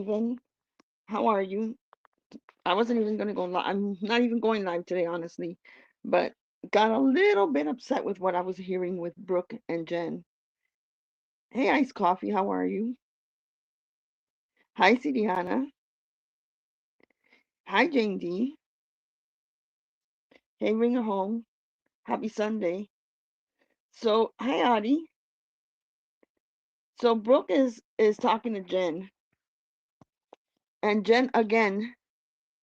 Steven. How are you? I wasn't even going to go live. I'm not even going live today, honestly, but got a little bit upset with what I was hearing with Brooke and Jen. Hey, Ice Coffee, how are you? Hi, Sidiana. Hi, Jane D. Hey, Ringer Home. Happy Sunday. So, hi, Audie. So, Brooke is talking to Jen, and Jen again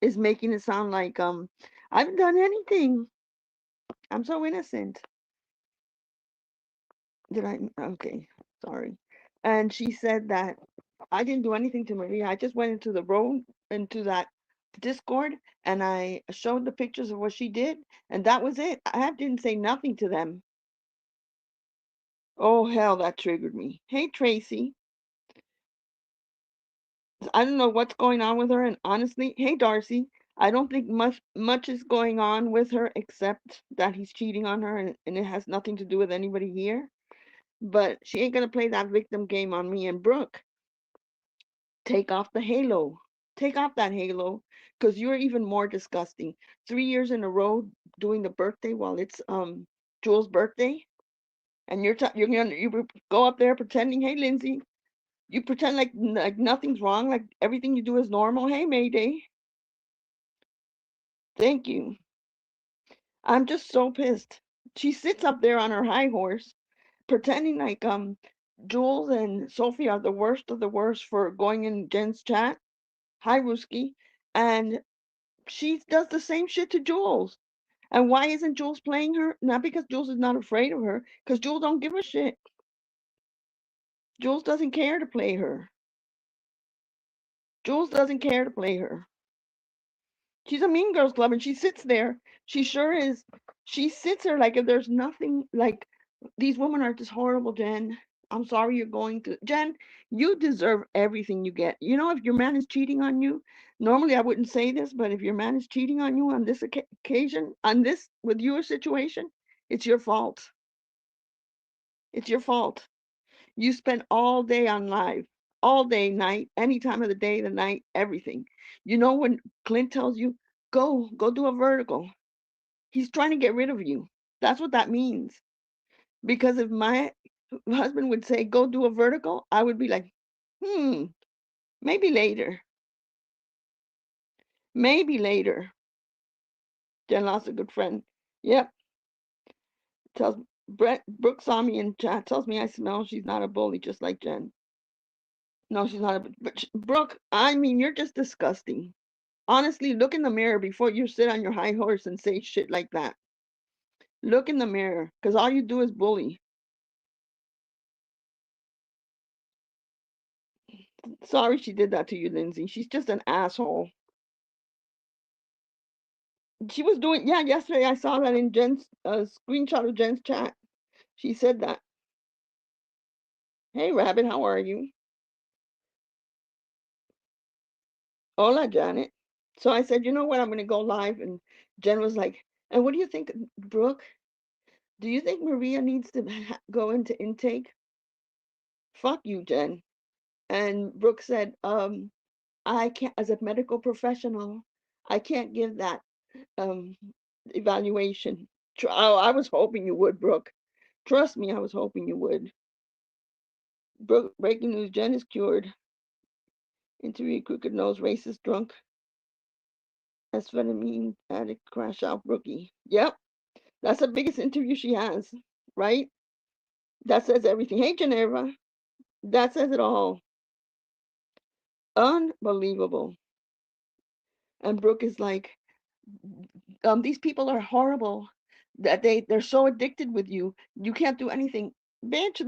is making it sound like I haven't done anything. I'm so innocent. Did I? Okay, sorry. And she said that I didn't do anything to Maria. I just went into the room, into that Discord, and I showed the pictures of what she did, and that was it. Didn't say nothing to them. Oh, hell, that triggered me. Hey, Tracy. I don't know what's going on with her, and honestly, hey, Darcy. I don't think much is going on with her except that he's cheating on her, and it has nothing to do with anybody here. But she ain't gonna play that victim game on me and Brooke. Take off the halo. Take off that halo because you're even more disgusting. 3 years in a row doing the birthday while it's Jules' birthday, and you go up there pretending, hey Lindsay, you pretend like nothing's wrong, like everything you do is normal. Hey Mayday, thank you. I'm just so pissed. She sits up there on her high horse, pretending like Jules and Sophie are the worst of the worst for going in Jen's chat. Hi Ruski, and she does the same shit to Jules. And why isn't Jules playing her? Not because Jules is not afraid of her, because Jules don't give a shit. Jules doesn't care to play her. Jules doesn't care to play her. She's a Mean Girls Club, and she sits there. She sure is. She sits there like if there's nothing. Like these women are just horrible, Jen. I'm sorry you're going to Jen. You deserve everything you get. You know, if your man is cheating on you, normally I wouldn't say this, but if your man is cheating on you on this occasion, on this with your situation, it's your fault. It's your fault. You spend all day on live, all day, night, any time of the day, the night, everything. You know when Clint tells you, go do a vertical, he's trying to get rid of you. That's what that means. Because if my husband would say, go do a vertical, I would be like, hmm, maybe later. Maybe later. Jen lost a good friend. Yep. Tells Brooke saw me in chat, tells me I smell. She's not a bully, just like Jen. No, she's not a but Brooke, I mean, you're just disgusting. Honestly, look in the mirror before you sit on your high horse and say shit like that. Look in the mirror, because all you do is bully. Sorry she did that to you, Lindsay. She's just an asshole. She was doing, yeah, yesterday I saw that in Jen's screenshot of Jen's chat. She said that. Hey, Rabbit, how are you? Hola, Janet. So I said, you know what? I'm going to go live. And Jen was like, and what do you think, Brooke? Do you think Maria needs to go into intake? Fuck you, Jen. And Brooke said, I can't, as a medical professional, I can't give that um, evaluation. Oh, I was hoping you would, Brooke. Trust me, I was hoping you would. Brooke, breaking news: Jen is cured. Interview crooked nose, racist drunk, amphetamine addict, crash out rookie. Yep, that's the biggest interview she has, right? That says everything. Hey, Geneva, that says it all. Unbelievable. And Brooke is like, these people are horrible. That they're so addicted with you. You can't do anything. Bitch,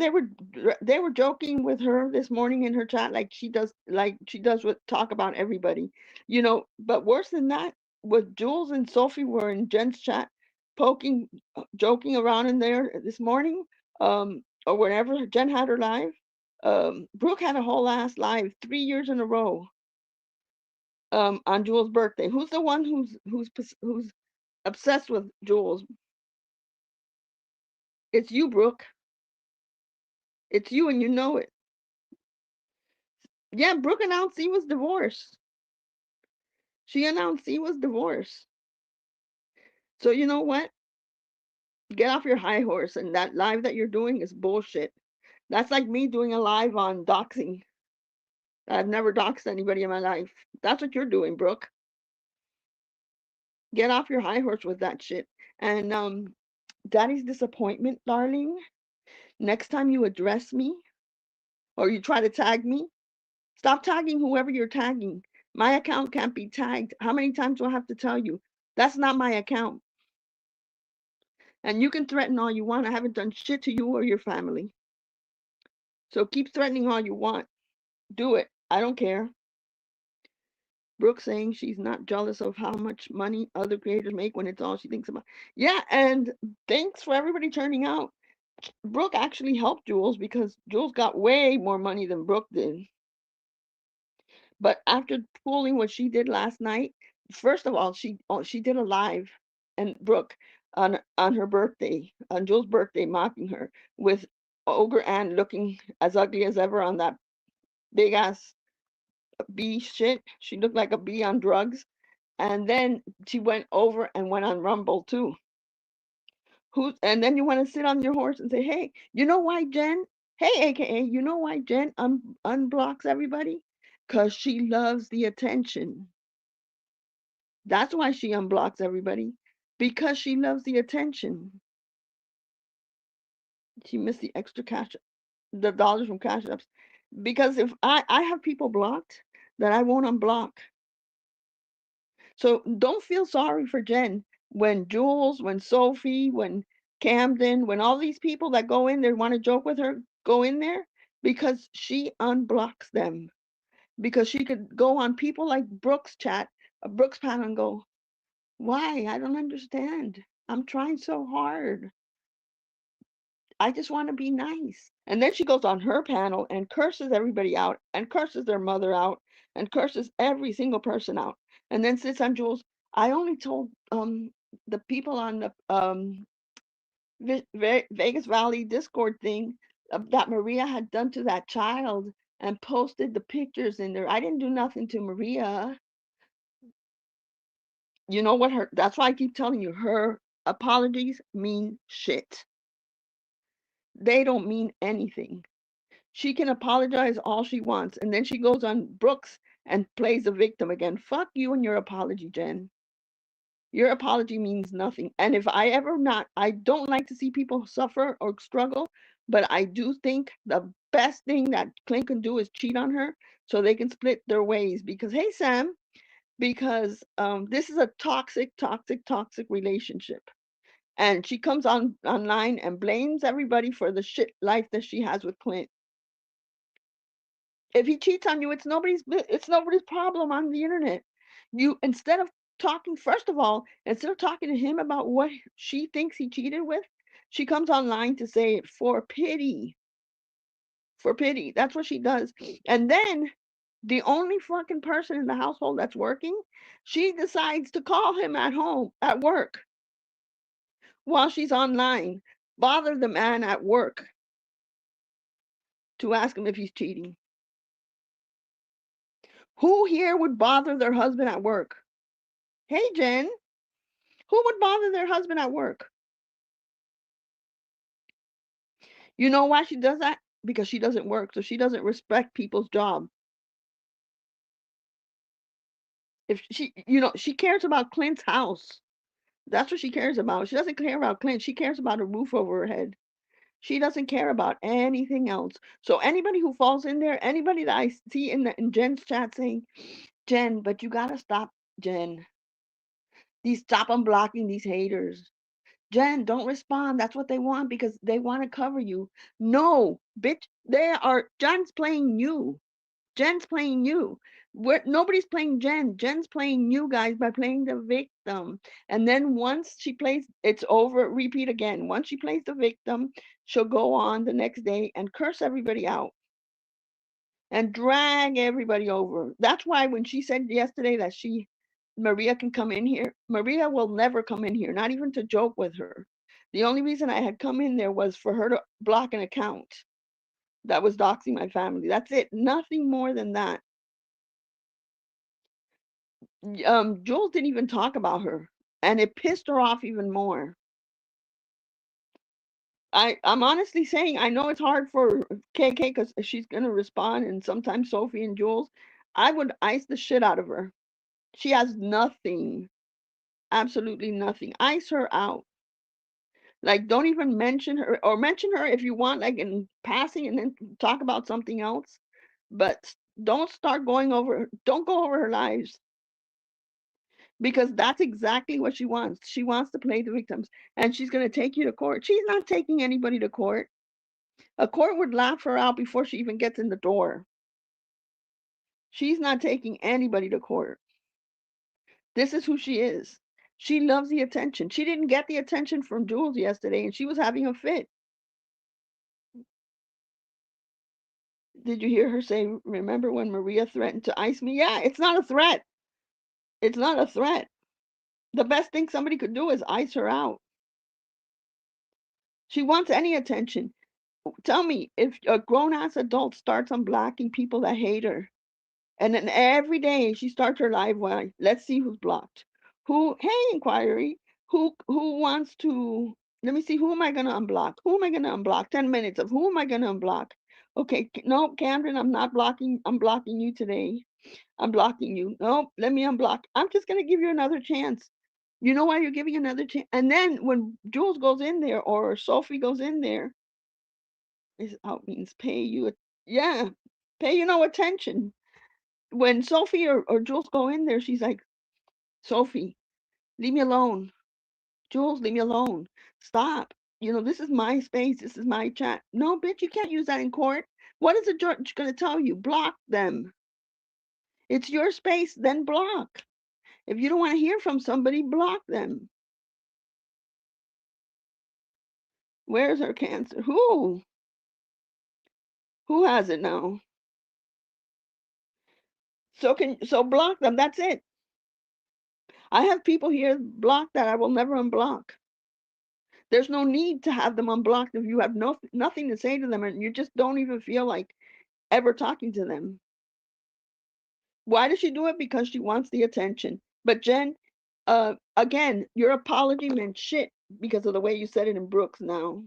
they were joking with her this morning in her chat like she does with talk about everybody. But worse than that, what Jules and Sophie were in Jen's chat poking joking around in there this morning, or whenever Jen had her live. Brooke had a whole ass live 3 years in a row on Jules' birthday. Who's the one who's obsessed with Jules? It's you, Brooke. It's you, and you know it. Yeah, Brooke announced he was divorced. She announced he was divorced. So you know what? Get off your high horse, and that live that you're doing is bullshit. That's like me doing a live on doxing. I've never doxed anybody in my life. That's what you're doing, Brooke. Get off your high horse with that shit. And Daddy's disappointment, darling. Next time you address me or you try to tag me, stop tagging whoever you're tagging. My account can't be tagged. How many times do I have to tell you? That's not my account. And you can threaten all you want. I haven't done shit to you or your family. So keep threatening all you want. Do it. I don't care. Brooke saying she's not jealous of how much money other creators make when it's all she thinks about. Yeah, and thanks for everybody turning out. Brooke actually helped Jules because Jules got way more money than Brooke did. But after pulling what she did last night, first of all, she did a live, and Brooke on her birthday, on Jules' birthday, mocking her with Ogre Ann looking as ugly as ever on that big ass bee shit. She looked like a bee on drugs. And then she went over and went on Rumble too. And then you want to sit on your horse and say, hey, you know why Jen? Hey, AKA, you know why Jen unblocks everybody? Because she loves the attention. That's why she unblocks everybody. Because she loves the attention. She missed the extra cash, the dollars from cash ups. Because if I have people blocked that I won't unblock. So don't feel sorry for Jen when Jules, when Sophie, when Camden, when all these people that go in there want to joke with her go in there because she unblocks them. Because she could go on people like Brooks chat, Brooks panel and go, why? I don't understand. I'm trying so hard. I just want to be nice. And then she goes on her panel and curses everybody out and curses their mother out and curses every single person out. And then sits on Jules. I only told the people on the Vegas Valley Discord thing that Maria had done to that child and posted the pictures in there. I didn't do nothing to Maria. You know what her that's why I keep telling you her apologies mean shit. They don't mean anything. She can apologize all she wants, and then she goes on Brooks and plays the victim again. Fuck you and your apology, Jen. Your apology means nothing. And if I ever not, I don't like to see people suffer or struggle, but I do think the best thing that Clint can do is cheat on her so they can split their ways. Because, hey, Sam, because this is a toxic, toxic, toxic relationship. And she comes on online and blames everybody for the shit life that she has with Clint. If he cheats on you, it's nobody's problem on the internet. You instead of talking, first of all, instead of talking to him about what she thinks he cheated with, she comes online to say for pity. For pity. That's what she does. And then the only fucking person in the household that's working, she decides to call him at home, at work, while she's online, bother the man at work to ask him if he's cheating. Who here would bother their husband at work? Hey, Jen, who would bother their husband at work? You know why she does that? Because she doesn't work, so she doesn't respect people's job. If she cares about Clint's house. That's what she cares about. She doesn't care about Clint. She cares about a roof over her head. She doesn't care about anything else. So anybody who falls in there, anybody that I see in Jen's chat saying, Jen, but you gotta stop, Jen. Stop unblocking these haters. Jen, don't respond. That's what they want because they want to cover you. No, bitch, Jen's playing you. Jen's playing you. Nobody's playing Jen. Jen's playing you guys by playing the victim. And then once she plays, it's over. Repeat again. Once she plays the victim, she'll go on the next day and curse everybody out and drag everybody over. That's why when she said yesterday that Maria can come in here, Maria will never come in here, not even to joke with her. The only reason I had come in there was for her to block an account. that was doxing my family. That's it. Nothing more than that. Jules didn't even talk about her, and it pissed her off even more. I'm honestly saying I know it's hard for KK because she's gonna respond, and sometimes Sophie and Jules. I would ice the shit out of her. She has nothing, absolutely nothing. Ice her out. Like, don't even mention her, or mention her if you want, like in passing, and then talk about something else. But don't start going over. Don't go over her lives because that's exactly what she wants. She wants to play the victims, and she's gonna take you to court. She's not taking anybody to court. A court would laugh her out before she even gets in the door. She's not taking anybody to court. This is who she is. She loves the attention. She didn't get the attention from Jules yesterday, and she was having a fit. Did you hear her say, remember when Maria threatened to ice me? Yeah, it's not a threat. It's not a threat. The best thing somebody could do is ice her out. She wants any attention. Tell me, if a grown ass adult starts unblocking people that hate her, and then every day she starts her live one, let's see who's blocked. Who, hey, inquiry, who wants to, let me see, who am I going to unblock? Who am I going to unblock? 10 minutes of who am I going to unblock? Okay, no, Camden, I'm blocking you today. I'm blocking you. No, let me unblock. I'm just going to give you another chance. You know why you're giving another chance? And then when Jules goes in there or Sophie goes in there, is out means pay you. Yeah, pay you no attention. When Sophie or Jules go in there, she's like, Sophie, leave me alone. Jules, leave me alone. Stop. You know, this is my space. This is my chat. No, bitch, you can't use that in court. What is the judge going to tell you? Block them. It's your space, then block. If you don't want to hear from somebody, block them. Where's her cancer? Who? Who has it now? So block them. That's it. I have people here blocked that I will never unblock. There's no need to have them unblocked if you have nothing to say to them and you just don't even feel like ever talking to them. Why does she do it? Because she wants the attention. But Jen, again, your apology meant shit because of the way you said it in Brooks now.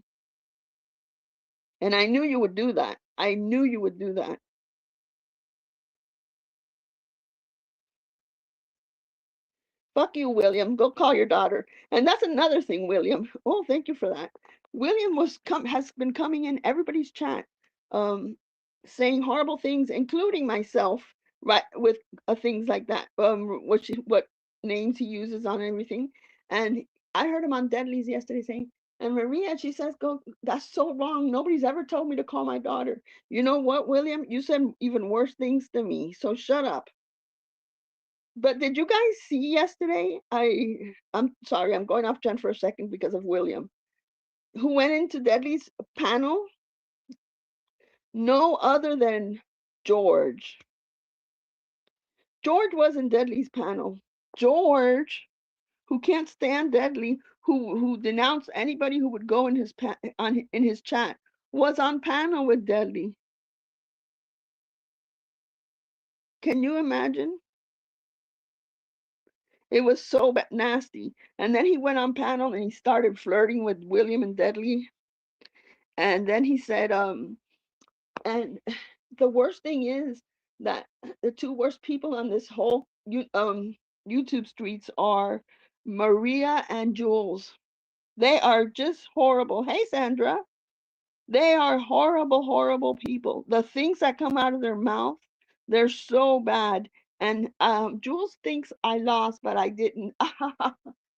And I knew you would do that. I knew you would do that. Fuck you, William. Go call your daughter. And that's another thing, William. Oh, thank you for that. William has been coming in everybody's chat, um, saying horrible things, including myself, right? With things like that. What names he uses on everything. And I heard him on Deadlies yesterday saying, and Maria, she says, "Go. That's so wrong. Nobody's ever told me to call my daughter." You know what, William? You said even worse things to me. So shut up. But did you guys see yesterday? I'm sorry, I'm going off Jen for a second because of William, who went into Deadly's panel. No other than George. George was in Deadly's panel. George, who can't stand Deadly, who denounced anybody who would go in in his chat, was on panel with Deadly. Can you imagine? It was so nasty. And then he went on panel and he started flirting with William and Deadly. And then he said, and the worst thing is that the two worst people on this whole YouTube streets are Maria and Jules. They are just horrible. Hey, Sandra. They are horrible, horrible people. The things that come out of their mouth, they're so bad. And Jules thinks I lost, but I didn't.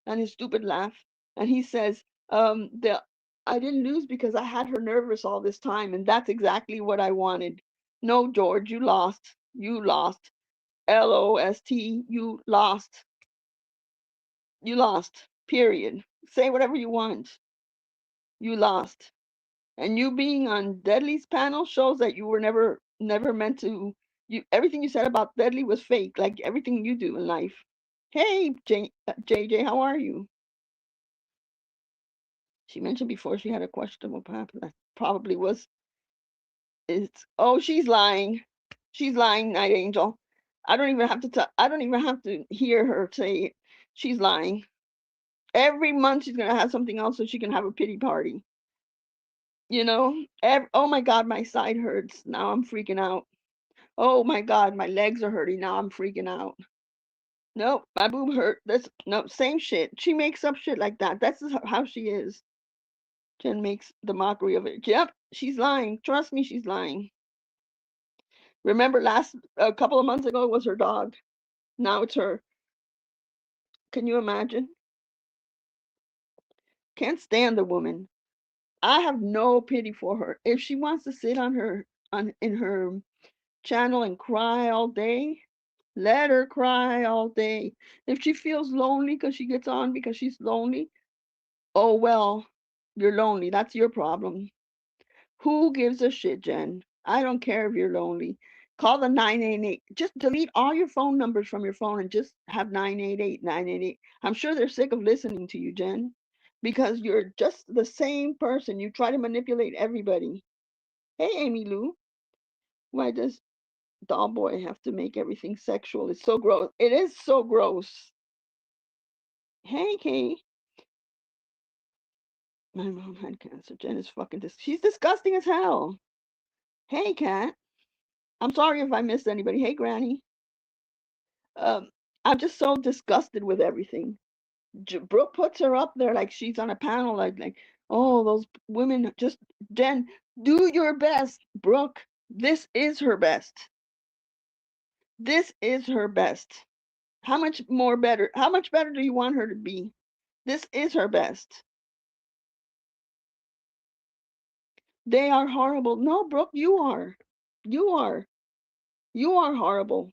And his stupid laugh. And he says, the I didn't lose because I had her nervous all this time, and that's exactly what I wanted. No, George, you lost. You lost. LOST, you lost. You lost. Period. Say whatever you want. You lost. And you being on Deadly's panel shows that you were never meant to. You everything you said about Deadly was fake, like everything you do in life. Hey, JJ, how are you? She mentioned before she had a questionable past. That probably was It's she's lying. She's lying, Night Angel. I don't even have to I don't even have to hear her say it. She's lying. Every month she's gonna have something else so she can have a pity party. You know? Oh my god, my side hurts. Now I'm freaking out. Oh my god, my legs are hurting. Now I'm freaking out. Nope, my boob hurt. That's no same shit. She makes up shit like that. That's how she is. Jen makes the mockery of it. Yep, she's lying. Trust me, she's lying. Remember a couple of months ago it was her dog. Now it's her. Can you imagine? Can't stand the woman. I have no pity for her. If she wants to sit in her channel and cry all day, let her cry all day. If she feels lonely because she gets on because she's lonely, oh well, you're lonely. That's your problem. Who gives a shit, Jen? I don't care if you're lonely. Call the 988. Just delete all your phone numbers from your phone and just have 988, 988. I'm sure they're sick of listening to you, Jen, because you're just the same person. You try to manipulate everybody. Hey, Amy Lou. Why does Doll Boy have to make everything sexual? It's so gross. It is so gross. Hey, Kay. My mom had cancer. Jen is fucking she's disgusting as hell. Hey, Kat. I'm sorry if I missed anybody. Hey, Granny. Um, I'm just so disgusted with everything. Brooke puts her up there like she's on a panel, like, oh, those women just, Jen, do your best, Brooke. This is her best. This is her best. How much more better? How much better do you want her to be? This is her best. They are horrible. No, Brooke, you are. You are. You are horrible.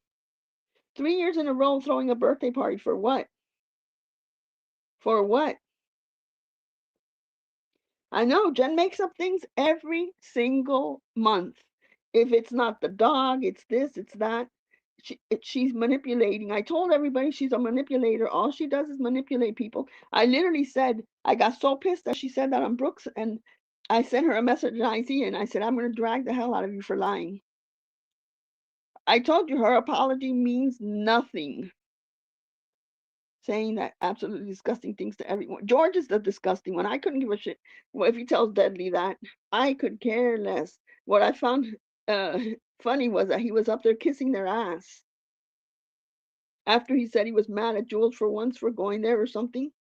3 years in a row throwing a birthday party for what? For what? I know Jen makes up things every single month. If it's not the dog, it's this, it's that. She's manipulating. I told everybody she's a manipulator. All she does is manipulate people. I literally said, I got so pissed that she said that on Brooks, and I sent her a message in IZ, and I said, I'm going to drag the hell out of you for lying. I told you her apology means nothing. Saying that absolutely disgusting things to everyone. George is the disgusting one. I couldn't give a shit. Well, if he tells Deadly that, I could care less. What I found uh, funny was that he was up there kissing their ass after he said he was mad at Jules for once for going there or something.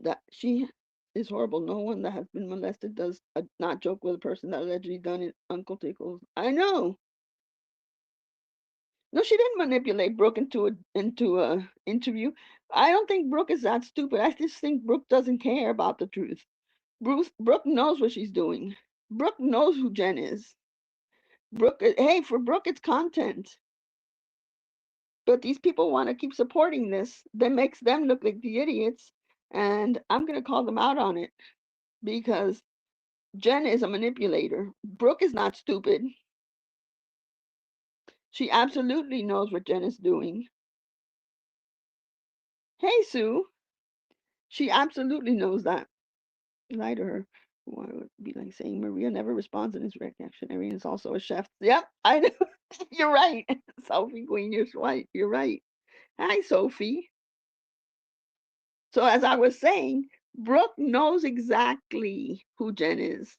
That she is horrible. No one that has been molested does not joke with a person that allegedly done it. Uncle Tickles. I know. No, she didn't manipulate Brooke into a interview. I don't think Brooke is that stupid. I just think Brooke doesn't care about the truth. Brooke knows what she's doing. Brooke knows who Jen is. Brooke, hey, for Brooke, it's content. But these people want to keep supporting this. That makes them look like the idiots. And I'm going to call them out on it because Jen is a manipulator. Brooke is not stupid. She absolutely knows what Jen is doing. Hey, Sue. She absolutely knows that. Lie to her. Why would be like saying Maria never responds in his reactionary and is also a chef. Yep, I know. You're right. Sophie Queen, you're right. You're right. Hi, Sophie. So as I was saying, Brooke knows exactly who Jen is.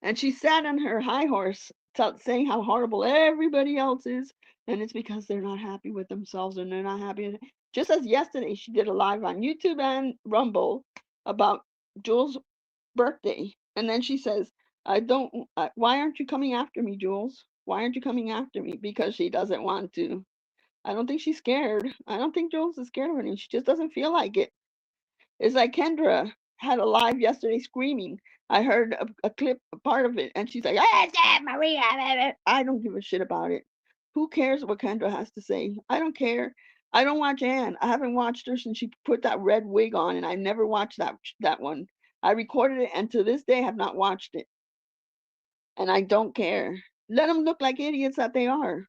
And she sat on her high horse saying how horrible everybody else is. And it's because they're not happy with themselves and they're not happy. Just as yesterday, she did a live on YouTube and Rumble about Jules' birthday. And then she says, why aren't you coming after me, Jules? Why aren't you coming after me? Because she doesn't want to. I don't think she's scared. I don't think Jules is scared of anything. She just doesn't feel like it. It's like Kendra had a live yesterday screaming. I heard a clip, a part of it, and she's like, Maria. I don't give a shit about it. Who cares what Kendra has to say? I don't care. I don't watch Anne. I haven't watched her since she put that red wig on, and I never watched that one. I recorded it, and to this day have not watched it. And I don't care. Let them look like idiots that they are.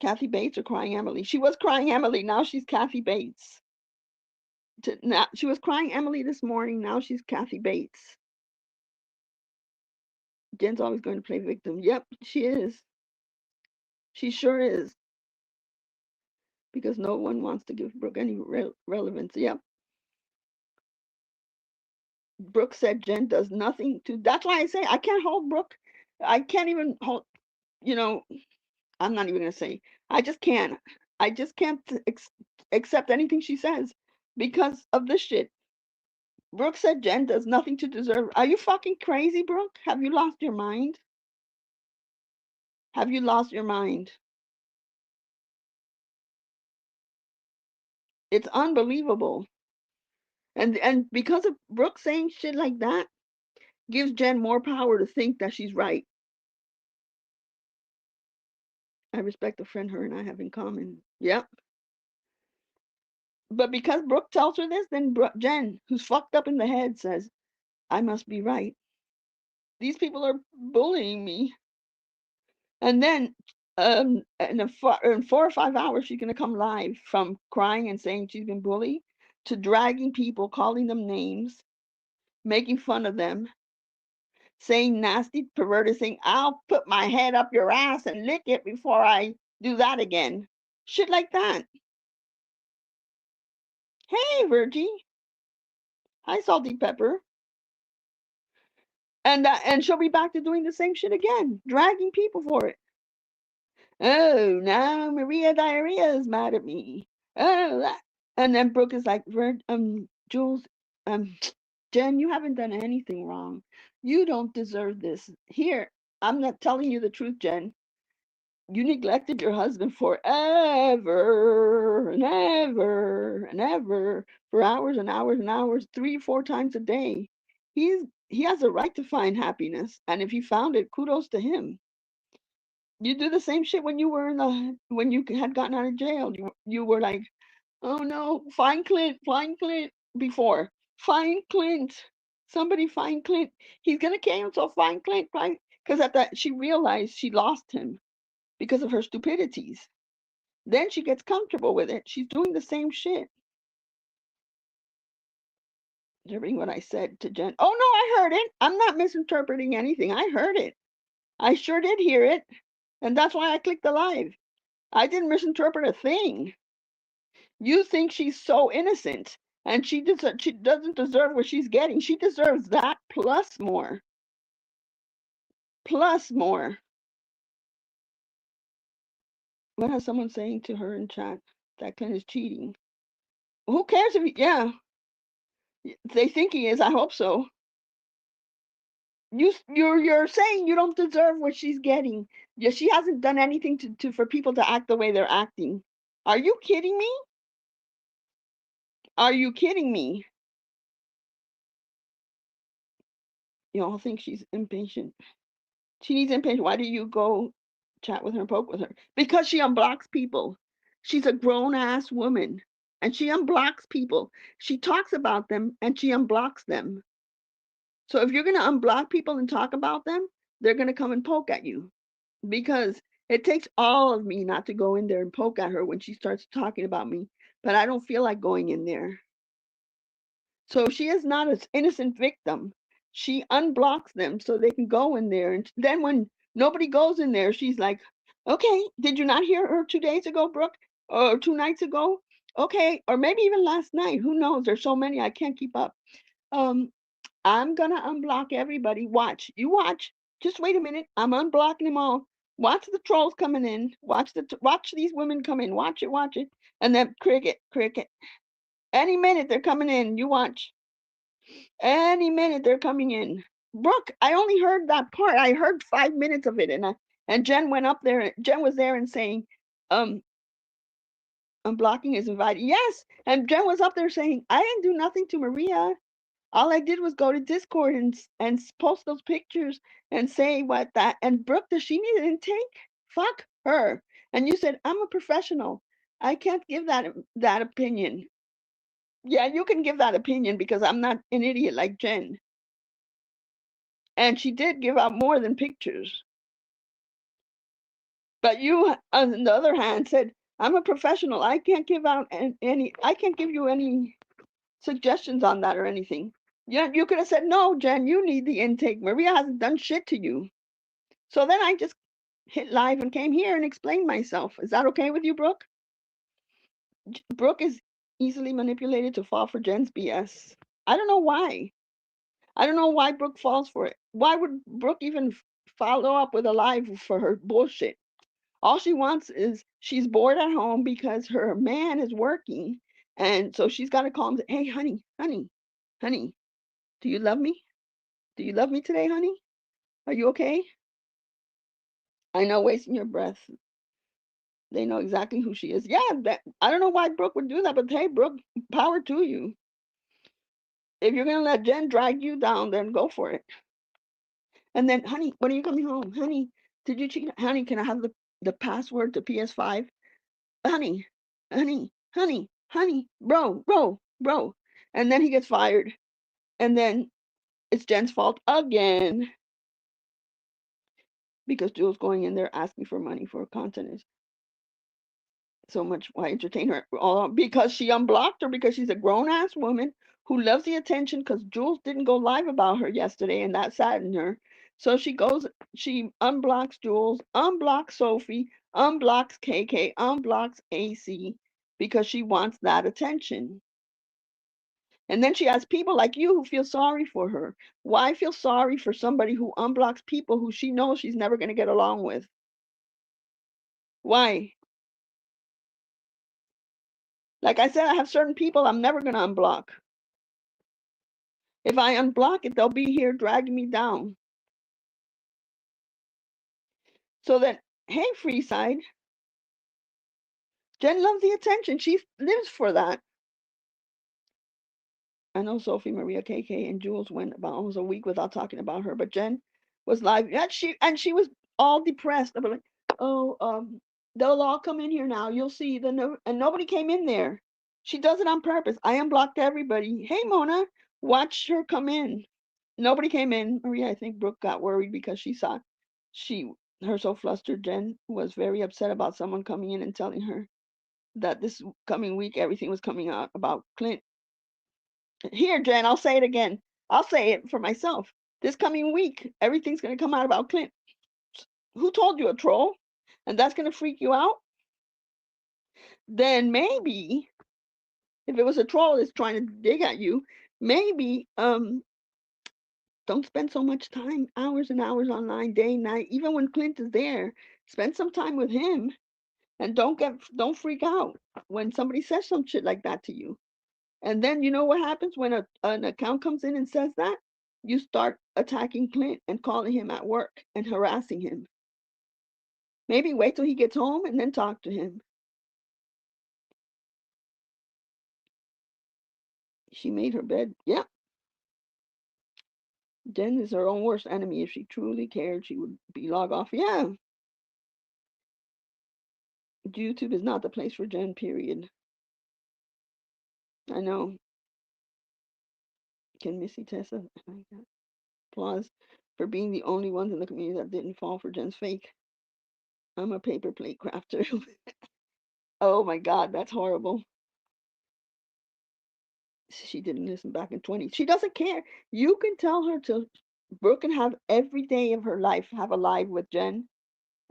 Kathy Bates or Crying Emily. She was Crying Emily. Now she's Kathy Bates. Now, she was Crying Emily this morning. Now she's Kathy Bates. Jen's always going to play victim. Yep, she is. She sure is. Because no one wants to give Brooke any relevance. Yep. Brooke said Jen does nothing to. That's why I say I can't hold Brooke. I can't even hold. You know, I'm not even gonna say. I just can't. I just can't accept anything she says because of this shit. Brooke said Jen does nothing to deserve. Are you fucking crazy, Brooke? Have you lost your mind? Have you lost your mind? It's unbelievable. And because of Brooke saying shit like that, gives Jen more power to think that she's right. I respect the friend her and I have in common. Yep. But because Brooke tells her this, then Jen, who's fucked up in the head, says, I must be right. These people are bullying me. And then in 4 or 5 hours, she's going to come live from crying and saying she's been bullied to dragging people, calling them names, making fun of them, saying nasty, perverted thing. I'll put my head up your ass and lick it before I do that again. Shit like that. Hey, Virgie. Hi, Salty Pepper. And she'll be back to doing the same shit again, dragging people for it. Oh, now Maria Diarrhea is mad at me. Oh, that. And then Brooke is like, Jules, um, Jen, you haven't done anything wrong. You don't deserve this. Here, I'm not telling you the truth, Jen. You neglected your husband forever and ever and ever for hours and hours and hours, 3 or 4 times a day. He has a right to find happiness, and if he found it, kudos to him. You do the same shit when you were in the when you had gotten out of jail. You were like, oh no, find Clint before. Find Clint. Somebody find Clint. He's gonna kill himself. Find Clint. Find because at that she realized she lost him because of her stupidities. Then she gets comfortable with it. She's doing the same shit. Interpreting what I said to Jen. Oh no, I heard it. I'm not misinterpreting anything. I heard it. I sure did hear it. And that's why I clicked the live. I didn't misinterpret a thing. You think she's so innocent and she doesn't deserve what she's getting. She deserves that plus more. Plus more. What has someone saying to her in chat? That Clint is cheating. Who cares if yeah. They think he is. I hope so. You're saying you don't deserve what she's getting. Yeah, she hasn't done anything to for people to act the way they're acting. Are you kidding me? Are you kidding me? You all think she's impatient. She needs impatient. Why do you go chat with her and poke with her? Because she unblocks people. She's a grown ass woman and she unblocks people. She talks about them and she unblocks them. So if you're going to unblock people and talk about them, they're going to come and poke at you because it takes all of me not to go in there and poke at her when she starts talking about me. But I don't feel like going in there. So she is not an innocent victim. She unblocks them so they can go in there. And then when nobody goes in there, she's like, okay, did you not hear her 2 days ago, Brooke? Or 2 nights ago? Okay, or maybe even last night. Who knows? There's so many I can't keep up. Um, I'm gonna unblock everybody. Watch. You watch. Just wait a minute. I'm unblocking them all. Watch the trolls coming in. Watch these women come in. Watch it, watch it. And then cricket, cricket. Any minute they're coming in. You watch. Any minute they're coming in. Brooke, I only heard that part. I heard 5 minutes of it, and Jen went up there. Jen was there and saying, um, unblocking is invited. Yes, and Jen was up there saying, I didn't do nothing to Maria. All I did was go to Discord and post those pictures and say what that. And Brooke, does she need an intake? Fuck her. And you said I'm a professional. I can't give that opinion. Yeah, you can give that opinion because I'm not an idiot like Jen. And she did give out more than pictures. But you, on the other hand, said, I'm a professional. I can't give out any, I can't give you any suggestions on that or anything. Yeah, you could have said, no, Jen, you need the intake. Maria hasn't done shit to you. So then I just hit live and came here and explained myself. Is that okay with you, Brooke? Brooke is easily manipulated to fall for Jen's BS. I don't know why. I don't know why Brooke falls for it. Why would Brooke even follow up with a live for her bullshit? All she wants is she's bored at home because her man is working. And so she's got to call him, hey, honey, honey, honey, do you love me? Do you love me today, honey? Are you okay? I know, wasting your breath. They know exactly who she is. Yeah, I don't know why Brooke would do that, but hey, Brooke, power to you. If you're going to let Jen drag you down, then go for it. And then, honey, when are you coming home? Honey, did you cheat? Honey, can I have the password to PS5? Honey, honey, honey, honey, bro. And then he gets fired. And then it's Jen's fault again because Jules going in there asking for money for content is so much. Why entertain her? All because she unblocked her because she's a grown ass woman who loves the attention because Jules didn't go live about her yesterday and that saddened her. So she unblocks Jules, unblocks Sophie, unblocks KK, unblocks AC because she wants that attention. And then she has people like you who feel sorry for her. Why feel sorry for somebody who unblocks people who she knows she's never going to get along with? Why? Like I said, I have certain people I'm never going to unblock. If I unblock it, they'll be here dragging me down. So that, hey, Freeside, Jen loves the attention. She lives for that. I know Sophie, Maria, KK, and Jules went about almost a week without talking about her, but Jen was live. And she was all depressed. I'm like, oh, they'll all come in here now. You'll see. And nobody came in there. She does it on purpose. I unblocked everybody. Hey, Mona, watch her come in. Nobody came in. Maria, I think Brooke got worried because she saw she her so flustered. Jen was very upset about someone coming in and telling her that this coming week everything was coming out about Clint. Here, Jen, I'll say it again. I'll say it for myself. This coming week, everything's going to come out about Clint. Who told you, a troll? And that's going to freak you out? Then maybe, if it was a troll that's trying to dig at you, maybe don't spend so much time, hours and hours online, day and night. Even when Clint is there, spend some time with him, and don't freak out when somebody says some shit like that to you. And then you know what happens when an account comes in and says that? You start attacking Clint and calling him at work and harassing him. Maybe wait till he gets home and then talk to him. She made her bed. Yeah. Jen is her own worst enemy. If she truly cared, she would be log off. Yeah. YouTube is not the place for Jen, period. I know. Can Missy Tessa? Applause for being the only ones in the community that didn't fall for Jen's fake. I'm a paper plate crafter. Oh my God, that's horrible. She didn't listen back in 20. She doesn't care. You can tell her to, Brooke can have every day of her life have a live with Jen,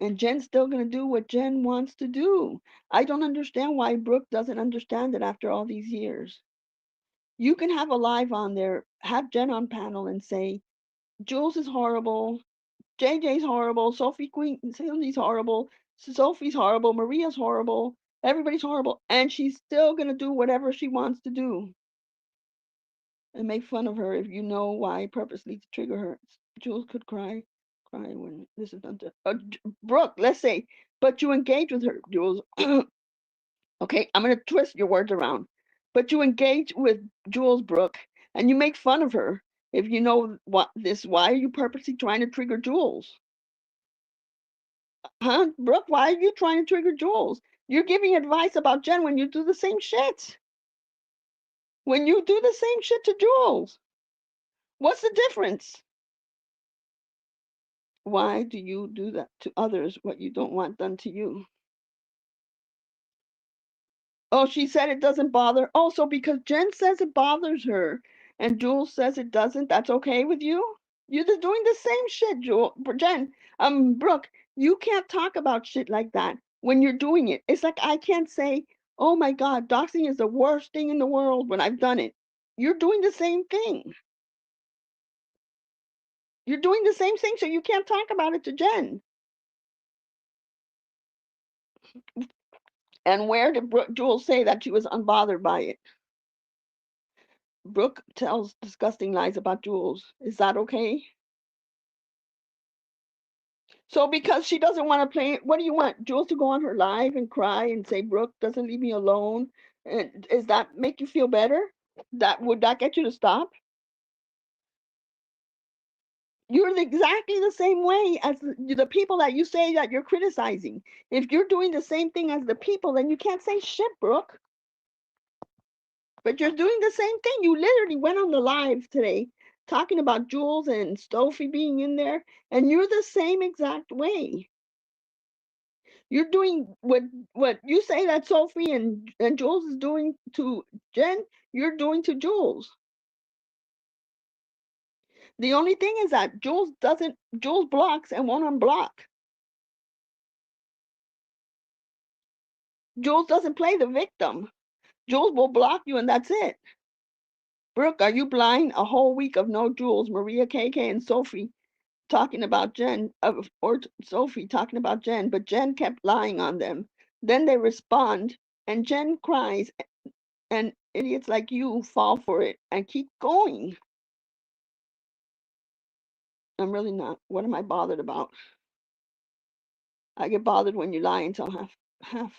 and Jen's still going to do what Jen wants to do. I don't understand why Brooke doesn't understand it after all these years. You can have a live on there, have Jen on panel and say, Jules is horrible, JJ's horrible, Sophie Queen, Cindy's horrible, Sophie's horrible, Maria's horrible, everybody's horrible, and she's still going to do whatever she wants to do and make fun of her if you know why purposely to trigger her. Jules could cry when this is done to Brooke, let's say, but you engage with her, Jules. Okay, I'm going to twist your words around. But you engage with Jules, Brooke, and you make fun of her. If you know what this, why are you purposely trying to trigger Jules? Huh? Brooke, why are you trying to trigger Jules? You're giving advice about Jen when you do the same shit. When you do the same shit to Jules. What's the difference? Why do you do that to others what you don't want done to you? Oh, she said it doesn't bother. Also, because Jen says it bothers her. and Jules says it doesn't, that's okay with you? You're just doing the same shit, Brooke, you can't talk about shit like that when you're doing it. It's like I can't say, oh my God, doxing is the worst thing in the world when I've done it. You're doing the same thing. You're doing the same thing, so you can't talk about it to Jen. And where did Jules say that she was unbothered by it? Brooke tells disgusting lies about Jules. Is that okay? So because she doesn't want to play, what do you want? Jules to go on her live and cry and say Brooke doesn't leave me alone? And is that make you feel better? That would that get you to stop? You're exactly the same way as the people that you say that you're criticizing. If you're doing the same thing as the people, then you can't say shit, Brooke. But you're doing the same thing. You literally went on the live today talking about Jules and Sophie being in there, and you're the same exact way. You're doing what you say that Sophie and Jules is doing to Jen, you're doing to Jules. The only thing is that Jules blocks and won't unblock. Jules doesn't play the victim. Jules will block you and that's it. Brooke, are you blind? A whole week of no Jules, Maria, KK, and Sophie talking about Jen, or Sophie talking about Jen, but Jen kept lying on them. Then they respond, and Jen cries, and idiots like you fall for it and keep going. I'm really not. What am I bothered about? I get bothered when you lie and tell half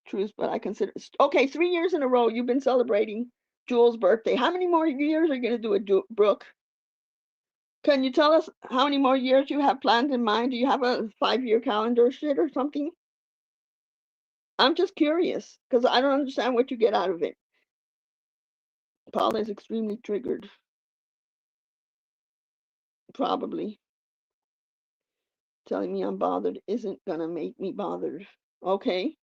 truths, but I consider okay. 3 years in a row, you've been celebrating Jules' birthday. How many more years are you going to do it, Brooke? Can you tell us how many more years you have planned in mind? Do you have a 5-year calendar shit or something? I'm just curious because I don't understand what you get out of it. Paula is extremely triggered. Probably telling me I'm bothered isn't gonna make me bothered. Okay.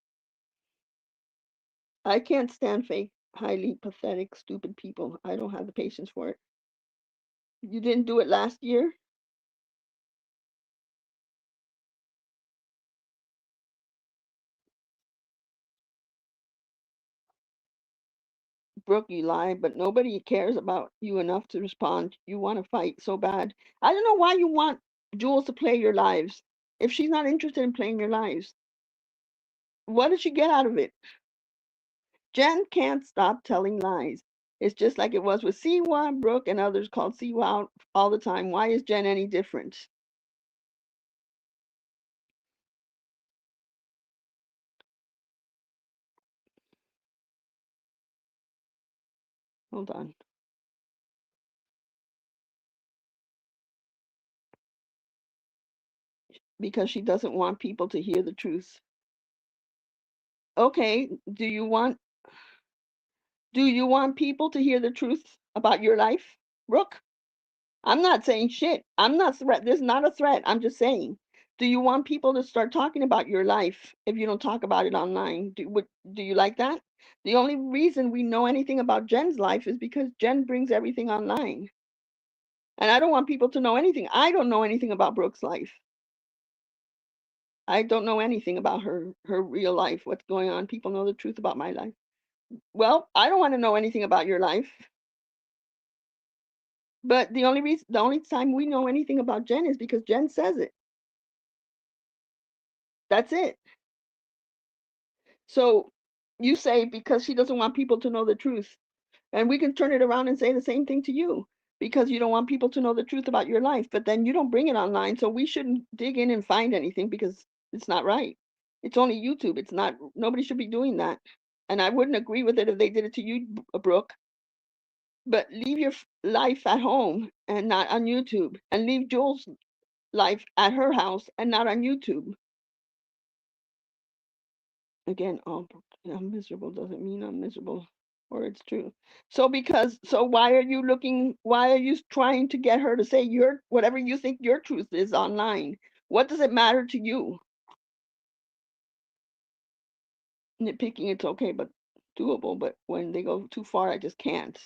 I can't stand fake, highly pathetic, stupid people. I don't have the patience for it. You didn't do it last year? Brooke, you lie, but nobody cares about you enough to respond. You want to fight so bad. I don't know why you want Jules to play your lives if she's not interested in playing your lives. What did she get out of it? Jen can't stop telling lies. It's just like it was with Siwa, Brooke, and others called Siwa out all the time. Why is Jen any different? Hold on. Because she doesn't want people to hear the truth. Okay, do you want people to hear the truth about your life, Brooke? I'm not saying shit. I'm not threat. This is not a threat. I'm just saying. Do you want people to start talking about your life if you don't talk about it online? Do you like that? The only reason we know anything about Jen's life is because Jen brings everything online. And I don't want people to know anything. I don't know anything about Brooke's life. I don't know anything about her real life, what's going on. People know the truth about my life. Well, I don't want to know anything about your life. But the only time we know anything about Jen is because Jen says it. That's it. So you say because she doesn't want people to know the truth. And we can turn it around and say the same thing to you because you don't want people to know the truth about your life, but then you don't bring it online. So we shouldn't dig in and find anything because it's not right. It's only YouTube. It's not, nobody should be doing that. And I wouldn't agree with it if they did it to you, Brooke. But leave your life at home and not on YouTube. And leave Jules' life at her house and not on YouTube. Again, oh, I'm miserable doesn't mean I'm miserable or it's true. So why are you trying to get her to say your whatever you think your truth is online? What does it matter to you? Nitpicking, it's okay, but doable. But when they go too far, I just can't.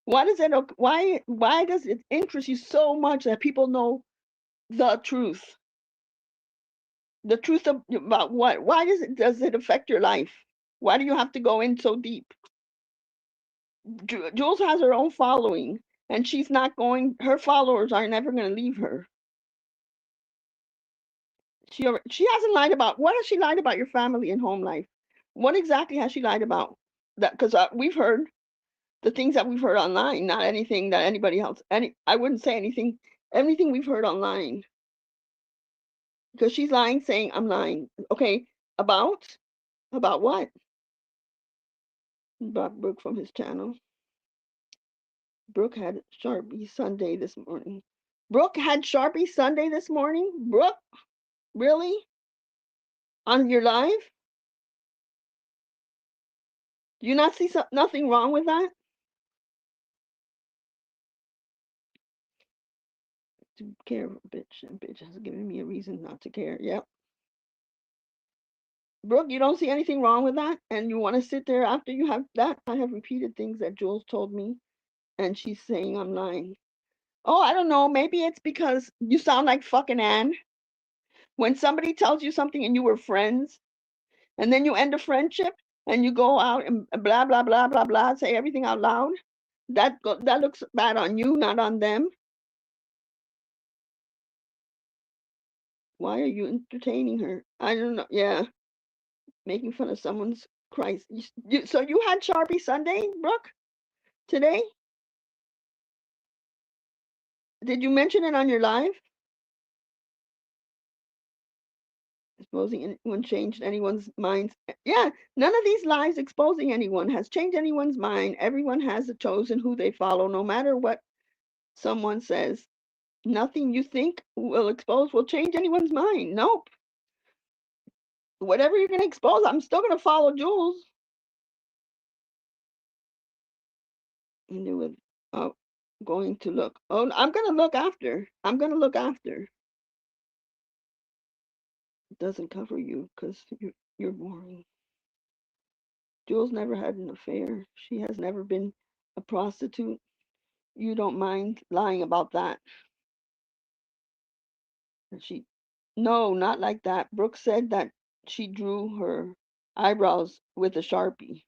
Why does it? Why does it interest you so much that people know the truth? The truth about what? Why does it affect your life? Why do you have to go in so deep? Jules has her own following, and she's not going. Her followers are never going to leave her. She hasn't lied about. What has she lied about your family and home life? What exactly has she lied about? That because we've heard the things that we've heard online, not anything that anybody else. I wouldn't say anything. Anything we've heard online, because she's lying, saying I'm lying. Okay, about what? About Brooke from his channel. Brooke had Sharpie Sunday this morning. Brooke had Sharpie Sunday this morning. Brooke, really? On your live? Do you not see nothing wrong with that? To care, bitch, and bitch has given me a reason not to care. Yep. Brooke, you don't see anything wrong with that? And you want to sit there after you have that? I have repeated things that Jules told me, and she's saying I'm lying. Oh, I don't know. Maybe it's because you sound like fucking Anne. When somebody tells you something and you were friends, and then you end a friendship, and you go out and blah, blah, blah, blah, blah, say everything out loud, that looks bad on you, not on them. Why are you entertaining her? I don't know. Yeah, making fun of someone's Christ. So you had Sharpie Sunday, Brooke, today? Did you mention it on your live? Exposing anyone changed anyone's minds. Yeah, none of these lies exposing anyone has changed anyone's mind. Everyone has chosen who they follow, no matter what someone says. Nothing you think will expose will change anyone's mind. Nope. Whatever you're going to expose, I'm still going to follow Jules. And they were going to look. Oh, I'm going to look after. I'm going to look after. It doesn't cover you because you're boring. Jules never had an affair. She has never been a prostitute. You don't mind lying about that. And no, not like that. Brooke said that she drew her eyebrows with a Sharpie.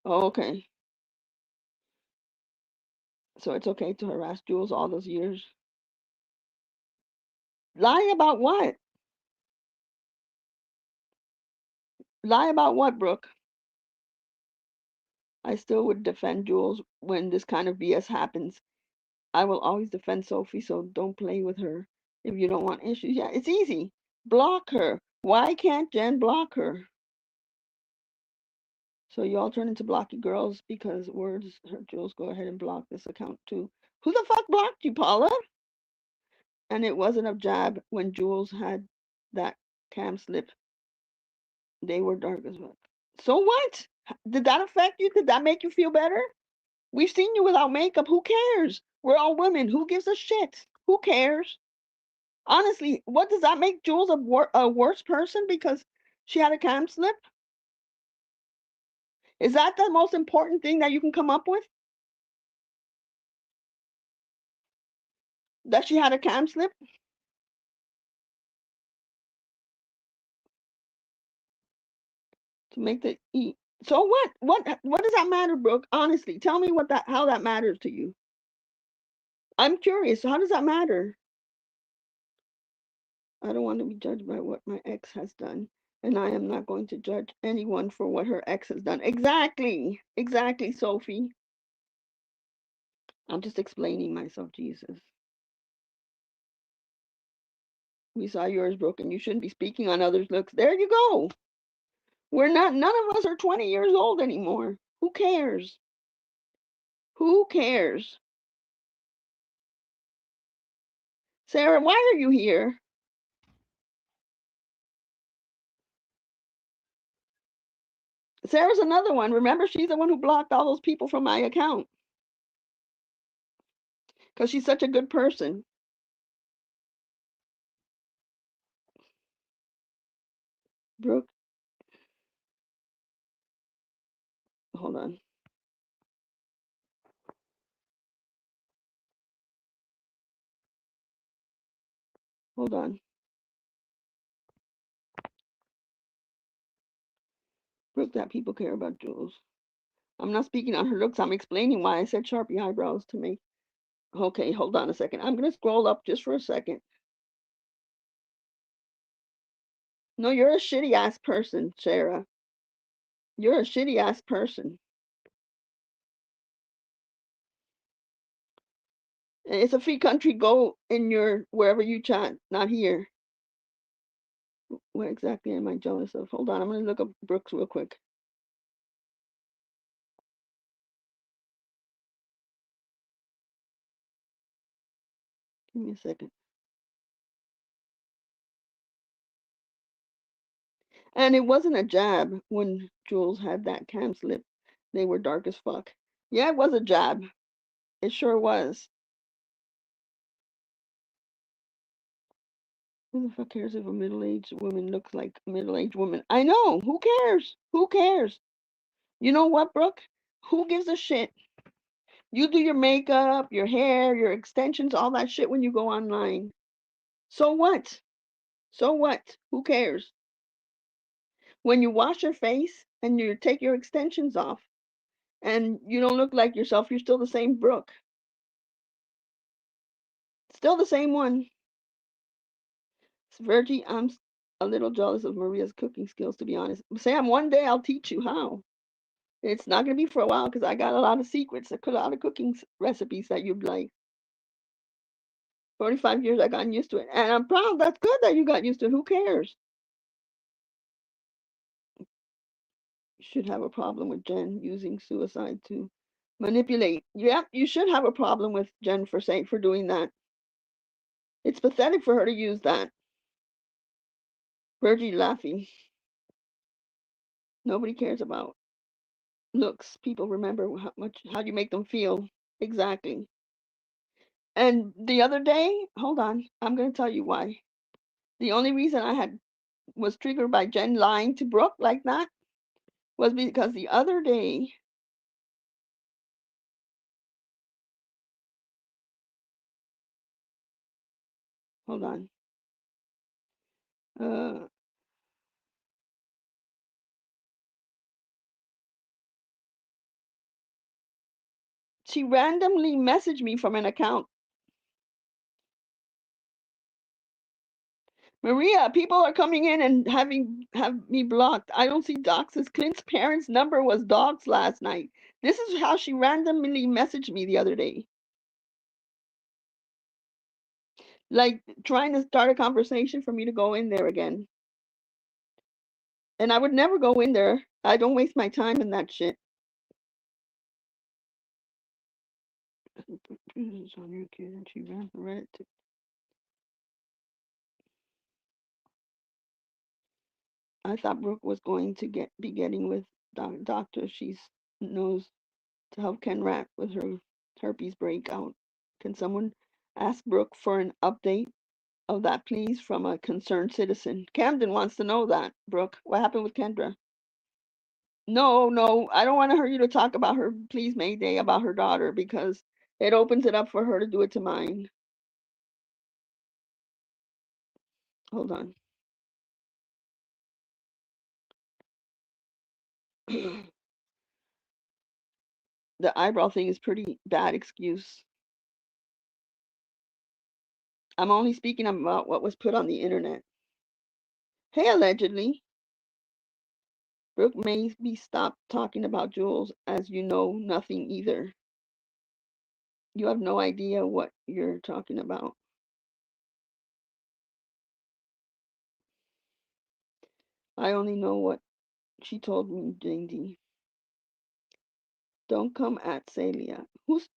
Oh, okay. So it's okay to harass Jules all those years. Lie about what? Lie about what, Brooke? I still would defend Jules when this kind of BS happens. I will always defend Sophie, so don't play with her if you don't want issues. Yeah, it's easy. Block her. Why can't Jen block her? So you all turn into blocky girls because words hurt Jules. Go ahead and block this account too. Who the fuck blocked you, Paula? And it wasn't a jab when Jules had that cam slip. They were dark as well. So what? Did that affect you? Did that make you feel better? We've seen you without makeup. Who cares? We're all women. Who gives a shit? Who cares? Honestly, what does that make Jules a worse person because she had a cam slip? Is that the most important thing that you can come up with? That she had a cam slip? To make the eat. So what? What does that matter, Brooke? Honestly, tell me how that matters to you. I'm curious. How does that matter? I don't want to be judged by what my ex has done, and I am not going to judge anyone for what her ex has done. Exactly. Exactly, Sophie. I'm just explaining myself, Jesus. We saw yours, Brooke, and you shouldn't be speaking on others' looks. There you go. None of us are 20 years old anymore. Who cares? Who cares? Sarah, why are you here? Sarah's another one. Remember, she's the one who blocked all those people from my account because she's such a good person. Brooke, hold on. Hold on. Brooke, that people care about Jules. I'm not speaking on her looks. I'm explaining why I said Sharpie eyebrows to me. Okay, hold on a second. I'm going to scroll up just for a second. No, you're a shitty ass person, Sarah. You're a shitty ass person. It's a free country. Go in your wherever you chat, not here. What exactly am I jealous of? Hold on, I'm going to look up Brooks real quick. Give me a second. And it wasn't a jab when Jules had that cam slip. They were dark as fuck. Yeah, it was a jab. It sure was. Who the fuck cares if a middle-aged woman looks like a middle-aged woman? I know. Who cares? Who cares? You know what, Brooke? Who gives a shit? You do your makeup, your hair, your extensions, all that shit when you go online. So what? So what? Who cares? When you wash your face and you take your extensions off and you don't look like yourself, you're still the same Brooke. Still the same one. Virgie, I'm a little jealous of Maria's cooking skills, to be honest. Sam, one day I'll teach you how. It's not going to be for a while because I got a lot of secrets, a lot of cooking recipes that you'd like. 45 years, I got used to it. And I'm proud. That's good that you got used to it. Who cares? You should have a problem with Jen using suicide to manipulate. Yeah, you should have a problem with Jen for doing that. It's pathetic for her to use that. Virgie laughing. Nobody cares about looks. People remember how you make them feel. Exactly. And the other day, hold on, I'm going to tell you why. The only reason I had was triggered by Jen lying to Brooke like that was because the other day, hold on, uh, she randomly messaged me from an account. Maria, people are coming in and have me blocked. I don't see doxes. Clint's parents' number was doxed last night. This is how she randomly messaged me the other day. Like trying to start a conversation for me to go in there again. And I would never go in there. I don't waste my time in that shit. On your kid and she ran Reddit. I thought Brooke was going to be getting with doctor. She knows to help Ken Rat with her herpes breakout. Can someone ask Brooke for an update of that, please, from a concerned citizen? Camden wants to know that, Brooke. What happened with Kendra? No, no, I don't want you to talk about her, please, Mayday, about her daughter, because it opens it up for her to do it to mine. Hold on. The eyebrow thing is pretty bad excuse. I'm only speaking about what was put on the internet. Hey, allegedly. Brooke made me stop talking about Jules, as you know nothing either. You have no idea what you're talking about. I only know what she told me, Jindy. Don't come at Celia. Who's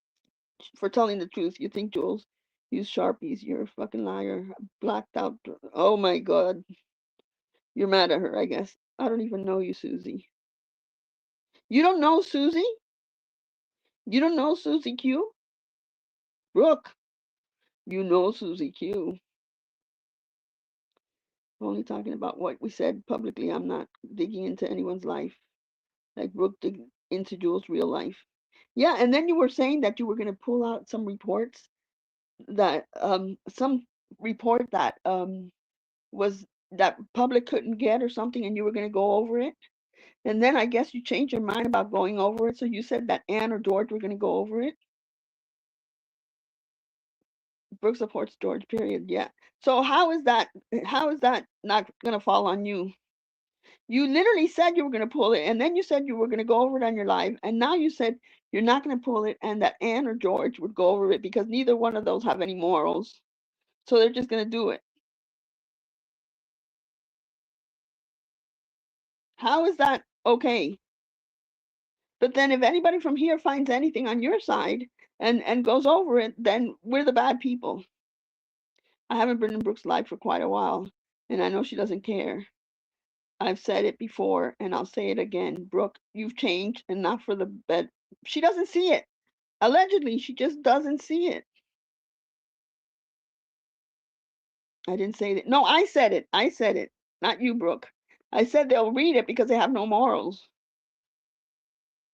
for telling the truth? You think Jules used Sharpies? You're a fucking liar. Blacked out. Oh my God. You're mad at her, I guess. I don't even know you, Susie. You don't know Susie? You don't know Susie Q? Brooke, you know Susie Q. I'm only talking about what we said publicly. I'm not digging into anyone's life like Brooke into Jules' real life. Yeah, and then you were saying that you were going to pull out some reports that some report that was that public couldn't get or something, and you were going to go over it. And then I guess you changed your mind about going over it, so you said that Anne or George were going to go over it. Brooke supports George, period. Yeah. So how is that not going to fall on you? You literally said you were going to pull it, and then you said you were going to go over it on your live, and now you said you're not going to pull it, and that Anne or George would go over it because neither one of those have any morals. So they're just going to do it. How is that okay? But then if anybody from here finds anything on your side and goes over it, then we're the bad people. I haven't been in Brooke's life for quite a while, and I know she doesn't care. I've said it before, and I'll say it again. Brooke, you've changed, and not for the bed. She doesn't see it. Allegedly, she just doesn't see it. I didn't say that. No, I said it. I said it. Not you, Brooke. I said they'll read it because they have no morals.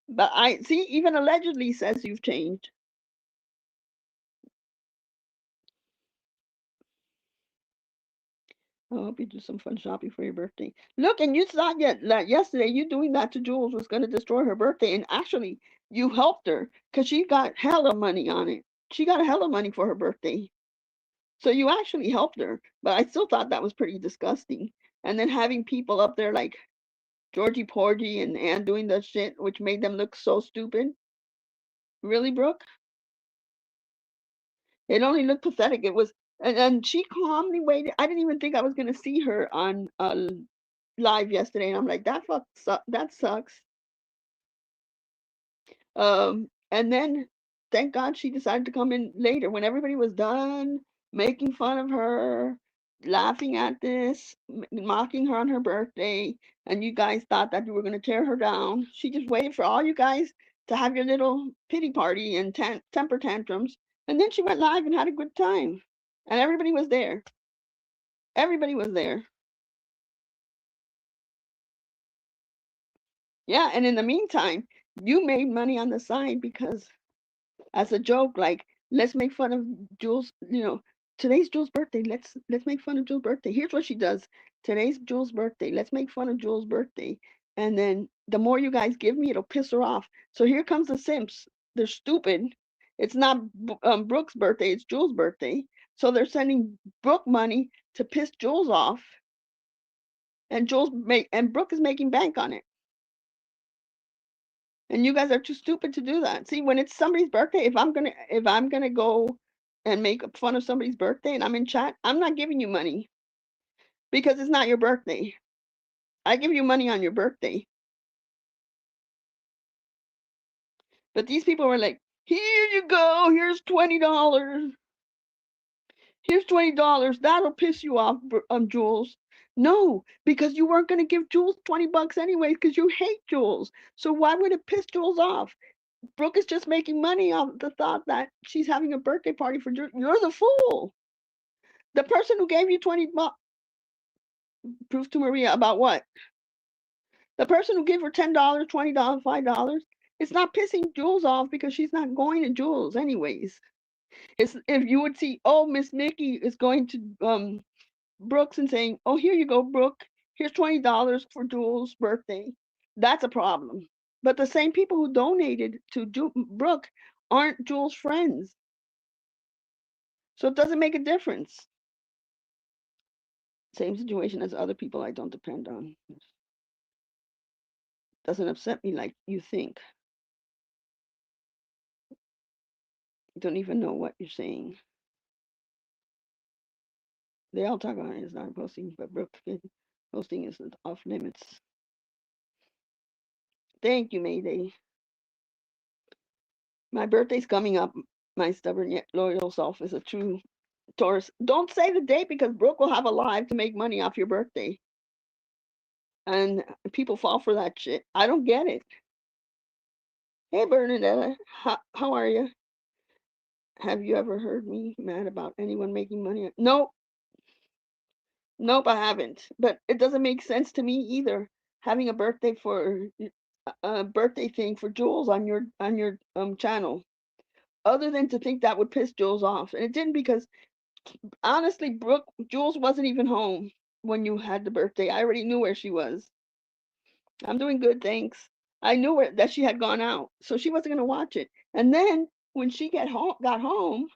But I see, even allegedly says you've changed. I hope you do some fun shopping for your birthday. Look, and you thought yesterday you doing that to Jules was going to destroy her birthday, and actually you helped her because she got hella money on it. She got hella money for her birthday. So you actually helped her, but I still thought that was pretty disgusting. And then having people up there like Georgie Porgy and Ann doing the shit, which made them look so stupid. Really, Brooke? It only looked pathetic. It was, and she calmly waited. I didn't even think I was going to see her on live yesterday, and I'm like, that sucks. And then thank God she decided to come in later when everybody was done making fun of her, laughing at this, mocking her on her birthday, and you guys thought that you were going to tear her down. She just waited for all you guys to have your little pity party and temper tantrums, and then she went live and had a good time, and everybody was there. Everybody was there. Yeah, and in the meantime, you made money on the side because as a joke, like let's make fun of Jules. Today's Jules' birthday. Let's make fun of Jules' birthday. Here's what she does. Today's Jules' birthday. Let's make fun of Jules' birthday. And then the more you guys give me, it'll piss her off. So here comes the simps. They're stupid. It's not Brooke's birthday. It's Jules' birthday. So they're sending Brooke money to piss Jules off, and Brooke is making bank on it. And you guys are too stupid to do that. See, when it's somebody's birthday, if I'm gonna go and make fun of somebody's birthday and I'm in chat, I'm not giving you money because it's not your birthday. I give you money on your birthday. But these people were like, here you go, here's $20. Here's $20. That'll piss you off, Jules. No, because you weren't gonna give Jules $20 anyway, because you hate Jules. So why would it piss Jules off? Brooke is just making money off the thought that she's having a birthday party for Jules. You're the fool. The person who gave you 20 bucks, proof to Maria about what? The person who gave her $10, $20, $5, it's not pissing Jules off because she's not going to Jules anyways. It's if you would see, oh, Miss Nikki is going to Brooks and saying, oh, here you go, Brooke. Here's $20 for Jules' birthday. That's a problem. But the same people who donated to Brooke aren't Jules' friends. So it doesn't make a difference. Same situation as other people I don't depend on. Doesn't upset me like you think. You don't even know what you're saying. They all talk about it as not posting, but Brooke posting is off limits. Thank you, Mayday. My birthday's coming up. My stubborn yet loyal self is a true Taurus. Don't say the date because Brooke will have a live to make money off your birthday. And people fall for that shit. I don't get it. Hey, Bernadetta, how are you? Have you ever heard me mad about anyone making money? Nope. Nope, I haven't. But it doesn't make sense to me either. Having a birthday for birthday thing for Jules on your channel, other than to think that would piss Jules off, and it didn't because honestly, Brooke, Jules wasn't even home when you had the birthday. I already knew where she was. I'm doing good, thanks. I knew that she had gone out, so she wasn't gonna watch it. And then when she got home,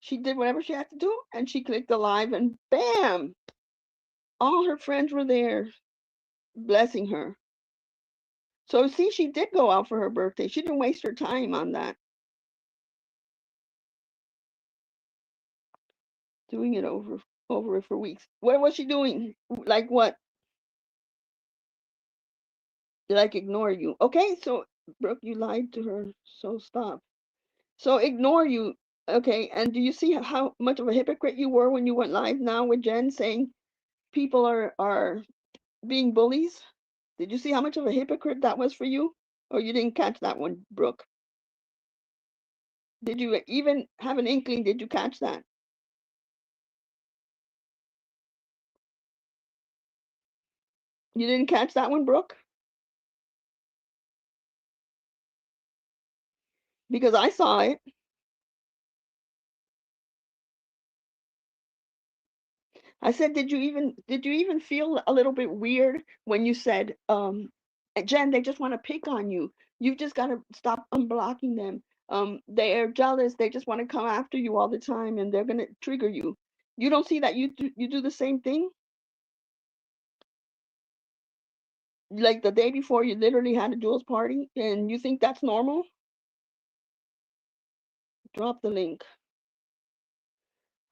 she did whatever she had to do, and she clicked the live, and bam, all her friends were there, blessing her. So see, she did go out for her birthday. She didn't waste her time on that, doing it over it for weeks. What was she doing? Like what? Like ignore you? Okay, so Brooke, you lied to her, so stop. So ignore you. Okay, and do you see how much of a hypocrite you were when you went live now with Jen saying people are being bullies? Did you see how much of a hypocrite that was for you? Or you didn't catch that one, Brooke? Did you even have an inkling? Did you catch that? You didn't catch that one, Brooke? Because I saw it. I said, did you even feel a little bit weird when you said, Jen, they just want to pick on you. You've just got to stop unblocking them. They're jealous. They just want to come after you all the time, and they're gonna trigger you. You don't see that you do the same thing? Like the day before, you literally had a Jules party, and you think that's normal? Drop the link.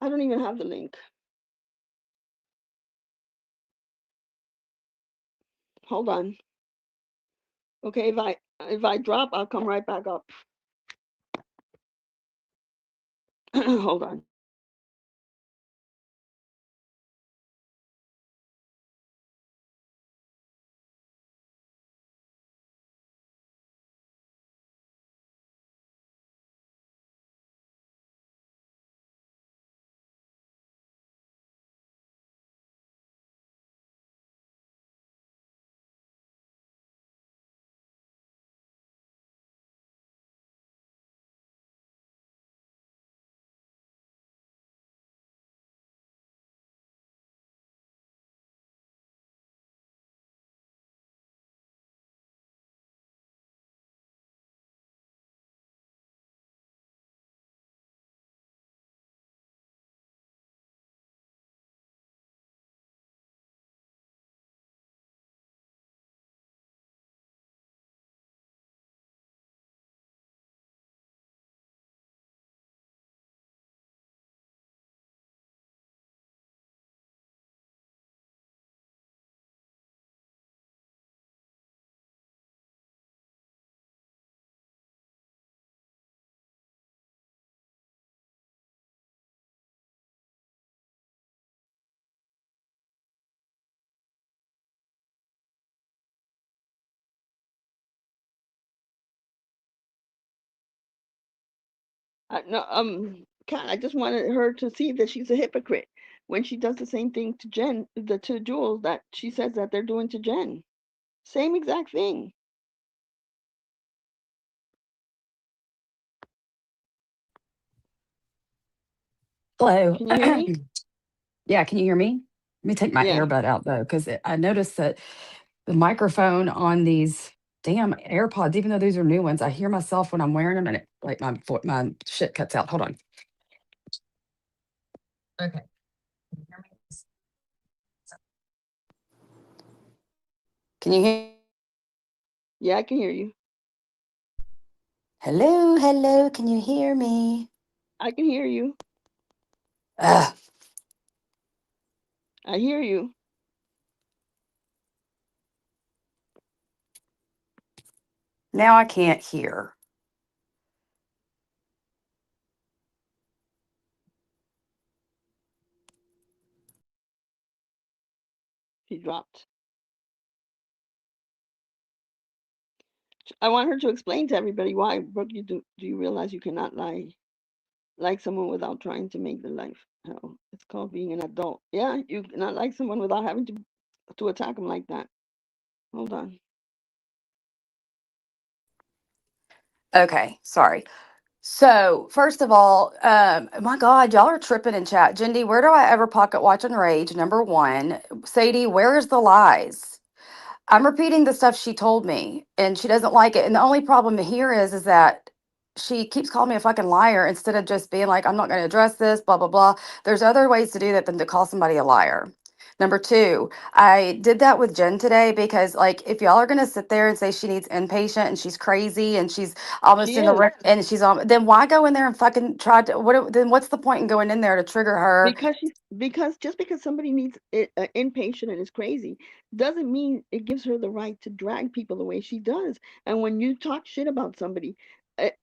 I don't even have the link. Hold on. Okay, if I drop, I'll come right back up. Hold on. No, Kat, I just wanted her to see that she's a hypocrite when she does the same thing to to Jules that she says that they're doing to Jen. Same exact thing. Hello. Can you hear me? Yeah, can you hear me? Let me take my Yeah, earbud out though, because I noticed that the microphone on these damn AirPods, even though these are new ones, I hear myself when I'm wearing them, and it like my shit cuts out. Hold on. Okay. Can you hear me? Can you hear? yeah, I can hear you. Hello, hello. Can you hear me? I can hear you. Ugh. I hear you. Now I can't hear. She dropped. I want her to explain to everybody why. Brooke, do you realize you cannot lie like someone without trying to make their life hell? It's called being an adult. Yeah, you cannot like someone without having to attack them like that. Hold on. Okay, sorry. So, first of all, my God, y'all are tripping in chat. Jindy, where do I ever pocket watch and rage? Number one. Sadie, where is the lies? I'm repeating the stuff she told me, and she doesn't like it. And the only problem here is that she keeps calling me a fucking liar instead of just being like, I'm not going to address this, blah, blah, blah. There's other ways to do that than to call somebody a liar. Number two, I did that with Jen today because, like, if y'all are going to sit there and say she needs inpatient and she's crazy and she's almost She in the is. and she's on, then why go in there and fucking try to, then what's the point in going in there to trigger her? Because just because somebody needs inpatient and is crazy doesn't mean it gives her the right to drag people the way she does. And when you talk shit about somebody,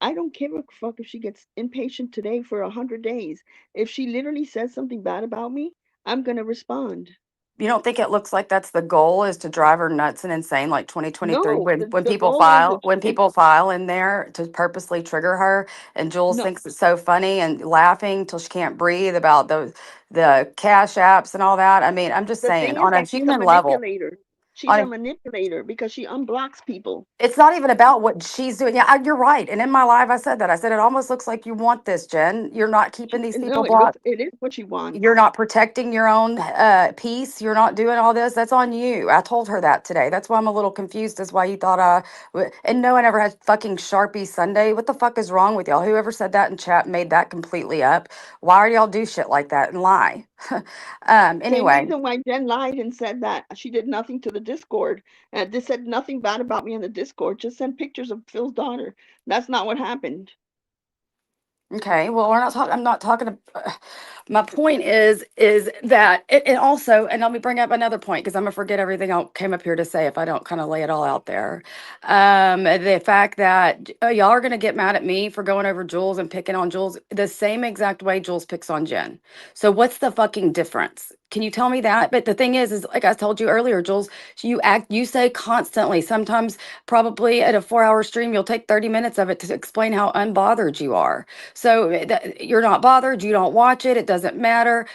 I don't give a fuck if she gets inpatient today for 100 days. If she literally says something bad about me, I'm gonna respond. You don't think it looks like that's the goal is to drive her nuts and insane like 2023 No, when the goal is that if people file in there to purposely trigger her and Jules no, thinks it's so funny and laughing till she can't breathe about the cash apps and all that. I mean, I'm just the saying thing is on a that she's a human level, manipulator. She's on a a manipulator because she unblocks people. it's not even about what she's doing. Yeah, you're right. And in my live, I said that. I said it almost looks like you want this, Jen. You're not keeping these people No, blocked. it is what she You're wants. not protecting your own peace. You're not doing all this. That's on you. I told her that today. That's why I'm a little confused as why you thought and no, I never had fucking Sharpie Sunday. What the fuck is wrong with y'all? Whoever said that in chat made that completely up. Why are y'all do shit like that and lie? Same Anyway, reason why Jen lied and said that she did nothing to the Discord. Just said nothing bad about me in the Discord. Just sent pictures of Phil's daughter. That's not what happened. okay, well, we're not talking. I'm not talking. My point is that, and also, and let me bring up another point because I'm gonna forget everything I came up here to say if I don't kind of lay it all out there. The fact that y'all are gonna get mad at me for going over Jules and picking on Jules the same exact way Jules picks on Jen. So what's the fucking difference? Can you tell me that? But the thing is like I told you earlier, Jules, you say constantly. Sometimes, probably at a 4 hour stream, you'll take 30 minutes of it to explain how unbothered you are. So you're not bothered. You don't watch it. It doesn't matter.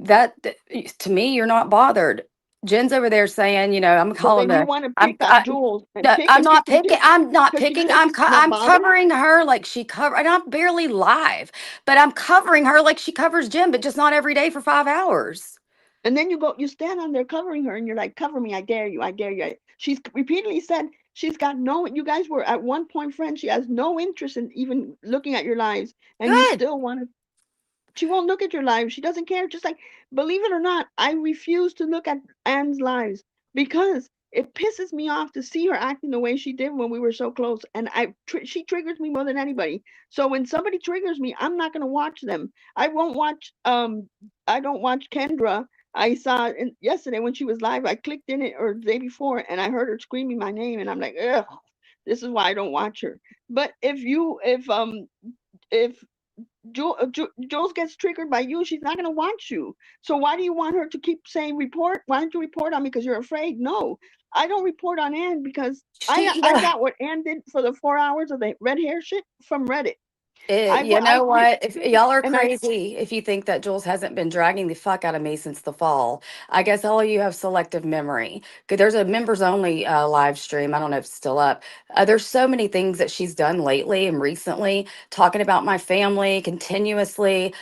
To me, you're not bothered. Jen's over there saying, I'm So calling then you the. want to I'm. pick on Jules and No, I'm and pick not picking. I'm not because she picking. says she's not I'm bothered. covering her like she cover. And I'm barely live, but I'm covering her like she covers Jen, but just not every day for 5 hours. And then you stand on there covering her and you're like, cover me, I dare you, I dare you. She's repeatedly said she's got no, you guys were at one point friends. She has no interest in even looking at your lives. And you Good. still want to she won't look at your lives. She doesn't care. Just like, believe it or not, I refuse to look at Anne's lives because it pisses me off to see her acting the way she did when we were so close. And she triggers me more than anybody. So when somebody triggers me, I'm not going to watch them. I won't watch. I don't watch Kendra. I saw yesterday when she was live. I clicked in it or the day before, and I heard her screaming my name, and I'm like, ugh. This is why I don't watch her. But if Jules gets triggered by you, she's not going to want you. So why do you want her to keep saying report? Why don't you report on me because you're afraid? No, I don't report on Anne because I got what Anne did for the 4 hours of the red hair shit from Reddit. You know I what? If y'all are and I crazy, if you think that Jules hasn't been dragging the fuck out of me since the fall, I guess all of you have selective memory. 'Cause there's a members only live stream. I don't know if it's still up. There's so many things that she's done lately and recently, talking about my family continuously,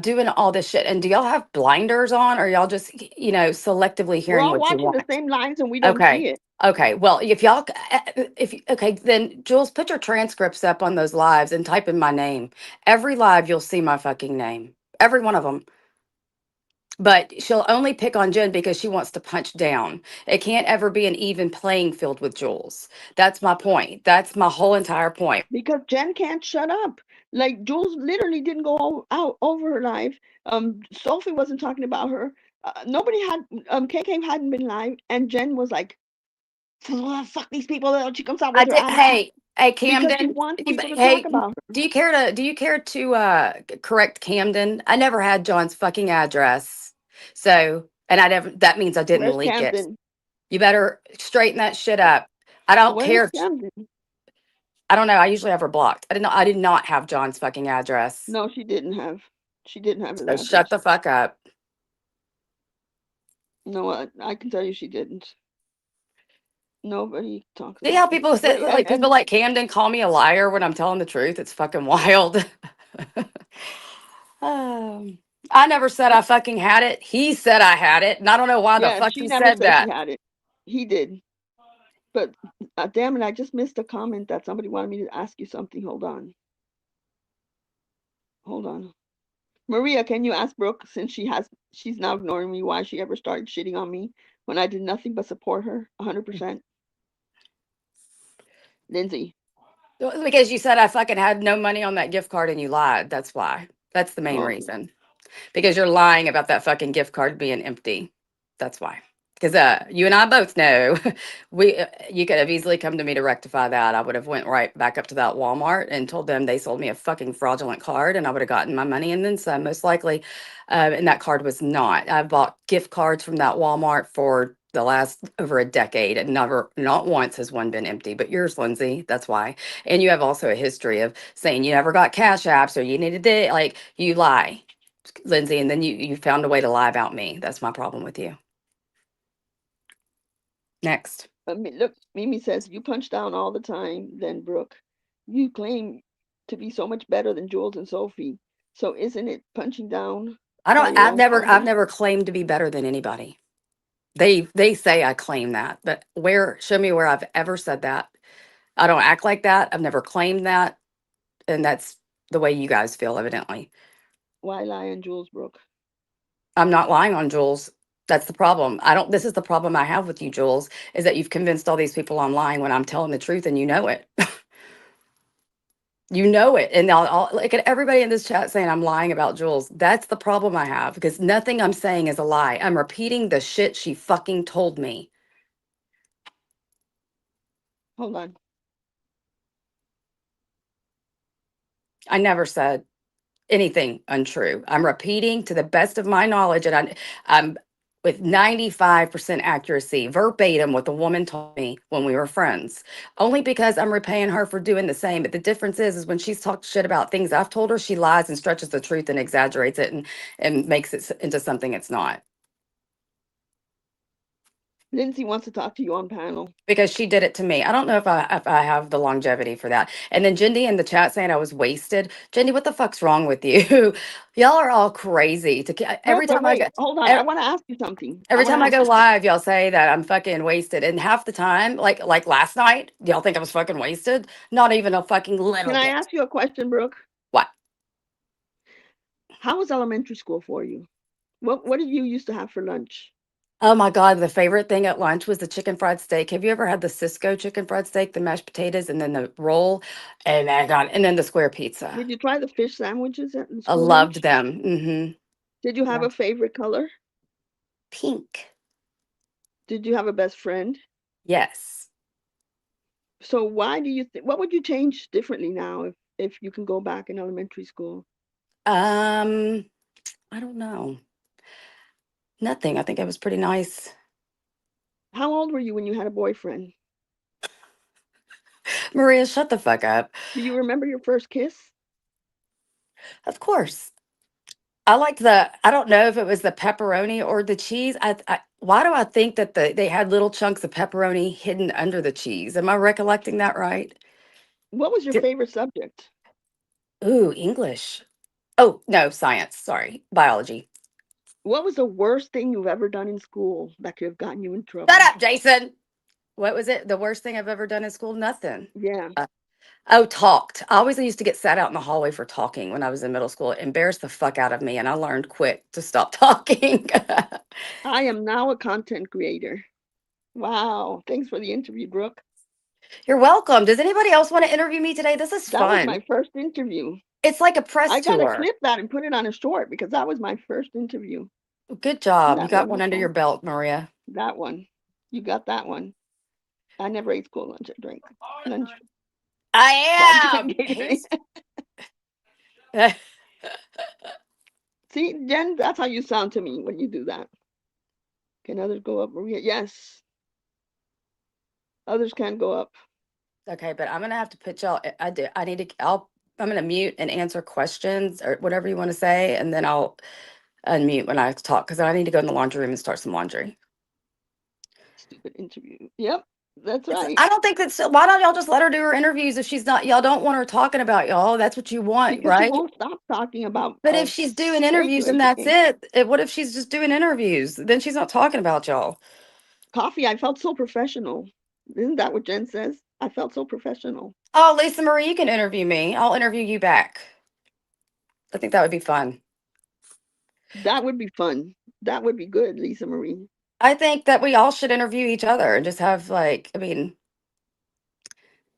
doing all this shit. And do y'all have blinders on, or y'all just, selectively we're hearing all what you watching the want? same lines and we don't Okay. see it Okay. Well, okay, then Jules, put your transcripts up on those lives and type in my name. Every live, you'll see my fucking name. Every one of them. But she'll only pick on Jen because she wants to punch down. It can't ever be an even playing field with Jules. That's my point. That's my whole entire point. because Jen can't shut up. Like Jules literally didn't go out over her life. Sophie wasn't talking about her. Nobody had KK hadn't been live, and Jen was like, fuck these people. She comes out I with her did. attitude Hey, because she Camden. wants people to talk Hey, about her. do you care to correct Camden? I never had John's fucking address. So, and I never, that means I didn't Where's leak it. Camden? You better straighten that shit up. I don't Where's care. Camden? I don't know. I usually have her blocked. I did not have John's fucking address. No, she didn't have. She didn't have his So shut address. the fuck up. No, I can tell you she didn't. Nobody talks See about how this. people But say, yeah, like, people like Camden call me a liar when I'm telling the truth? It's fucking wild. um, I never said I fucking had it. He said I had it. And I don't know why the yeah, fuck she he never said said she that. had it. He did. But damn it, I just missed a comment that somebody wanted me to ask you something. Hold on. Hold on. Maria, can you ask Brooke, since she's now ignoring me, why she ever started shitting on me when I did nothing but support her 100%? Lindsay, Because you said I fucking had no money on that gift card and you lied. That's why. That's the main oh, reason. Because you're lying about that fucking gift card being empty. That's why. Because you and I both know you could have easily come to me to rectify that. I would have went right back up to that Walmart and told them they sold me a fucking fraudulent card, and I would have gotten my money and then some, most likely. And that card was not. I bought gift cards from that Walmart for the last over a decade, and never, not once has one been empty. But yours, Lindsay, that's why. And you have also a history of saying you never got cash apps or you needed it. Like, you lie, Lindsay, and then you found a way to lie about me. That's my problem with you. Next. look, Mimi says, you punch down all the time, then Brooke. You claim to be so much better than Jules and Sophie. So isn't it punching down I by don't your own I've standards? never claimed to be better than anybody. They say I claim that, but where, show me where I've ever said that. I don't act like that. I've never claimed that, and that's the way you guys feel evidently. Why lie on Jules, Brooke? I'm not lying on Jules. That's the problem. I don't This is the problem I have with you, Jules, is that you've convinced all these people I'm lying when I'm telling the truth and you know it. You know it. And I'll look at everybody in this chat saying I'm lying about Jules. That's the problem I have, because nothing I'm saying is a lie. I'm repeating the shit she fucking told me. Hold on. I never said anything untrue. I'm repeating to the best of my knowledge, and I'm with 95% accuracy, verbatim what the woman told me when we were friends. Only because I'm repaying her for doing the same. But the difference is when she's talked shit about things I've told her, she lies and stretches the truth and exaggerates it and makes it into something it's not. Lindsay wants to talk to you on panel. Because she did it to me. I don't know if I have the longevity for that. And then Jindy in the chat saying I was wasted. Jindy, what the fuck's wrong with you? Y'all are all crazy. Every But time I wait, go, hold on. I e- want to ask you something. I every want to time I ask go you something. live, y'all say that I'm fucking wasted. And half the time, like last night, y'all think I was fucking wasted? Not even a fucking Can little I bit. ask you a question, Brooke? What? How was elementary school for you? What did you used to have for lunch? Oh my God, the favorite thing at lunch was the chicken fried steak. Have you ever had the Cisco chicken fried steak, the mashed potatoes, and then the roll? And my God, and then the square pizza. Did you try the fish sandwiches at the I school loved lunch? them. Did you have Yeah. a favorite color? Pink. Did you have a best friend? Yes. So why do you think, what would you change differently now if you can go back in elementary school? Um, I don't know. Nothing. I think it was pretty nice. How old were you when you had a boyfriend? Maria, shut the fuck up. Do you remember your first kiss? Of course. I don't know if it was the pepperoni or the cheese. Why do I think that they had little chunks of pepperoni hidden under the cheese? Am I recollecting that right? What was your Di- favorite subject? Ooh, English. Oh, no, science. Sorry. Biology. What was the worst thing you've ever done in school that could have gotten you in Shut trouble? up, Jason. What was it? The worst thing I've ever done in school? Nothing. Yeah, Oh, talked. I always used to get sat out in the hallway for talking when I was in middle school. It embarrassed the fuck out of me, and I learned quick to stop talking. I am now a content creator. Wow. Thanks for the interview, Brooke. You're welcome. Does anybody else want to interview me today? This is That was fun. my first interview. It's like a press I got to tour. clip that and put it on a short because that was my first interview. Good Isn't job. You that got one under your wonderful? belt, Maria. That one. You got that one. I never ate school lunch. I drank lunch. So I I drink am. Gatorade. See, Jen, that's how you sound to me when you do that. Can others go up, Maria? Yes. Others can go up. Okay, but I'm gonna have to pitch y'all. I do. I need to. I'm gonna mute and answer questions or whatever you want to say, and then I'll unmute when I talk because I need to go in the laundry room and start some laundry. Stupid interview. Yep. That's right. I don't think that's, why don't y'all just let her do her interviews if she's not, y'all don't want her talking about y'all. That's what you want, Because she right? won't stop talking about But if she's doing interviews and that's Accusations. it, what if she's just doing interviews? Then she's not talking about y'all. Coffee, I felt so professional. Isn't that what Jen says? I felt so professional. Oh, Lisa Marie, you can interview me. I'll interview you back. I think that would be fun. That would be fun. That would be good, Lisa Marie. I think that we all should interview each other and just have like, I mean,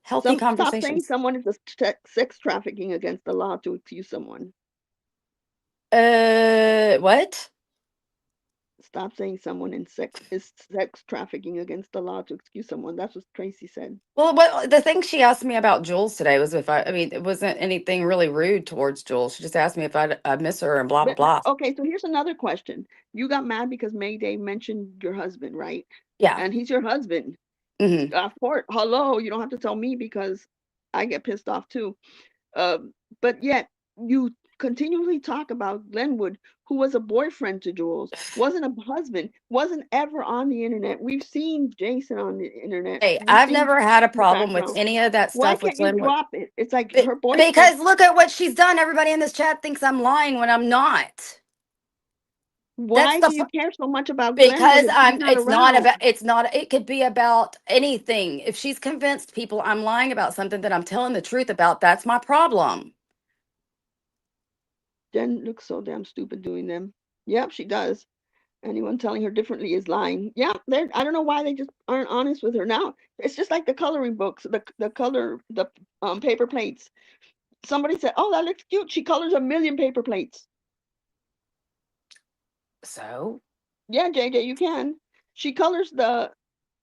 healthy Stop saying conversations. someone is a sex trafficking against the law to accuse someone. What? Stop saying someone in sex trafficking against the law to excuse someone. That's what Tracy said. Well, what the thing she asked me about Jules today was if I mean, it wasn't anything really rude towards Jules. She just asked me if I miss her and blah blah But blah. okay, so here's another question. You got mad because Mayday mentioned your husband, right? Yeah. And he's your husband. Hmm. Of course, hello, you don't have to tell me because I get pissed off too. But yet you continually talk about Glenwood, who was a boyfriend to Jules, wasn't a husband, wasn't ever on the internet. We've seen Jason on the internet. Hey, We've I've seen never had a in the problem with background. any of that Why stuff with can't you Glenwood. drop it? It's like her boyfriend. Because look at what she's done. Everybody in this chat thinks I'm lying when I'm not. That's Why the do you care so much about Glenwood because if she's I'm not it's not around? about it's not it could be about anything. If she's convinced people I'm lying about something that I'm telling the truth about, that's my problem. Jen looks so damn stupid doing them. Yep, she does. Anyone telling her differently is lying. Yeah, they're. I don't know why they just aren't honest with her now. It's just like the coloring books, the paper plates. Somebody said, "Oh, that looks cute." She colors a million paper plates. So Yeah, JJ, you can. She colors the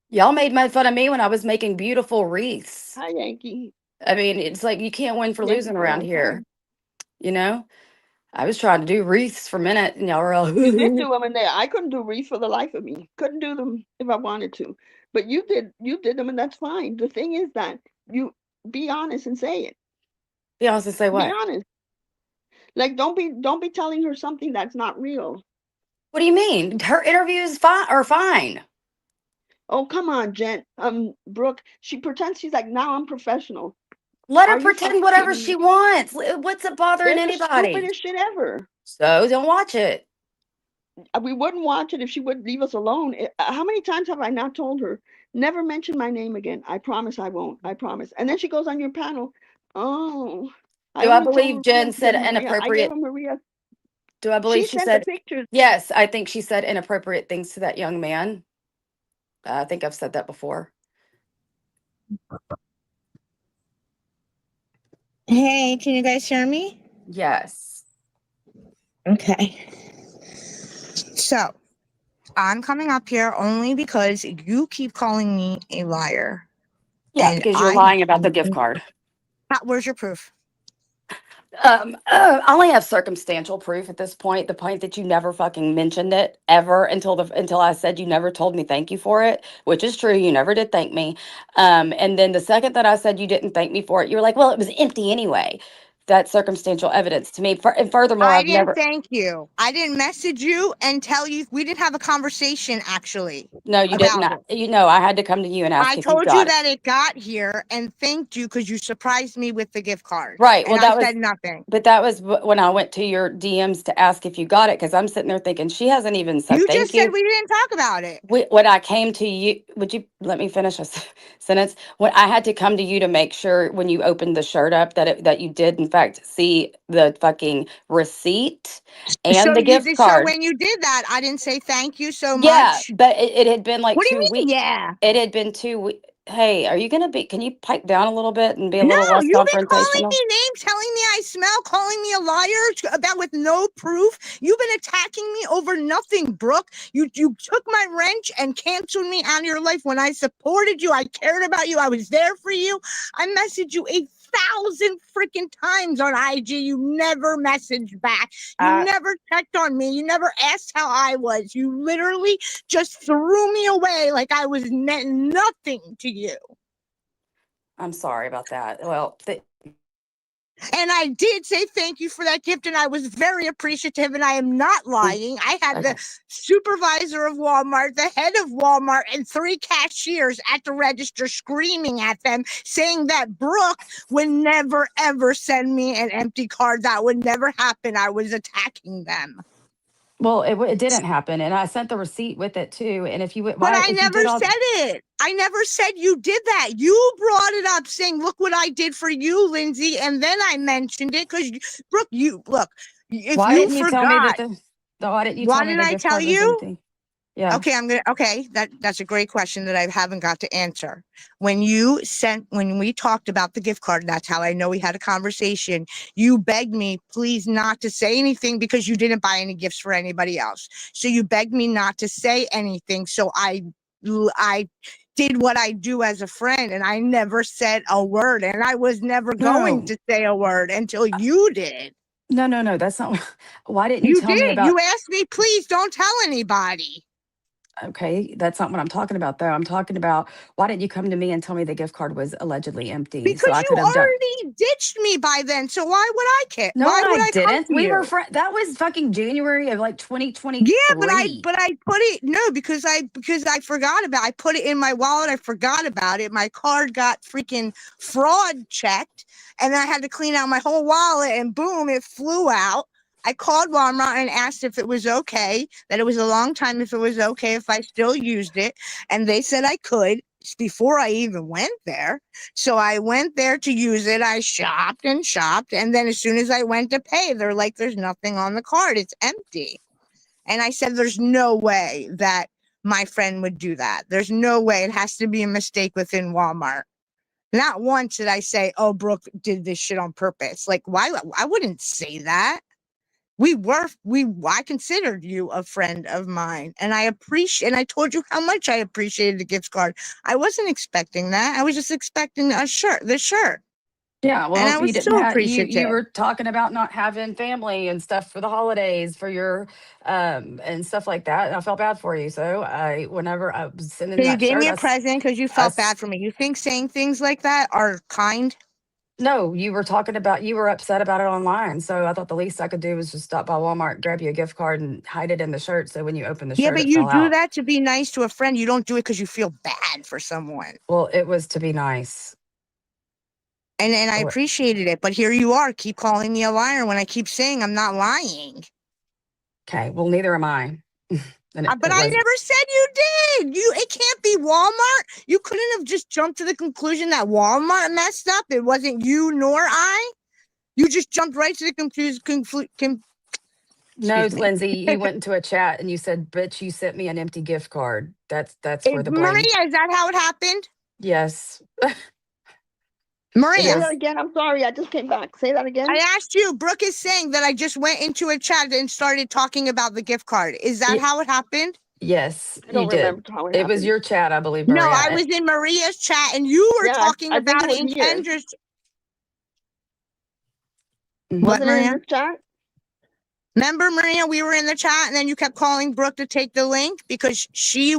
y'all made fun of me when I was making beautiful wreaths. hi Yankee. I mean, it's like you can't win for Yankee losing said around I here, can. you know? I was trying to do wreaths for a minute and y'all were all You did do them in there. I couldn't do wreaths for the life of me. Couldn't do them if I wanted to. But you did. You did them, and that's fine. The thing is that you be honest and say it. be honest and say Be what? honest. Like don't be telling her something that's not real. What do you mean? Her interview is fine or fine. Oh, come on, Jen. Brooke, she pretends she's like, now I'm professional. Let her Are you pretend fucking whatever kidding she me? wants. What's it bothering They're the anybody? stupidest shit ever. So don't watch it. We wouldn't watch it if she would leave us alone. How many times have I not told her, never mention my name again? I promise I won't. I promise. And then she goes on your panel. Oh, I Do I only told believe Maria Jen because said Maria, I gave inappropriate? her Maria. Do I believe She she sent the said, pictures. yes, I think she said inappropriate things to that young man. I think I've said that before. Hey, can you guys hear me? Yes. Okay. So, I'm coming up here only because you keep calling me a liar. Yeah, And because you're lying about the gift card. where's your proof? I only have circumstantial proof at this point. The point that you never fucking mentioned it ever until I said you never told me thank you for it, which is true. You never did thank me. And then the second that I said you didn't thank me for it, you were like, "Well, it was empty anyway." That's circumstantial evidence to me. And furthermore, I I've didn't never. thank you. I didn't message you and tell you. We didn't have a conversation actually No, you didn't. about it. You know, I had to come to you and ask I if you told you got it. that it got here and thanked you because you surprised me with the gift card. Right. Well, And I that was. said nothing. But that was when I went to your DMs to ask if you got it, because I'm sitting there thinking she hasn't even said You just thank said you. we didn't talk about it. When I came to you, would you let me finish a sentence? When I had to come to you to make sure when you opened the shirt up that you did in fact see the fucking receipt and the gift So card. when you did that, I didn't say thank you so Yeah, much. but it had been like What do you 2 weeks. mean? Yeah. It had been 2 weeks. Hey, are you gonna be? Can you pipe down a little bit and be a No, little less you've been calling confrontational? me names, telling me I smell, calling me a liar about with no proof. You've been attacking me over nothing, Brooke. You took my wrench and canceled me out of your life when I supported you. I cared about you. I was there for you. I messaged you 1,000 freaking times on IG. You never messaged back. You never checked on me. You never asked how I was. You literally just threw me away like I was meant nothing to you. I'm sorry about that. Well, And I did say thank you for that gift, and I was very appreciative, and I am not lying. I had Okay. the supervisor of Walmart, the head of Walmart, and 3 cashiers at the register screaming at them, saying that Brooke would never, ever send me an empty card. That would never happen. I was attacking them. Well, it didn't happen, and I sent the receipt with it too. And if you would, But why I if you never did all said it. I never said you did that. You brought it up saying, look what I did for you, Lindsay. And then I mentioned it because, Brooke, you look, if why you didn't you tell me that forgot, why didn't you why tell me didn't the I gift tell card was you? empty? Yeah. Okay, that's a great question that I haven't got to answer. When we talked about the gift card, that's how I know we had a conversation. You begged me, please, not to say anything because you didn't buy any gifts for anybody else. So you begged me not to say anything. So I did what I do as a friend, and I never said a word, and I was never going No. to say a word until you did. No, that's not why didn't you You tell me did. about You asked me, please don't tell anybody. okay, that's not what I'm talking about though. I'm talking about why didn't you come to me and tell me the gift card was allegedly empty so Because I you could have done already ditched me by then. So why would I care? No, Why would I I come didn't. to We were you? friends. That was fucking January of like Yeah, 2023. but I put it because I forgot about I put it in my wallet. I forgot about it. My card got freaking fraud checked, and I had to clean out my whole wallet, and boom, it flew out. I called Walmart and asked if it was okay, that it was a long time, if it was okay if I still used it. And they said I could before I even went there. So I went there to use it. I shopped and shopped. And then as soon as I went to pay, they're like, there's nothing on the card. It's empty. And I said, there's no way that my friend would do that. There's no way. It has to be a mistake within Walmart. Not once did I say, oh, Brooke did this shit on purpose. Like, why? I wouldn't say that. I considered you a friend of mine, and and I told you how much I appreciated the gift card. I wasn't expecting that. I was just expecting the shirt. Yeah, And well, I you was didn't so have you appreciative. were talking about not having family and stuff for the holidays for your and stuff like that. And I felt bad for you. So whenever I was sending So you that gave me shirt, a present because you I felt bad for me. You think saying things like that are kind? no, you were talking about you were upset about it online. So I thought the least I could do was just stop by Walmart, grab you a gift card, and hide it in the shirt. So when you open the Yeah, shirt, but it you fell do out. that to be nice to a friend. You don't do it because you feel bad for someone. Well, it was to be nice. And I appreciated it. But here you are, keep calling me a liar when I keep saying I'm not lying. Okay, well, neither am I. And But it I wasn't. never said you did. It can't be Walmart. You couldn't have just jumped to the conclusion that Walmart messed up. It wasn't you nor I. You just jumped right to the No, excuse me. Lindsay, you went into a chat and you said, "Bitch, you sent me an empty gift card." That's where the blame. Maria, is that how it happened? Yes, it Maria, Say that is. again. I'm sorry. I just came back. Say that again. I asked you. Brooke is saying that I just went into a chat and started talking about the gift card. Is that Y- how it happened? yes, I you don't remember did. how it It was happened. your chat, I believe, No, Maria. I was in Maria's chat and you were Yeah, talking I think it about it was in here. Kendra's. Mhm. What, Wasn't it in Maria? the chat? Remember, Maria, we were in the chat and then you kept calling Brooke to take the link because she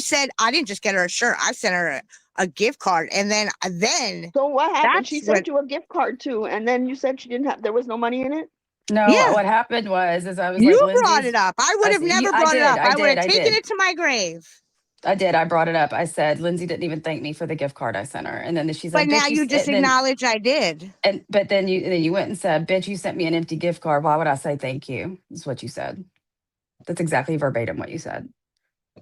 said, I didn't just get her a shirt. I sent her a gift card. And then So what happened? She that's when, sent you a gift card too, and then you said she didn't have. There was no money in it. No, yeah, what happened was, is I was like, you brought it Lindsay's. up. I would have never I brought it did, up. I I would did, have I taken did. it to my grave. I did. I brought it up. I said, Lindsay didn't even thank me for the gift card I sent her. And then she's But like, now bitch, you just acknowledge I did. but then you went and said, bitch, you sent me an empty gift card. Why would I say thank you? Is what you said. That's exactly verbatim what you said.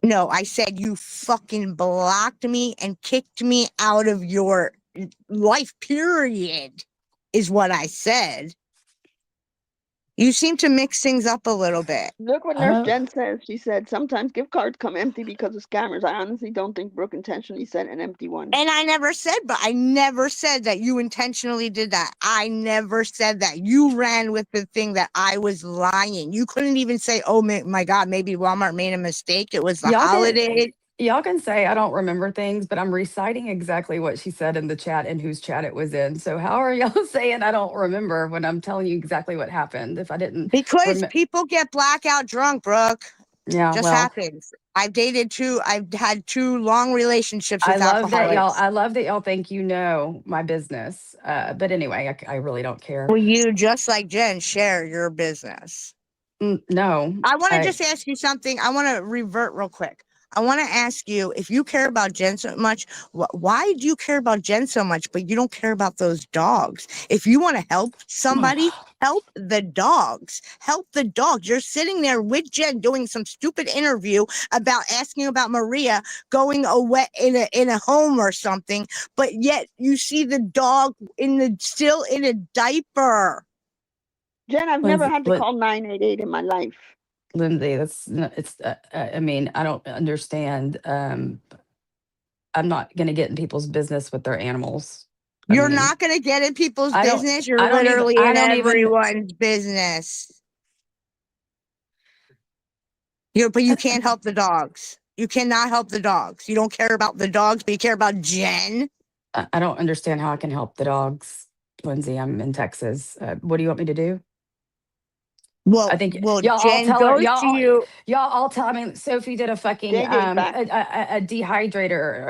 No, I said you fucking blocked me and kicked me out of your life, period, is what I said. You seem to mix things up a little bit. Look what Nurse Oh, Jen says. She said sometimes gift cards come empty because of scammers. I honestly don't think Brooke intentionally sent an empty one. And I never said that you intentionally did that. I never said that. You ran with the thing that I was lying. You couldn't even say, oh my God, maybe Walmart made a mistake. It was the y'all can holidays. y'all can say I don't remember things, but I'm reciting exactly what she said in the chat and whose chat it was in. So how are y'all saying I don't remember when I'm telling you exactly what happened? If I didn't Because remember, people get blackout drunk, Brooke. yeah, Just well, happens. I've dated two. I've had 2 long relationships I with love that y'all. alcoholics. I love that y'all think you know my business. But anyway, I really don't care. Will you, just like Jen, share your business? No, I want to just ask you something. I want to revert real quick. I want to ask you, if you care about Jen so much, why do you care about Jen so much, but you don't care about those dogs? If you want to help somebody, help the dogs. Help the dogs. You're sitting there with Jen doing some stupid interview about asking about Maria going away in a home or something, but yet you see the dog still in a diaper. Jen, I've never had to call 988 in my life. Lindsay, it's. I mean, I don't understand. I'm not going to get in people's business with their animals. You're not going to get in people's business. You're I don't even. literally I in don't even. everyone's business. But you can't help the dogs. You cannot help the dogs. You don't care about the dogs, but you care about Jen. I don't understand how I can help the dogs, Lindsay. I'm in Texas. What do you want me to do? Well, I think well, y'all all Jen tell her. goes to you. Y'all all tell. I mean, Sophie did a fucking JJ's back. a dehydrator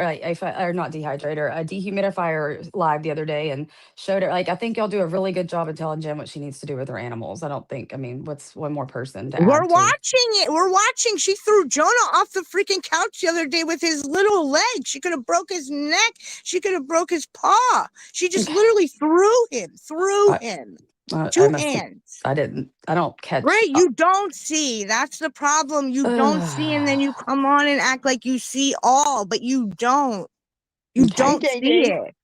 or not dehydrator, a dehumidifier live the other day and showed her. Like, I think y'all do a really good job of telling Jen what she needs to do with her animals. I don't think. I mean, what's one more person to We're add to? watching it. We're watching. She threw Jonah off the freaking couch the other day with his little leg. She could have broke his neck. She could have broke his paw. She just literally threw him. I 2 must have. hands. I didn't. I don't catch. Right, you don't see. That's the problem. You don't see, and then you come on and act like you see all, but you don't. You Okay. don't Hey, see JJ. it.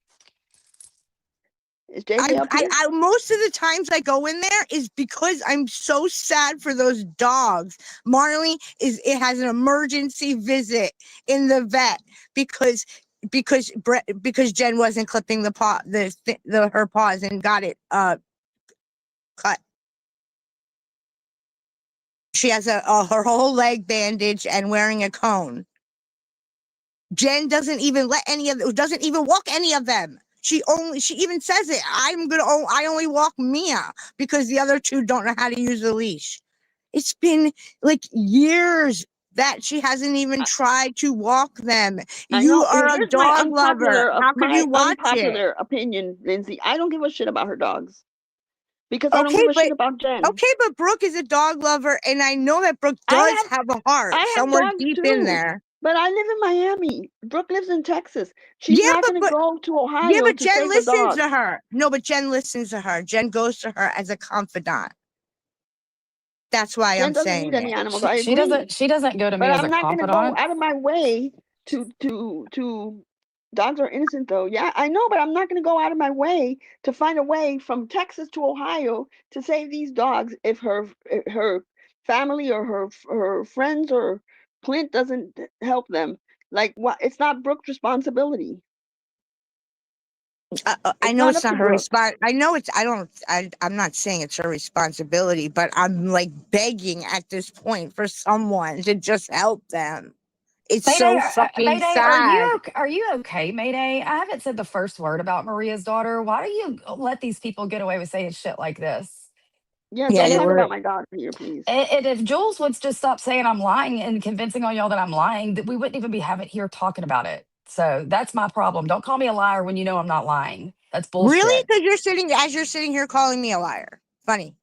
Is JJ up here? I most of the times I go in there is because I'm so sad for those dogs. Marley has an emergency visit in the vet because Jen wasn't clipping her paws and got it cut. She has her whole leg bandaged and wearing a cone. Jen doesn't even doesn't even walk any of them. She even says it. I only walk Mia because the other 2 don't know how to use the leash. It's been like years that she hasn't even tried to walk them. You are a Here's dog lover. How could you watch it? unpopular opinion, Lindsay. I don't give a shit about her dogs because I don't Okay, give a shit about Jen. okay, but Brooke is a dog lover, and I know that Brooke does have a heart I have somewhere dogs deep too, in there. but I live in Miami. Brooke lives in Texas. She's Yeah, not going to go to Ohio to Jen save her listens dogs. to her. No, but Jen listens to her. Jen goes to her as a confidant. That's why Jen I'm doesn't saying need any it. animals. I agree. She doesn't go to me But as I'm a not going to go confidant. out of my way to dogs are innocent though. Yeah, I know, but I'm not going to go out of my way to find a way from Texas to Ohio to save these dogs if her family or her friends or Clint doesn't help them. Like what? It's not Brooke's responsibility. I know it's up to not her Brooke. I know it's. I'm not saying it's her responsibility, but I'm like begging at this point for someone to just help them. It's so fucking Mayday, sad. are you okay, Mayday? I haven't said the first word about Maria's daughter. Why do you let these people get away with saying shit like this? Yeah, Yeah, don't they talk were. about my daughter here, please. And if Jules would just stop saying I'm lying and convincing all y'all that I'm lying, that we wouldn't even be having here talking about it. So that's my problem. Don't call me a liar when you know I'm not lying. That's bullshit. Really? Because you're sitting here calling me a liar. Funny.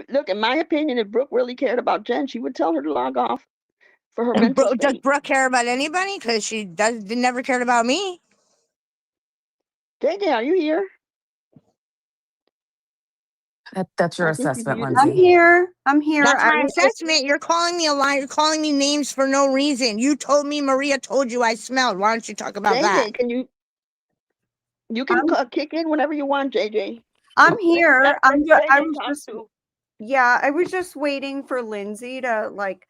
Look, in my opinion, if Brooke really cared about Jen, she would tell her to log off for her And mental does state. Brooke care about anybody? Because she never cared about me. JJ, are you here? That's your I think you're assessment, muted. I'm Lindsay. here. I'm here. That's my I assessment. You're calling me a liar. You're calling me names for no reason. You told me Maria told you I smelled. Why don't you talk about that? JJ, can you can kick in whenever you want, JJ. I'm here. Let I JJ was talk just too. yeah, I was just waiting for Lindsay to like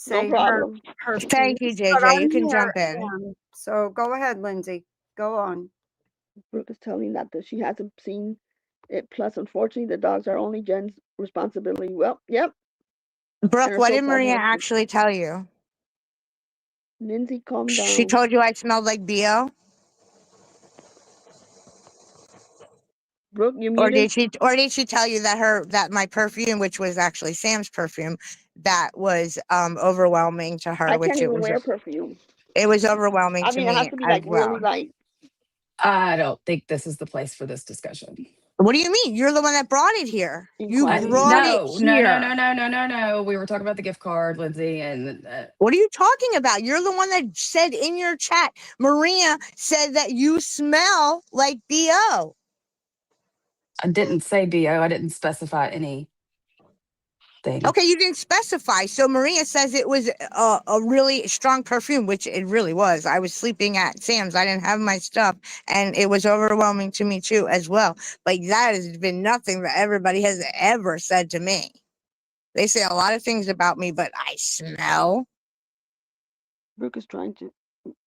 No say problem. her Thank you, piece, but JJ. You I'm can here. jump in. And so go ahead, Lindsay. Go on. Brooke is telling that she hasn't seen it. Plus, unfortunately, the dogs are only Jen's responsibility. Well, yep. Brooke, what did Maria husband. actually tell you? Lindsay, calm down. She told you I smelled like BO? Brooke, you Or muted. did she tell you that my perfume, which was actually Sam's perfume, that was overwhelming to her, I which can't it even was wear perfume. it was overwhelming I to mean, it has me to be as like well. really light. I don't think this is the place for this discussion. What do you mean? You're the one that brought it here. You Inquiry. brought it here. No. We were talking about the gift card, Lindsay, and What are you talking about? You're the one that said in your chat, Maria said that you smell like BO. I didn't say BO. I didn't specify anything. Okay, you didn't specify. So Maria says it was a really strong perfume, which it really was. I was sleeping at Sam's. I didn't have my stuff, and it was overwhelming to me too, as well. But that has been nothing that everybody has ever said to me. They say a lot of things about me, but I smell. Brooke is trying to.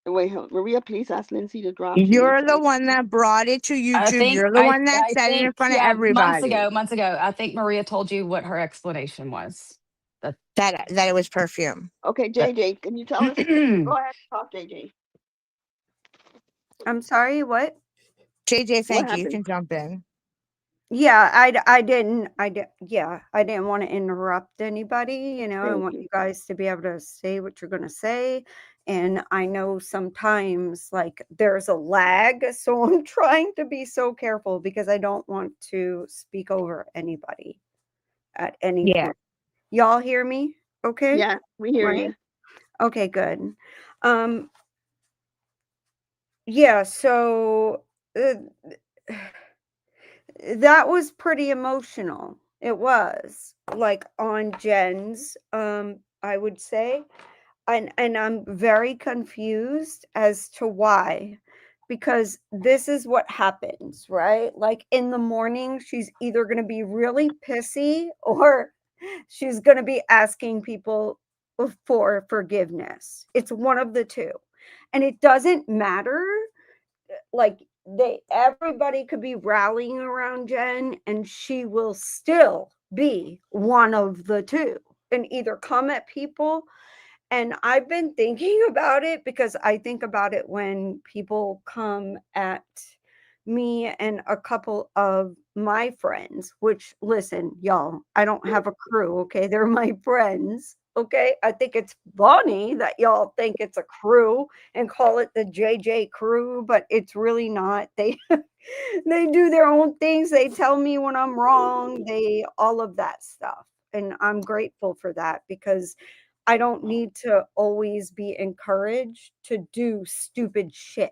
Wait, Maria, please ask Lindsay to drop you. You're the one that brought it to I YouTube. think You're the one that I said it in think front of yeah, everybody months ago. I think Maria told you what her explanation was. that it was perfume. Okay, JJ, can you tell us? Go ahead, talk, JJ. I'm sorry, what? JJ, What thank you. You happened? can jump in. Yeah, I didn't want to interrupt anybody, I Thank want you. you guys to be able to say what you're going to say. And I know sometimes like there's a lag, so I'm trying to be so careful because I don't want to speak over anybody at any Yeah. point. Y'all hear me? Okay? Yeah, we hear Right? you. Okay, good. Yeah, so that was pretty emotional. It was like on Jen's, I would say. And I'm very confused as to why. Because this is what happens, right? Like in the morning, she's either going to be really pissy or she's going to be asking people for forgiveness. It's one of the two. And it doesn't matter, like everybody could be rallying around Jen and she will still be one of the two and either come at people. And I've been thinking about it because I think about it when people come at me and a couple of my friends, which listen, y'all, I don't have a crew, okay? They're my friends, okay? I think it's funny that y'all think it's a crew and call it the JJ crew, but it's really not. They they do their own things. They tell me when I'm wrong, they all of that stuff. And I'm grateful for that because I don't need to always be encouraged to do stupid shit.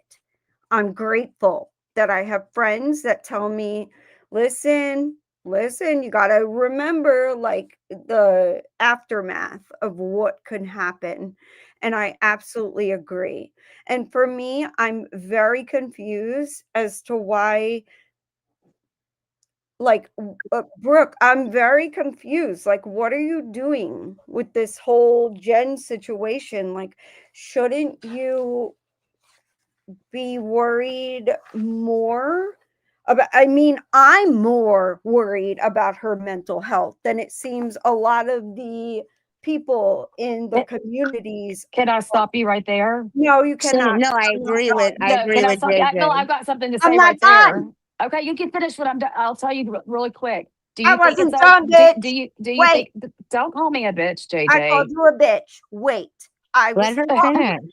I'm grateful that I have friends that tell me, listen, you got to remember like the aftermath of what could happen. And I absolutely agree. And for me, I'm very confused as to why, like, Brooke, I'm very confused. Like, what are you doing with this whole Jen situation? Like, shouldn't you be worried more about, I mean, I'm more worried about her mental health than it seems a lot of the people in the communities. Can I stop you right there? No, you cannot. No, I I'm not agree with done. Can I stop? Yeah, no, JJ. I've got something to I'm say not right there. done. Okay, you can finish what I'm. I'll tell you really quick. Do I you think it's wasn't done, bitch. do you Wait, think? Don't call me a bitch, I called JJ. you a bitch. Wait, I Let was her talking. finish.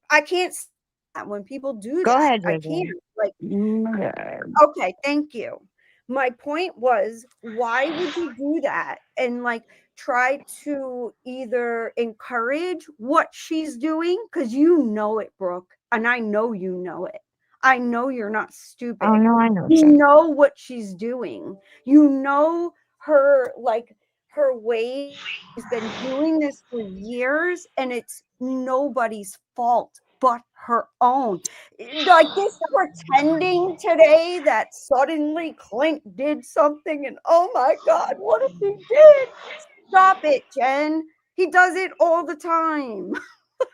I can't say that when people do Go that. ahead, I JJ. can't. Like, okay, thank you. My point was, why would you do that and like try to either encourage what she's doing? Because you know it, Brooke, and I know you know it. I know you're not Oh stupid. no, I know. You know what she's doing. You know her, like her way. She's been doing this for years, and it's nobody's fault but her own. Like this pretending today that suddenly Clint did something and oh my God, what if he did? Stop it, Jen. He does it all the time.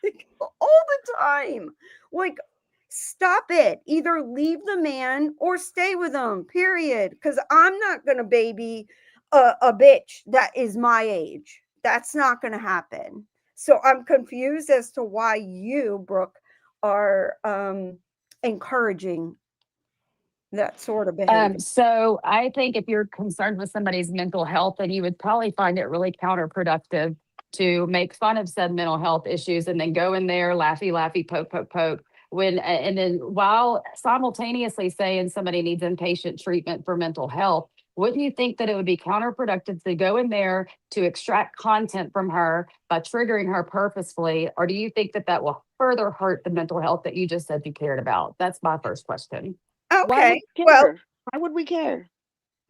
Like, all the time. Like, stop it. Either leave the man or stay with him, period. Because I'm not going to baby a bitch that is my age. That's not going to happen. So I'm confused as to why you, Brooke, are encouraging that sort of behavior. So I think if you're concerned with somebody's mental health, then you would probably find it really counterproductive to make fun of said mental health issues and then go in there, laughy, laughy, poke, poke, poke. And then while simultaneously saying somebody needs inpatient treatment for mental health, wouldn't you think that it would be counterproductive to go in there to extract content from her by triggering her purposefully? Or do you think that that will further hurt the mental health that you just said you cared about? That's my first question. Why would Okay. we Well, care? Why would we care?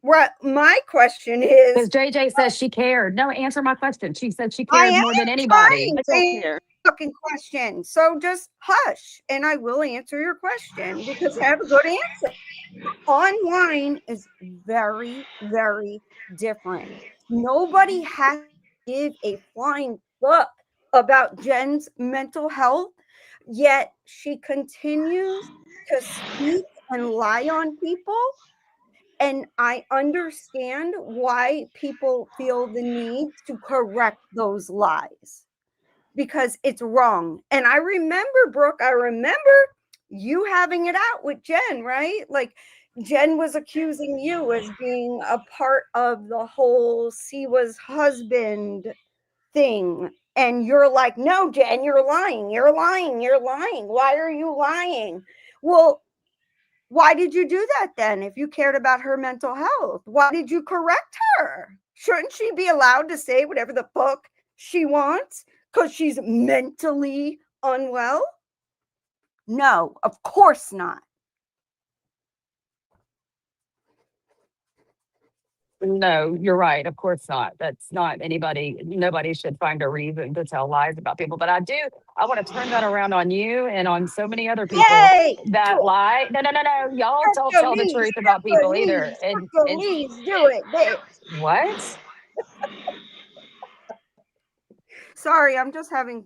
what my question Because is, JJ says she cared. No, answer my question. She said she I cared am more than trying anybody. I to don't answer care. fucking question. So just hush and I will answer your question because I have a good answer. Online is very, very different. Nobody has to give a flying fuck about Jen's mental health, yet she continues to speak and lie on people. And I understand why people feel the need to correct those lies because it's wrong. And I remember, Brooke, I remember you having it out with Jen, right? Like Jen was accusing you as being a part of the whole Siwa's husband thing. And you're like, no, Jen, you're lying. You're lying. You're lying. Why are you lying? Well, why did you do that then if you cared about her mental health? Why did you correct her? Shouldn't she be allowed to say whatever the fuck she wants because she's mentally unwell? No, of course not. No, you're right. Of course not. That's not anybody. Nobody should find a reason to tell lies about people. But I want to turn that around on you and on so many other people Yay! that lie. No, no, no, no. Y'all don't tell the truth about people either. And Do it, bitch. what? Sorry, I'm just having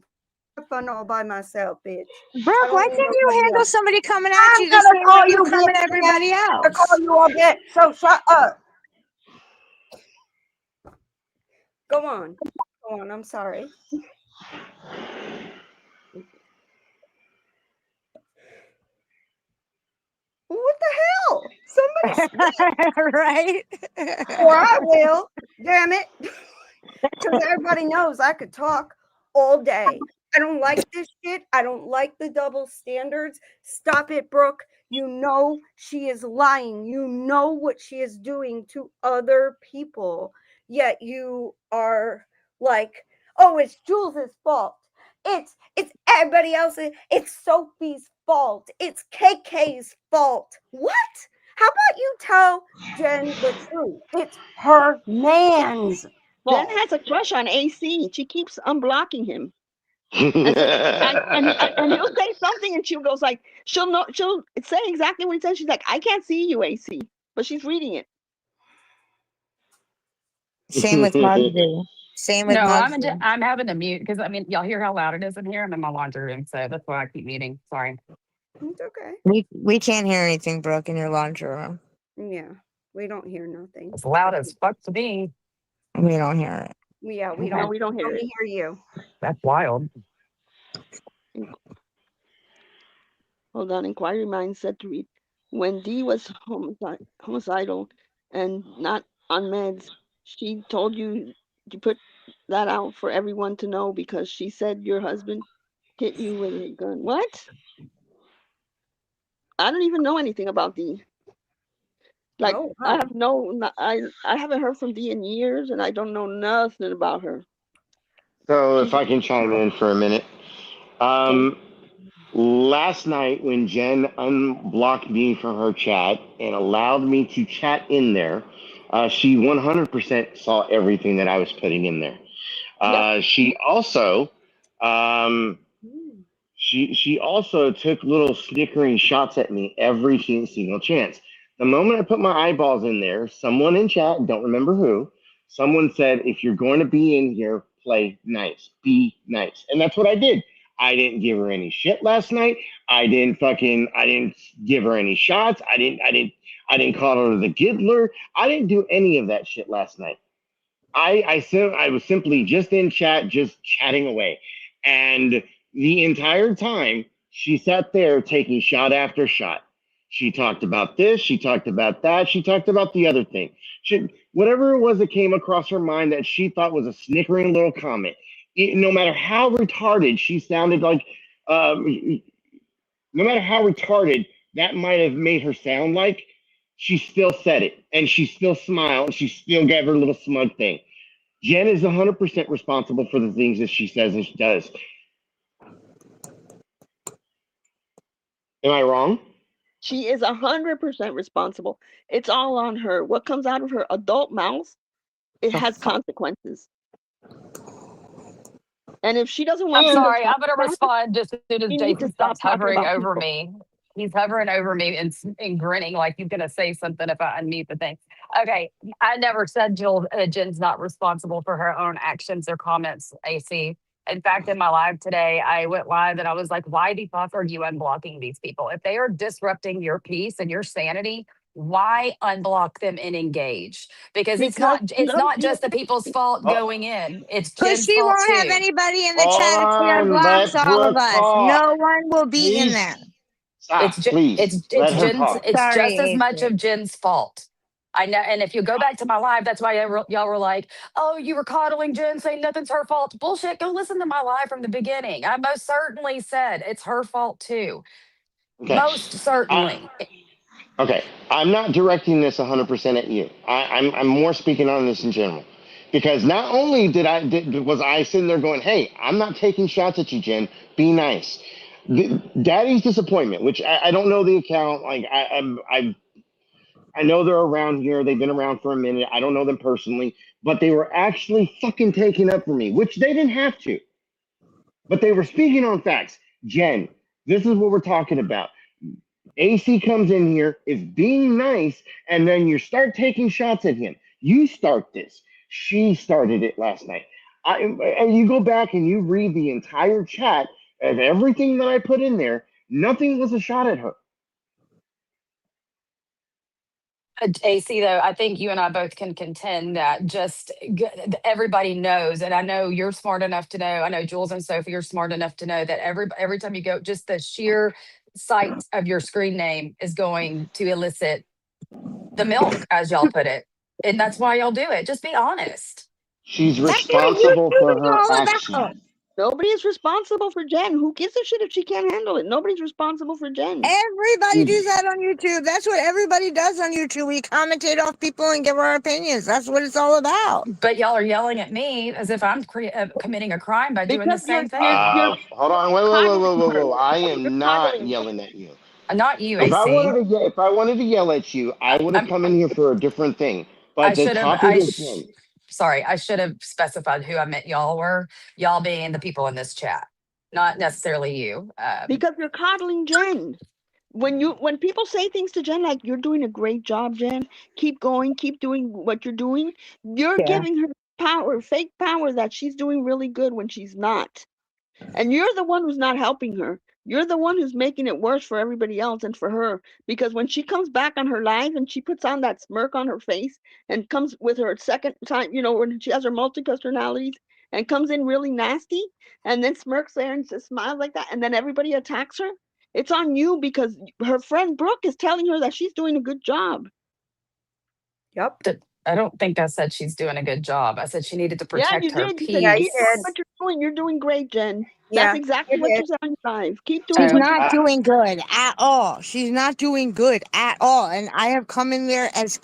fun all by myself, bitch. Brooke, why can't you handle somebody coming at you the gonna same call way you you come at bitch. everybody I else? call you a bitch, so shut up. Go on. Go on. I'm sorry. What the hell? Somebody Right? or I will. Damn it. Because everybody knows I could talk all day. I don't like this shit. I don't like the double standards. Stop it, Brooke. You know she is lying. You know what she is doing to other people. Yet you are like, oh, it's Jules's fault. It's everybody else's. It's Sophie's fault. It's KK's fault. What? How about you tell Jen the truth? It's her man's Jen fault. has a crush on AC. She keeps unblocking him. And he'll say something and she goes like she'll say exactly what he says. She's like, I can't see you, AC. But she's reading it. Same with Muggsy. Same with No, Muggsy. I'm having to mute because I mean y'all hear how loud it is in here. I'm in my laundry room, so that's why I keep muting. Sorry. It's okay. We can't hear anything, Brooke, in your laundry room. Yeah, we don't hear nothing. It's loud as fuck to me. We don't hear it. Yeah, we No, don't. we don't hear Only it. hear you. That's wild. Hold on. Inquiry Minds said to read when Dee was homicidal and not on meds, she told you to put that out for everyone to know because she said your husband hit you with a gun. What? I don't even know anything about Dee. Like Oh, I wow. have I haven't heard from Dee in years, and I don't know nothing about her. So, if I can chime in for a minute. Okay. Last night, when Jen unblocked me from her chat and allowed me to chat in there, she 100% saw everything that I was putting in there. Yep. She also, um, Mm. she also took little snickering shots at me every single chance. The moment I put my eyeballs in there, someone in chat, don't remember who, someone said, if you're going to be in here, play nice, be nice. And that's what I did. I didn't give her any shit last night. I didn't give her any shots. I didn't call her the Giddler. I didn't do any of that shit last night. I was simply just in chat, just chatting away. And the entire time she sat there taking shot after shot. She talked about this. She talked about that. She talked about the other thing. Whatever it was that came across her mind that she thought was a snickering little comment, no matter how retarded she sounded like, um, no matter how retarded that might have made her sound like, she still said it. And she still smiled. And she still gave her little smug thing. Jen is 100% responsible for the things that she says and she does. Am I wrong? She is 100% responsible. It's all on her. What comes out of her adult mouth, it has consequences. And if she doesn't want I'm people sorry. talking I'm going to about her, respond just as soon as she needs to Jason stop stops talking hovering about over people. me. He's hovering over me and grinning like he's going to say something if I unmute the thing. Okay. I never said Jen's not responsible for her own actions or comments, AC. In fact, in my live today, I went live and I was like, why the fuck are you unblocking these people? If they are disrupting your peace and your sanity, why unblock them and engage? Because it's Because not she it's loves not you. just the people's fault Oh, going in. It's Because Jen's she fault won't have too. anybody in the hold chat if she on. unblocks Let all of Brooke us. talk. No one will be in Please there. stop. Please let her talk. It's Sorry, just as much AC. of Jen's fault. I know, and if you go back to my live, that's why y'all were like, "Oh, you were coddling Jen, saying nothing's her fault." Bullshit. Go listen to my live from the beginning. I most certainly said it's her fault too. Okay. Most I, certainly. okay. I'm not directing this 100% at you. I'm more speaking on this in general. Because not only was I sitting there going, hey, I'm not taking shots at you, Jen. Be nice. Daddy's disappointment, which I don't know the account. Like I know they're around here. They've been around for a minute. I don't know them personally, but they were actually fucking taking up for me, which they didn't have to. But they were speaking on facts. Jen, this is what we're talking about. AC comes in here, is being nice, and then you start taking shots at him. You start this. She started it last night. And you go back and you read the entire chat of everything that I put in there. Nothing was a shot at her. AC, though, I think you and I both can contend that everybody knows, and I know you're smart enough to know. I know Jules and Sophie are smart enough to know that every time you go, just the sheer sight of your screen name is going to elicit the milk, as y'all put it, and that's why y'all do it. Just be honest. She's That's what responsible YouTube for is her all about. actions. Nobody is responsible for Jen. Who gives a shit if she can't handle it? Nobody's responsible for Jen. Everybody She's does that on YouTube. That's what everybody does on YouTube. We commentate off people and give our opinions. That's what it's all about. But y'all are yelling at me as if I'm committing a crime by doing the Because same thing. Hold on, wait, wait, wait, wait, coddling wait, her. wait. I You're am not coddling her. yelling at you. Not you, If I AC. wanted to, if I wanted to yell at you, I would have I'm. come in here for a different thing. I But the should have. topic is Jen. Sorry, I should have specified who I meant y'all were. Y'all being the people in this chat, not necessarily you. Because you're coddling Jen. When people say things to Jen like you're doing a great job, Jen, keep going, keep doing what you're doing, you're Yeah. giving her power, fake power that she's doing really good when she's not. And you're the one who's not helping her. You're the one who's making it worse for everybody else and for her. Because when she comes back on her live and she puts on that smirk on her face and comes with her second time, when she has her multi personalities and comes in really nasty and then smirks there and just smiles like that, and then everybody attacks her, it's on you because her friend Brooke is telling her that she's doing a good job. Yep. I don't think I said she's doing a good job. I said she needed to Yeah, protect you her did. You said, Yeah, you keep peace. doing did. what you're doing. You're doing great, Jen. Yeah, That's exactly you what did. you said on your live. Keep doing She's Oh, what you're not I, doing. doing good at all. She's not doing good at all. And I have come in there as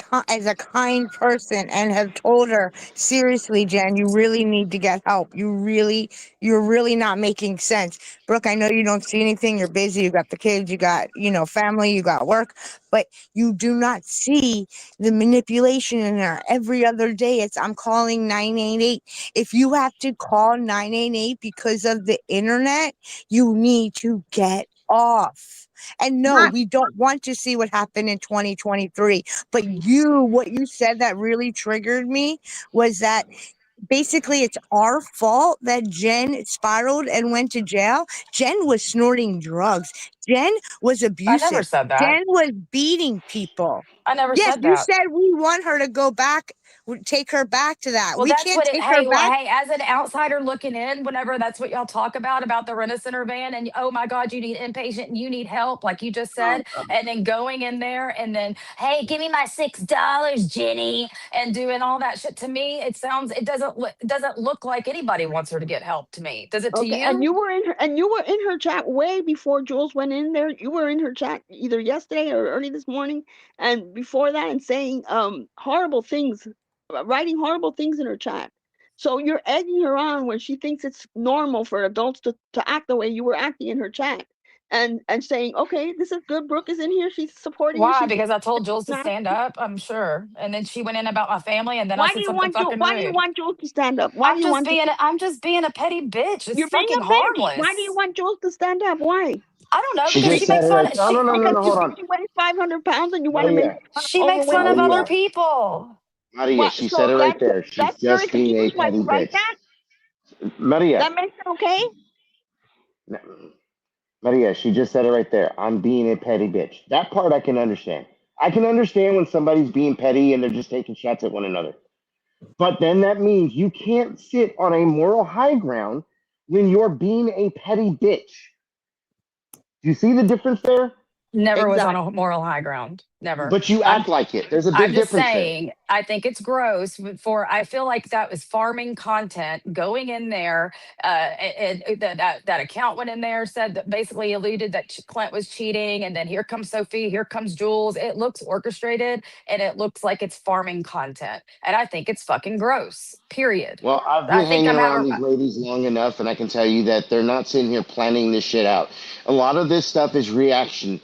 a kind person and have told her, seriously, Jen, you really need to get help. You're really not making sense. Brooke, I know you don't see anything. You're busy. You got the kids. You got, family. You got work. But you do not see the manipulation in there. Every other day, I'm calling 988. If you have to call 988 because of the internet, you need to get off. And no, Not we don't want to see what happened in 2023. But what you said that really triggered me was that basically it's our fault that Jen spiraled and went to jail. Jen was snorting drugs. Jen was I never abusive. said that. Jen was beating people. I never Yes, said you that. said we want her to go back. take her back to that. Well, We that's can't what it. take her Hey, back. hey, as an outsider looking in, whenever that's what y'all talk about the Rent-A-Center van, and oh my God, you need inpatient and you need help, like you just said, and then going in there and then, hey, give me my $6, Jenny, and doing all that shit. To me, it doesn't look like anybody wants her to get help. To me, does it to Okay, and you? you were in her chat way before Jules went in there. You were in her chat either yesterday or early this morning, and before that, and saying horrible things, writing horrible things in her chat. So you're egging her on when she thinks it's normal for adults to act the way you were acting in her chat, and saying, okay, this is good. Brooke is in here. She's supporting you. Why? She's Because I told Jules to not. stand up, I'm sure. And then she went in about my family, and then I Why do said you something want Jules? fucking Why do you rude. want Jules to stand up? Why do you want? I'm just being a petty bitch. It's You're being fucking a bitch. Why do you harmless. want Jules to stand up? Why? I don't know She because just she said makes it fun right. of No, no, no, no, Because no. you Hold think on, she weighs 500 pounds and you want to make Maria. fun of she makes fun of overweight other Maria. people? people. Maria. What? She said So it right there. She's that's your just being a excuse why petty you write bitch. that? Maria. That makes it okay? Maria, she just said it right there. I'm being a petty bitch. That part I can understand. I can understand when somebody's being petty and they're just taking shots at one another. But then that means you can't sit on a moral high ground when you're being a petty bitch. Do you see the difference there? Never was on Exactly. a moral high ground. Never. But you act like it. There's a I'm big just difference there. saying, I think it's gross I feel like that was farming content going in there. That account went in there, said that basically alluded that Clint was cheating. And then here comes Sophie, here comes Jules. It looks orchestrated and it looks like it's farming content. And I think it's fucking gross, period. Well, I've I been think hanging I'm around having, these ladies long enough, and I can tell you that they're not sitting here planning this shit out. A lot of this stuff is reaction.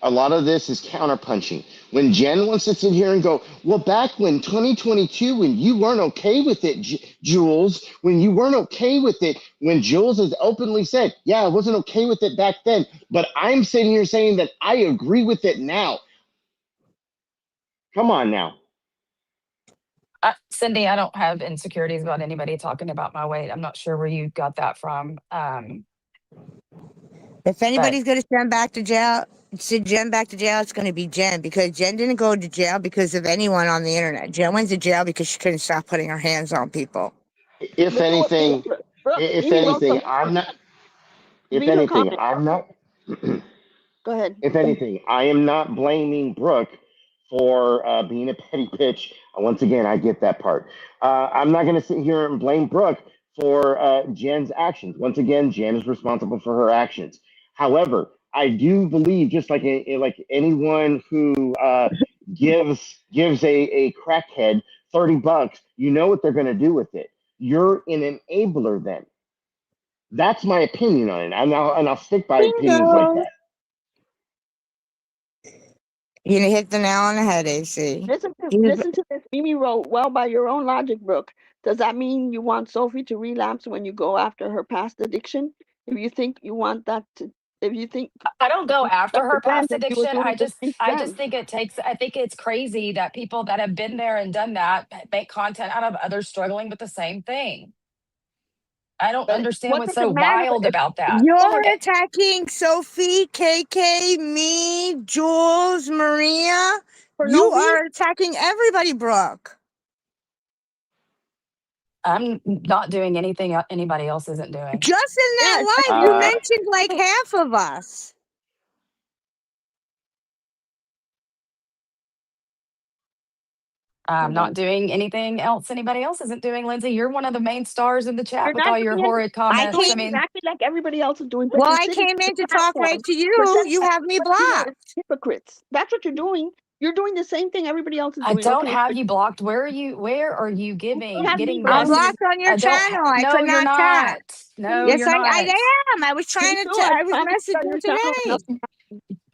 A lot of this is counterpunching. When Jen wants to sit here and go, well, back when 2022, when you weren't okay with it, Jules, when you weren't okay with it, when Jules has openly said, yeah, I wasn't okay with it back then, but I'm sitting here saying that I agree with it now. Come on now. Cindy, I don't have insecurities about anybody talking about my weight. I'm not sure where you got that from. If But anybody's going to send Jen back to jail, it's going to be Jen, because Jen didn't go to jail because of anyone on the internet. Jen went to jail because she couldn't stop putting her hands on people. If Look at what anything, Brooke, if Mimi wrote anything, some. I'm not. If Read her anything, comment. I'm not. Go ahead. If anything, I am not blaming Brooke for being a petty bitch. Once again, I get that part. I'm not going to sit here and blame Brooke for Jen's actions. Once again, Jen is responsible for her actions. However, I do believe, just like like anyone who gives a crackhead $30, you know what they're going to do with it. You're an enabler then. That's my opinion on it, and I'll stick by opinions like Bingo. that. You hit the nail on the head, AC. Listen to this. Mimi wrote, well, by your own logic, Brooke, does that mean you want Sophie to relapse when you go after her past addiction? If you think you want that to, if you think I don't go after that's the her plan, past then you were addiction. doing the same I just then. think I think it's crazy that people that have been there and done that make content out of others struggling with the same thing. I don't But understand what what's does it so matter? wild about that. You're attacking Sophie, KK, me, Jules, Maria. For You no reason. are attacking everybody, Brooke. I'm not doing anything anybody else isn't doing. Just in that Yeah, live, you mentioned like half of us. I'm not doing anything else anybody else isn't doing. Lindsay, you're one of the main stars in the chat You're with not all your doing horrid comments. doing I mean, exactly like everybody else is doing. But Well, you're I sitting came on in to the talk right platform to you. pretending You like have me everybody here blocked. is hypocrites. That's what you're doing. You're doing the same thing everybody else is I doing. don't Okay, have you blocked. Where are you have me getting I'm blocked. this? blocked on your I don't channel. I no, could you're not chat. not. No, Yes, you're I not. am. I was Me trying too. to. I was I'm on your messaging channel and today. nothing.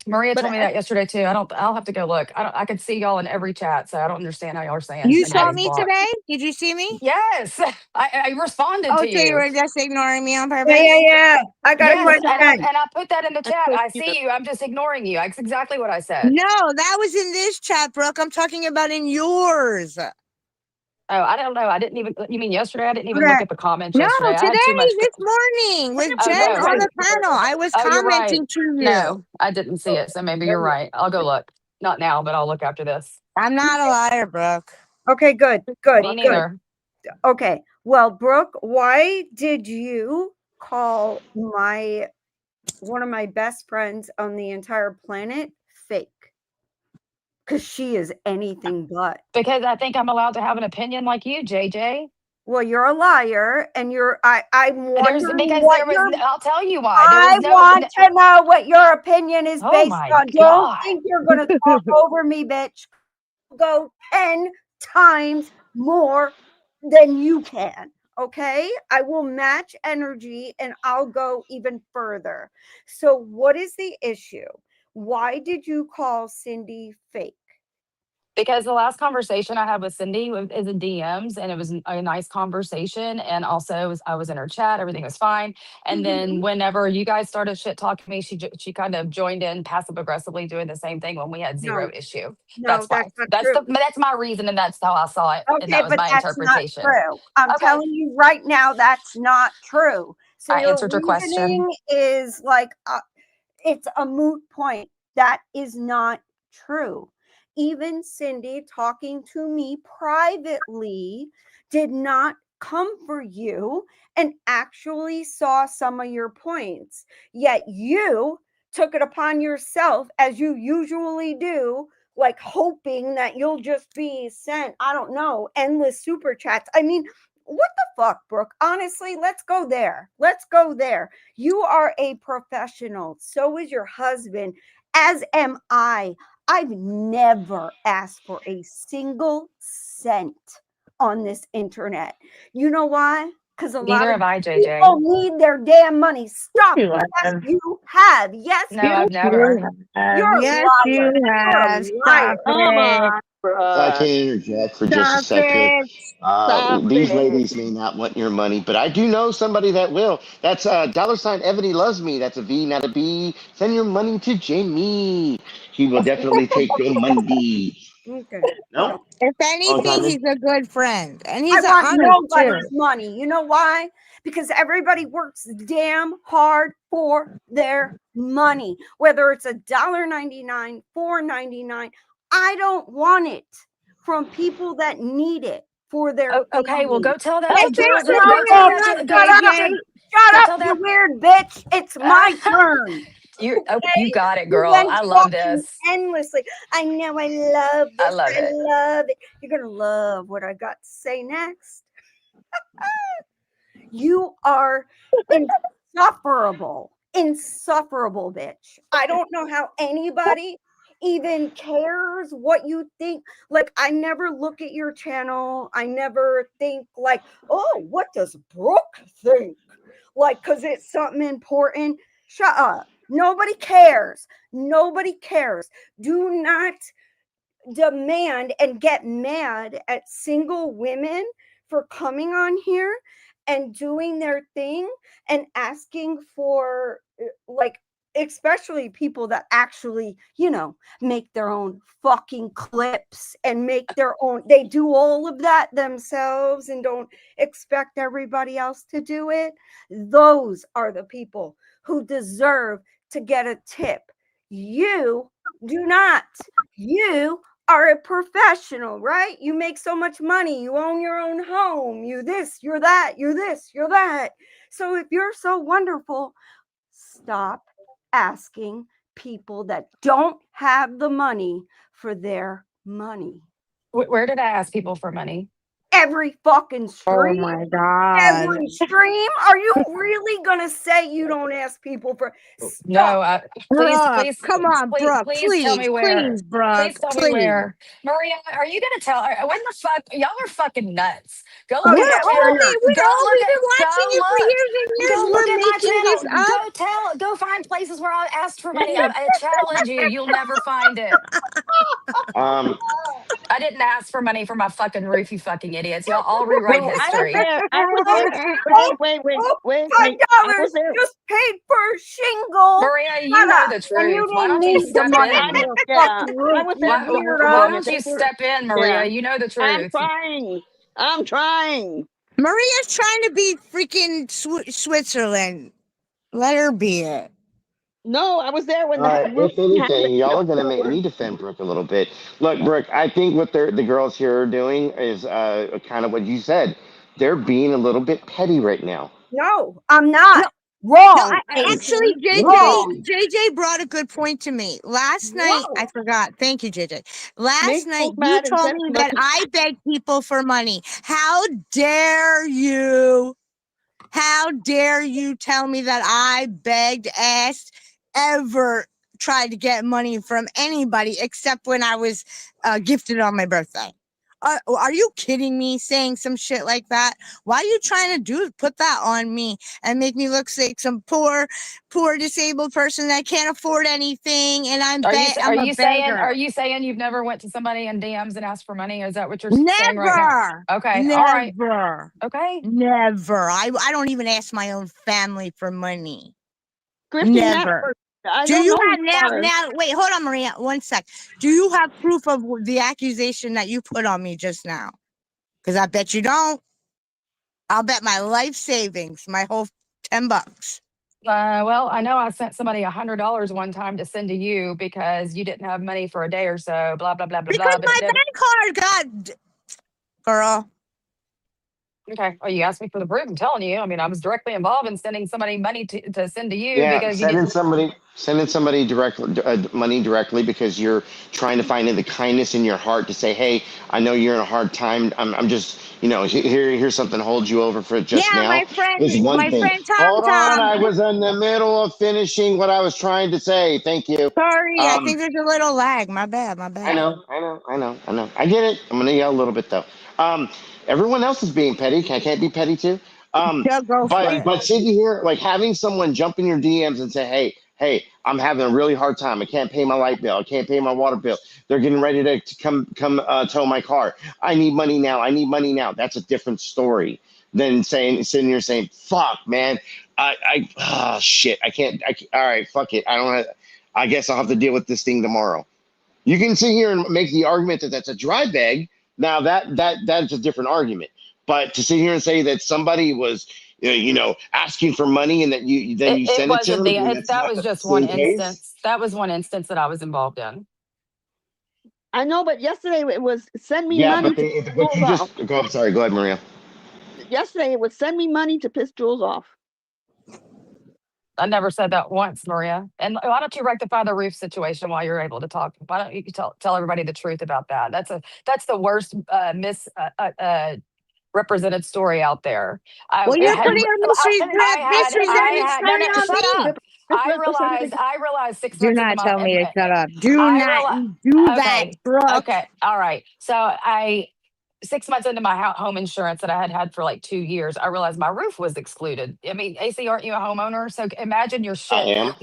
Maria But told me that yesterday too. I'll have to go look. I could see y'all in every chat, so I don't understand how y'all are saying You saw anybody's me blocked. today? Did you see me? Yes. I responded Oh, to so you you. were just ignoring me on Yeah, purpose? yeah, yeah. I got a Yes, and question. I put that in the chat. I you. see you. I'm just ignoring you. That's exactly what I said. No, that was in this chat, Brooke. I'm talking about in yours. Oh, I don't know. I didn't even. You mean yesterday? I didn't even Okay. look at the comments No, yesterday. I had too today, much. this morning, with Oh Jen no. on the panel. I was Oh, you're right. commenting to you. No, I didn't see it. So maybe you're right. I'll go look. Not now, but I'll look after this. I'm not a liar, Brooke. Okay, good, good, Me good. neither. Okay. Well, Brooke, why did you call one of my best friends on the entire planet fake? Because she is anything but. Because I think I'm allowed to have an opinion like you, JJ. Well, you're a liar, and I'm wondering what your I'll tell you why. I want to know what your opinion is Oh based my on. Don't God. think you're gonna talk over me, bitch. Go 10 times more than you can. Okay, I will match energy and I'll go even further. So, what is the issue? Why did you call Cindy fake? Because the last conversation I had with Cindy is in DMs, and it was a nice conversation. And also, I was in her chat, everything was fine. And then whenever you guys started shit talking me, she kind of joined in passive aggressively, doing the same thing when we had zero issue. No, That's why. that's not true. That's my reason, and that's how I saw it, and Okay, that was but my that's not interpretation. true. I'm Okay, telling you right now, that's not true. So I your answered your question. reasoning is like it's a moot point. That is not true. Even Cindy talking to me privately did not come for you and actually saw some of your points. Yet you took it upon yourself, as you usually do, like hoping that you'll just be sent, I don't know, endless super chats. I mean, what the fuck, Brooke? Honestly, let's go there. Let's go there. You are a professional. So is your husband, as am I. I've never asked for a single cent on this internet. You know why? Because a lot Neither of have I, people JJ. need their damn money. Stop. You Yes, have. you have. Yes, No, Yes, I've you never. have. you're a Yes, you liar. You're a have. liar. Stop Come it. on, If I can Brooke. interject for just a Stop second. it. Stop These it. ladies may not want your money, but I do know somebody that will. That's $ Ebony loves me. That's a V, not a B. Send your money to Jamie. He will definitely take your money. Okay. No? If Wrong anything, timing? he's a good friend. And I he's want honest too. nobody's money. You know why? Because everybody works damn hard for their money. Whether it's $1.99, $4.99, I don't want it from people that need it for their Oh, okay, well, family. go tell that Hey, to Okay, Jules. shut no, Go tell that up, to shut up. JJ. Shut go up, tell you that. weird bitch. It's my turn. You Okay? got it, You've girl. been I love talking this. endlessly. I know I love I this. love I it. love it. You're going to love what I got to say next. You are insufferable. Insufferable, bitch. I don't know how anybody even cares what you think. Like, I never look at your channel. I never think, like, oh, what does Brooke think? Like, because it's something important. Shut up. Nobody cares. Nobody cares. Do not demand and get mad at single women for coming on here and doing their thing and asking for like, especially people that actually, make their own fucking clips and make their own, they do all of that themselves and don't expect everybody else to do it. Those are the people who deserve to get a tip. You do not. You are a professional, right? You make so much money. You own your own home. You this, you're that, you're this, you're that. So if you're so wonderful, stop asking people that don't have the money for their money. Where did I ask people for money? Every fucking Oh stream. my God. Every stream? Are you really gonna say you don't ask people for No, stop? please, Brooke, please, come on, Brooke. please tell me where. Please, Brooke. Please tell me Please. where. Maria, are you gonna tell? When the fuck? Y'all are fucking nuts. Go Oh look We're at my yeah, we're channel. only, not. we Go all, look we've at. been watching you for years and years. Go look We're at my making this channel. up. Go find places where I asked for money. I challenge you. You'll never find it. Um, I didn't ask for money for my fucking roof, you fucking idiots. Y'all all rewrite No, I was history. there. I was Oh, there. oh, Wait, oh, wait, $5 wait. I was there. just paid for a shingle. Maria, you Shut know up. the And you truth. Why didn't don't you need the step money I for in? know. your Yeah, fucking I roof, was you there Why when weirdo. it don't they you were. step in, Yeah, Maria? You know the I'm truth. trying. I'm trying. Maria's trying to be freaking Switzerland. Let her be it. No, I was there when All that right. rumor If anything, happened. y'all No, are gonna you make were. me defend Brooke a little bit. Look, Brooke, I think what the girls here are doing is kind of what you said. They're being a little bit petty right now. No, I'm No, not. no, Wrong, actually, AC. JJ, Wrong. JJ brought a good point to me. Last night, I Wrong. forgot. Thank you, JJ. Last Make night, Brooke you mad and told send me her that money. I beg people for money. How dare you? How dare you tell me that I begged, asked, ever tried to get money from anybody except when I was gifted on my birthday? Are you kidding me saying some shit like that? Why are you trying to put that on me and make me look like some poor disabled person that can't afford anything and I'm a beggar? are you saying you've never went to somebody in DMs and asked for money? Is that what you're saying right now? Never, Okay. All right. never, Okay. never. I don't even ask my own family for money. Grifting that Never. person. I Do don't you know who have you are. now? Wait, hold on, Maria. One sec. Do you have proof of the accusation that you put on me just now? Because I bet you don't. I'll bet my life savings, my whole $10. Well, I know I sent somebody $100 one time to send to you because you didn't have money for a day or so. Blah blah blah blah Because blah. But it my never. bank card got, girl. Okay. Well, you asked me for the proof. I'm telling you. I mean, I was directly involved in sending somebody money to send to you Yeah, because you didn't. sending somebody directly money directly because you're trying to find in the kindness in your heart to say, "Hey, I know you're in a hard time. I'm just, here's something to hold you over for Yeah, just now." Is one my thing. friend Tom Hold on, Tom. I was in the middle of finishing what I was trying to say. Thank you. Sorry, I think Um, there's a little lag. My bad, my I bad. know, I know, I know, I know. I get it. I'm gonna yell a little bit though. Um, Everyone else is being petty. I can't be petty too. Yeah, go for But it. sitting here, like having someone jump in your DMs and say, "Hey, I'm having a really hard time. I can't pay my light bill. I can't pay my water bill. They're getting ready to come tow my car. I need money now. I need money now." That's a different story than sitting here saying, "Fuck, man, shit, I can't. All right, fuck it. I don't. I guess I'll have to deal with this thing tomorrow." You can sit here and make the argument that that's a dry bag. Now that's a different argument. But to sit here and say that somebody was, asking for money and that you It send it to wasn't them, the. and It, that's that not was the just one same case. instance. That was one instance that I was involved in. I know, but yesterday it was send me Yeah, money to piss but Jules you off. just go. I'm sorry. Go ahead, Maria. Yesterday it was send me money to piss Jules off. I never said that once, Maria. And why don't you rectify the roof situation while you're able to talk? Why don't you tell everybody the truth about that? That's the worst represented story out there. Well, Pip, you're pip, putting a pip, I misrepresented had no story no on shut me. up. pip, pip, listen to me. I realized six Do months into not my tell me to shut up. Do I not realize do that, okay Brooke. okay all right. So I 6 months into my home insurance that I had had for like 2 years, I realized my roof was excluded. I mean, AC, aren't you a homeowner? So imagine your I shit am.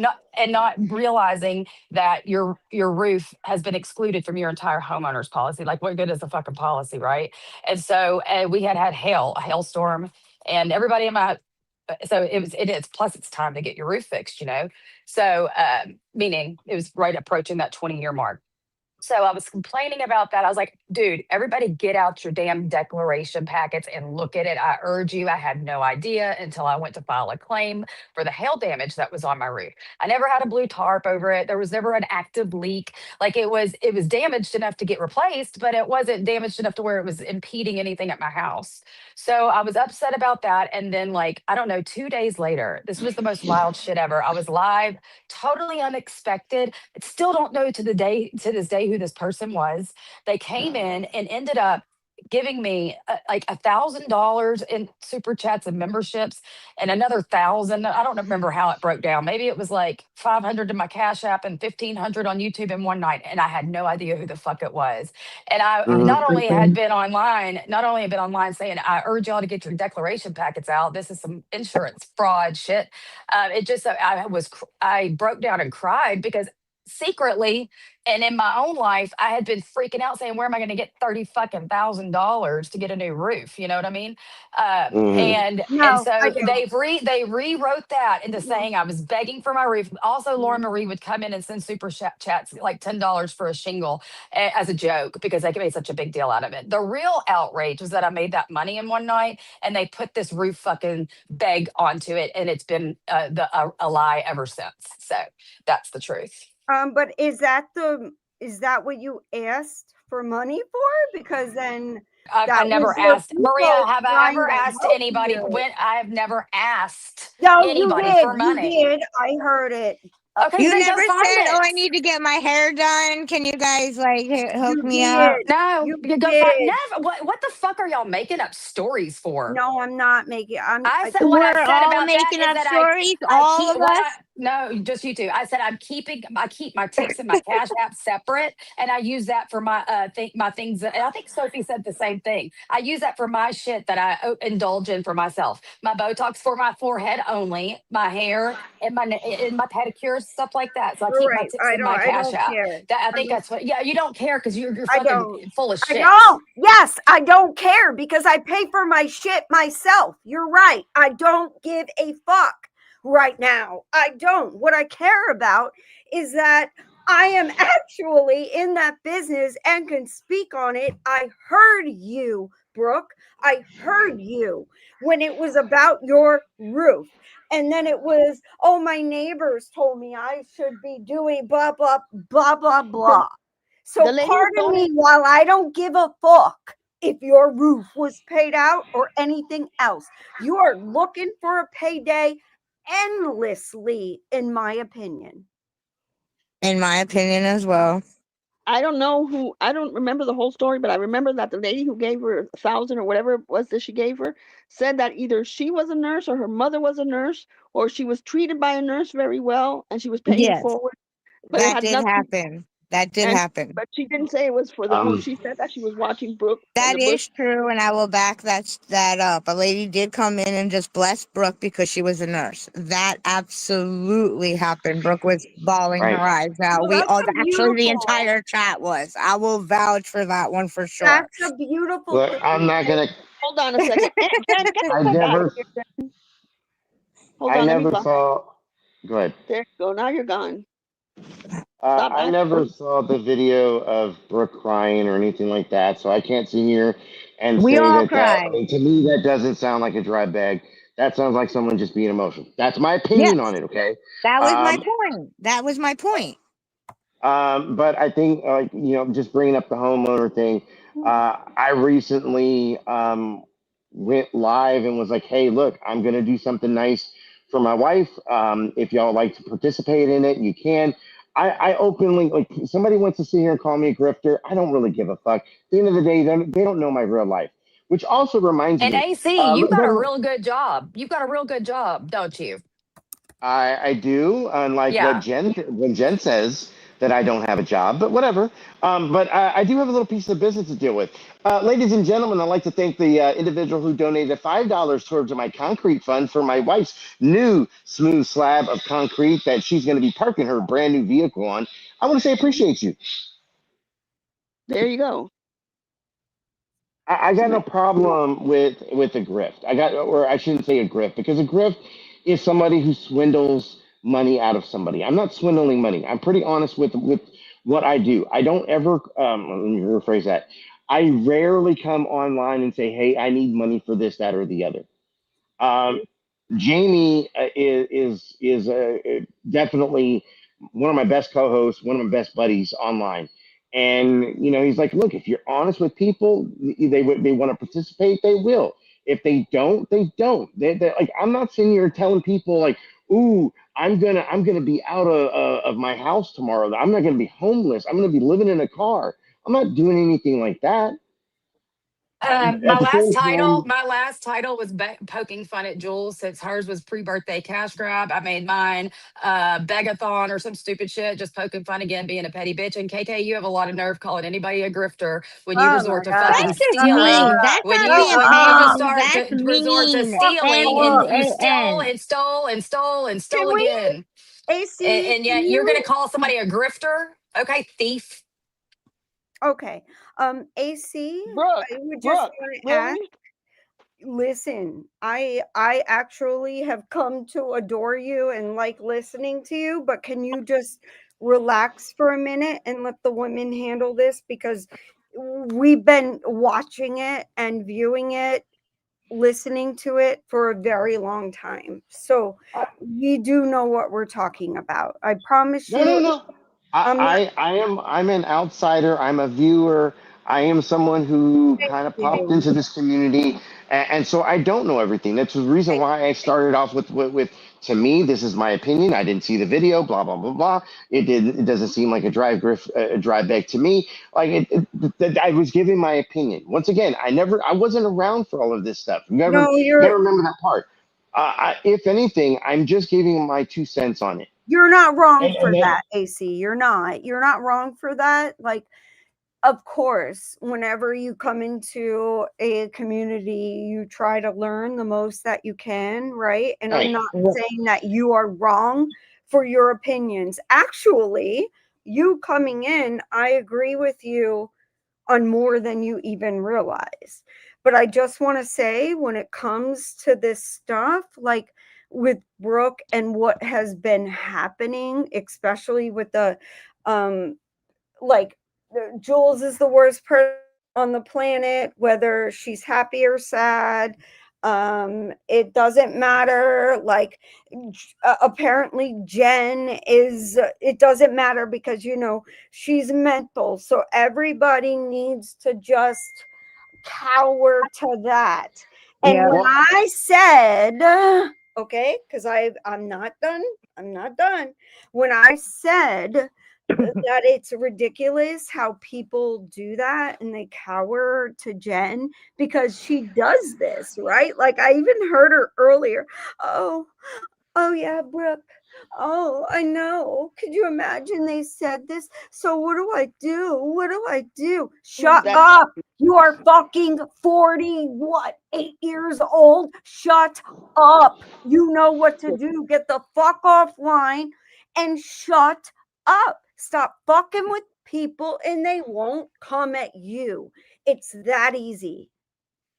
not realizing that your roof has been excluded from your entire homeowner's policy. Like, what good is the fucking policy, right? And so we had a hailstorm, and everybody in my so it is plus it's time to get your roof fixed. So meaning it was right approaching that 20-year mark. So I was complaining about that. I was like, dude, everybody get out your damn declaration packets and look at it. I urge you. I had no idea until I went to file a claim for the hail damage that was on my roof. I never had a blue tarp over it. There was never an active leak. Like it was damaged enough to get replaced, but it wasn't damaged enough to where it was impeding anything at my house. So I was upset about that. And then, like, I don't know, 2 days later, this was the most wild shit ever. I was live, totally unexpected. I still don't know to this day who this person was. They came in and ended up giving me like $1,000 in super chats and memberships and another thousand. I don't remember how it broke down. Maybe it was like 500 in my Cash App and 1,500 on YouTube in one night. And I had no idea who the fuck it was. And I Mhm. not only had been online saying, I urge y'all to get your declaration packets out. This is some insurance fraud shit. It just, I broke down and cried because secretly, and in my own life, I had been freaking out saying, where am I going to get 30 fucking $1,000 to get a new roof? You know what I mean? Hmm. And No, I so don't. they rewrote that into saying I was begging for my roof. Also, Lauren Marie would come in and send chats like $10 for a shingle as a joke because they made such a big deal out of it. The real outrage was that I made that money in one night and they put this roof fucking beg onto it, and it's been a lie ever since. So that's the truth. But is that what you asked for money for? Because then I that was never your asked Maria. people Have I trying ever to asked help anybody? you. When I have never asked No, you anybody did. for You money. did. I heard it. Okay, You then go never find said, "Oh, it. I need to get my hair done. Can you guys like hook You me up?" did. No, You you go find. did. Never. What the fuck are y'all making up stories for? No, I'm not making. I said what I We're said all about that making is up that stories, I all keep of what us. I no, just you two. I said I keep my tips and my cash app separate, and I use that for my my things. And I think Sophie said the same thing. I use that for my shit that I indulge in for myself. My Botox for my forehead only, my hair and my pedicures, stuff like that. So I You're keep my right. tips in my I cash don't app. care. That I I think don't. that's what. Yeah, you don't care because you're I fucking don't. full of I shit. don't. Yes, I don't care because I pay for my shit myself. You're right. I don't give a fuck right now. I don't. What I care about is that I am actually in that business and can speak on it. I heard you, Brooke. I heard you when it was about your roof. And then it was, oh, my neighbors told me I should be doing blah, blah, blah, blah, The, blah. the So lady who pardon me donated, while I don't give a fuck if your roof was paid out or anything else. You are looking for a payday endlessly, in my opinion. In my opinion as well. I don't know who, I don't remember the whole story, but I remember that the lady who gave her 1,000 or whatever it was that she gave her said that either she was a nurse or her mother was a nurse, or she was treated by a nurse very well and she was paying it Yes, forward, but it that had did nothing. happen. That did And happen. but she didn't say it was for the roof. Um, She said that she was watching Brooke and That the bush. is true, and I will back that up. A lady did come in and just bless Brooke because she was a nurse. That absolutely happened. Brooke was bawling her right. eyes out. Well, We that's all, a actually, the beautiful. entire chat was. I will vouch for that one for sure. That's a beautiful Look, thing I'm to not say. gonna. Hold on a second. Jen, get the I fuck out of never. here, Jen. Hold I on, let me never block. saw. Go ahead. There you go. Now you're gone. Stop I acting. never saw the video of Brooke crying or anything like that, so I can't sit here and We say all that that. I cried. mean, to me, that doesn't sound like a dry bag. That sounds like someone just being emotional. That's my opinion on Yes, it. Okay. that was my Um, point. That was my point. but I think, just bringing up the homeowner thing, I recently went live and was like, hey, look, I'm going to do something nice for my wife. If y'all like to participate in it, you can. I openly, like, somebody wants to sit here and call me a grifter. I don't really give a fuck. At the end of the day, they don't know my real life. Which also reminds And me, AC, you got a real good job. You've got a real good job, don't you? I do, unlike what Yeah. Jen says that I don't have a job, but whatever. But I do have a little piece of business to deal with. Ladies and gentlemen, I'd like to thank the individual who donated $5 towards my concrete fund for my wife's new smooth slab of concrete that she's going to be parking her brand new vehicle on. I want to say appreciate you. There you go. I She got no might. problem with a grift. Or I shouldn't say a grift, because a grift is somebody who swindles money out of somebody. I'm not swindling money. I'm pretty honest with what I do. I don't ever. Let me rephrase that. I rarely come online and say, "Hey, I need money for this, that, or the other." Um, Jamie is definitely one of my best co-hosts, one of my best buddies online. And he's like, look, if you're honest with people, they want to participate, they will. If they don't, they don't. They like, I'm not sitting here telling people like, ooh, I'm gonna be out of my house tomorrow. I'm not gonna be homeless. I'm gonna be living in a car. I'm not doing anything like that. My At the last same title, time, my last title was poking fun at Jules since hers was pre-birthday cash grab. I made mine begathon or some stupid shit, just poking fun again, being a petty bitch. And KK, you have a lot of nerve calling anybody a grifter when you Oh resort my to fucking That's god. just stealing. mean. That's When not you being when you petty. resort That's to resort to mean. stealing and you stole MEAN. and stole and stole and Can stole we again. AC, And yet you're going to call somebody a grifter? Okay, thief. okay. AC, Brooke, I would just Brooke, want to ask. really? Listen, I actually have come to adore you and like listening to you, but can you just relax for a minute and let the women handle this, because we've been watching it and viewing it, listening to it for a very long time. So we do know what we're talking about. I promise No, no, you, no. I'm not I'm an outsider. I'm a viewer. I am someone who kind of popped kidding. into this community, and so I don't know everything. That's the reason why I started off with to me, this is my opinion. I didn't see the video. Blah blah blah blah. It doesn't seem like a drive back to me. Like I was giving my opinion. Once again, I wasn't around for all of this stuff. No, You gotta remember that part. If anything, I'm just giving my 2 cents on it. you're not wrong And for then that, AC. You're not wrong for that. Like, of course, whenever you come into a community, you try to learn the most that you can, right? And I'm right. not saying that you are wrong for your opinions. Actually, you coming in, I agree with you on more than you even realize. But I just want to say, when it comes to this stuff, like with Brooke and what has been happening, especially with the like Jules is the worst person on the planet, whether she's happy or sad. It doesn't matter. Like, apparently Jen is, it doesn't matter because, she's mental. So everybody needs to just cower to that. And Yeah. when Well, I said, okay, because I'm not done. I'm not done. When I said that it's ridiculous how people do that and they cower to Jen because she does this, right? Like, I even heard her earlier. Oh, oh yeah, Brooke. Oh, I know. Could you imagine they said this? So what do I do? What do I do? Shut That's up. You are fucking 40, what, 8 years old? Shut up. You know what to do. Get the fuck offline and shut up. Stop fucking with people and they won't come at you. It's that easy.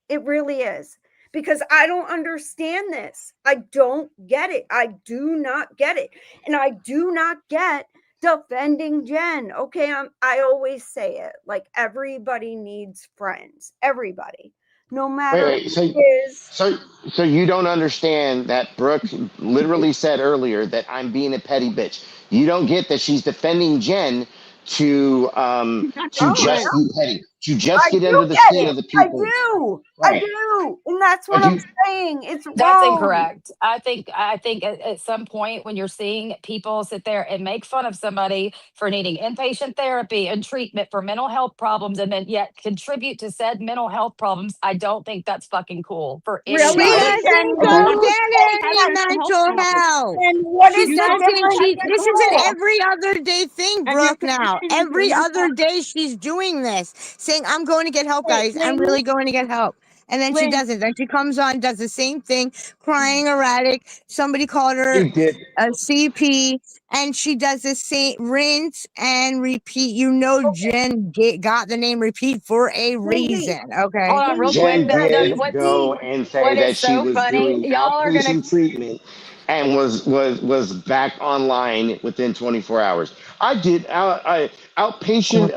It really is. Because I don't understand this. I don't get it. I do not get it. And I do not get defending Jen. Okay, I always say it. Like, everybody needs friends. Everybody. No wait, matter wait. who it is. So, so you don't understand that Brooke literally said earlier that I'm being a petty bitch. You don't get that she's defending Jen she's not to Oh, defending just Jen. be petty, to I just get do under the get skin it. of the I people. do. I Right. do. And that's what But I'm you, saying. It's That's wrong. incorrect. I think at some point when you're seeing people sit there and make fun of somebody for needing inpatient therapy and treatment for mental health problems and then yet contribute to said mental health problems, I don't think that's fucking cool for Really? She Exactly. anybody. doesn't And She go what has is get she has any mental health mental problems. health. and what She is You the don't doesn't. think difference She. that's This is an cool. now? every other day thing, And you're Brooke. Now, contributing to every mental other health. day she's doing this, saying, "I'm going to get help, Wait, guys. I'm Lynn, really going to get help." And then she Lynn, doesn't. Then she comes on, does the same thing, crying erratic. Somebody called her you did. a CP, and she does the same rinse and repeat. okay, Jen got the name repeat for a Lindsay, reason. Okay. Hold on, real Lindsay, quick. Jen did Lindsay, go and say What is that she so was funny? doing Y'all are gonna outpatient treatment and was back online within 24 hours. I did outpatient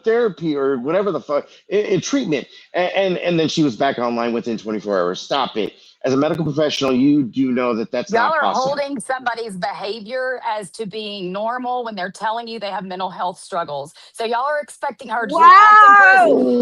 therapy or whatever the fuck treatment, and then she was back online within 24 hours. Stop it. As a medical professional, you do know that that's Y'all not are possible. holding somebody's behavior as to being normal when they're telling you they have mental health struggles. So y'all are expecting her to wow.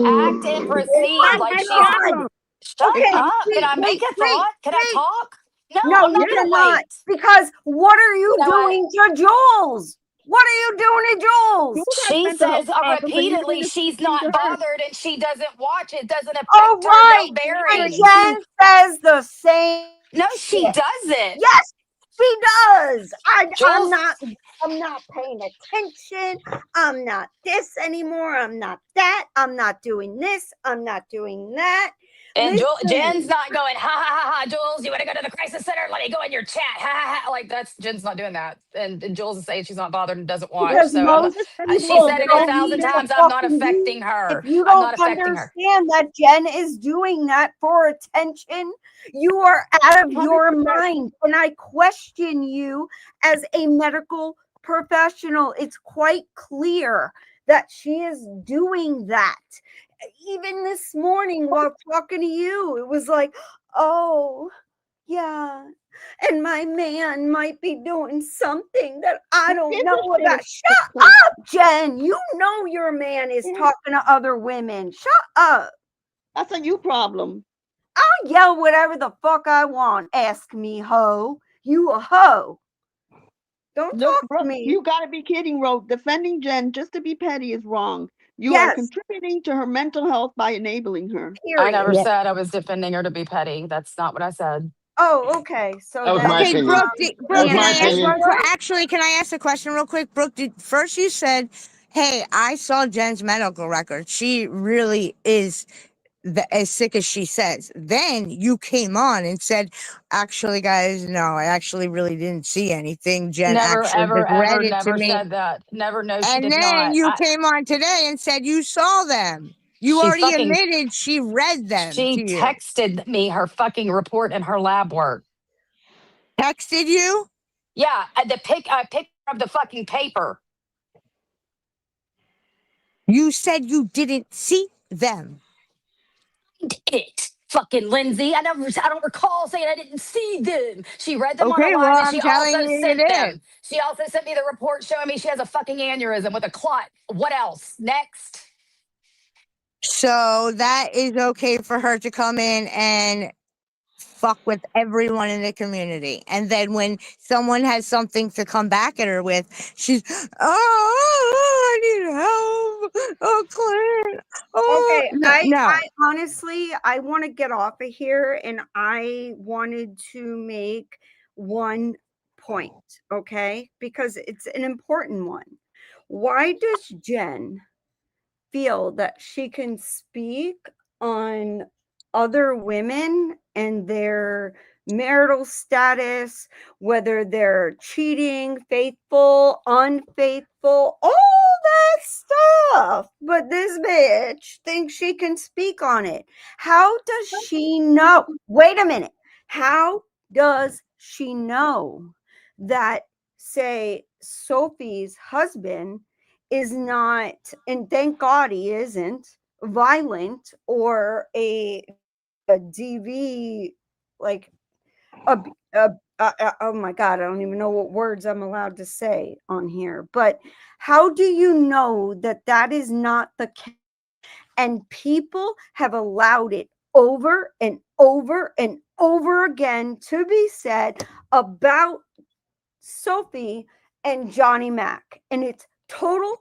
act and Oh proceed my like That's she's God. awesome. shut It's Okay, up. Can wait, I make wait, a wait, thought? Can I wait. talk? No, No, I'm you not gonna cannot. wait. Because what are you You know what? doing to Jules? What are you doing to Jules? Jules has She mental health says problems, and you're doing repeatedly the same she's thing to not her. bothered and she doesn't watch it. Doesn't Oh, affect her. right. No And bearing. Jen says the same No, she shit. doesn't. Yes, she does. I'm Jules, not. I'm not paying attention. I'm not this anymore. I'm not that. I'm not doing this. I'm not doing that. And Jen's listen, not going, ha ha ha ha, Jules, you want to go to the crisis center? Let me go in your chat. Ha ha ha. Like that's Jen's not doing that. And Jules is saying she's not bothered and doesn't watch. because So I'm not, most she people said it a don't thousand need to times. I'm not fucking do. affecting If her. you I'm don't not affecting her. understand that Jen is doing that for attention, you are out of your 100%. mind. And I question you as a medical professional. It's quite clear that she is doing that. Even this morning while talking to you, it was like, oh, yeah. And my man might be doing something that I don't Give know this shit about. a Shut chance. up, Jen. You know your man is talking to other women. Shut up. That's a you problem. I'll yell whatever the fuck I want. Ask me, hoe. You a hoe. Don't Look, talk to Brooke, me. you gotta be kidding, Ro. Defending Jen just to be petty is wrong. You are Yes, contributing to her mental health by enabling her. I never period. said I was defending her to be petty. That's not what I said. Oh, okay. So That was my then, Okay, opinion. That Brooke, was can my I ask opinion. one? Angela? Actually, can I ask a question real quick? Brooke, first you said, "Hey, I saw Jen's medical record. She really is as sick as she says." Then you came on and said, "Actually, guys, no, I actually really didn't see anything. Jen Never, actually ever, just read ever, it to never me." said that. Never, no, she And did then not. you came on today and said you saw them. You She already fucking, admitted she read them she to you. texted me her fucking report and her lab work. Texted you? Yeah, a picture of the fucking paper. You said you didn't see them. It fucking Lindsay. I don't recall saying I didn't see them. She read them on the Okay, line well, and I'm she telling also you you sent did. them. She also sent me the report showing me she has a fucking aneurysm with a clot. What else? Next. So that is okay for her to come in and fuck with everyone in the community. And then when someone has something to come back at her with, she's, oh, I need help. Oh, Clint. Oh, Okay, no. I No. honestly, I want to get off of here, and I wanted to make one point, okay? Because it's an important one. Why does Jen feel that she can speak on other women and their marital status, whether they're cheating, faithful, unfaithful, all that stuff? But this bitch thinks she can speak on it. How does she know? Wait a minute. How does she know that, say, Sophie's husband is not, and thank God he isn't, violent or a DV, like oh my God, I don't even know what words I'm allowed to say on here. But how do you know that that is not the case? And people have allowed it over and over and over again to be said about Sophie and Johnny Mac, and it's total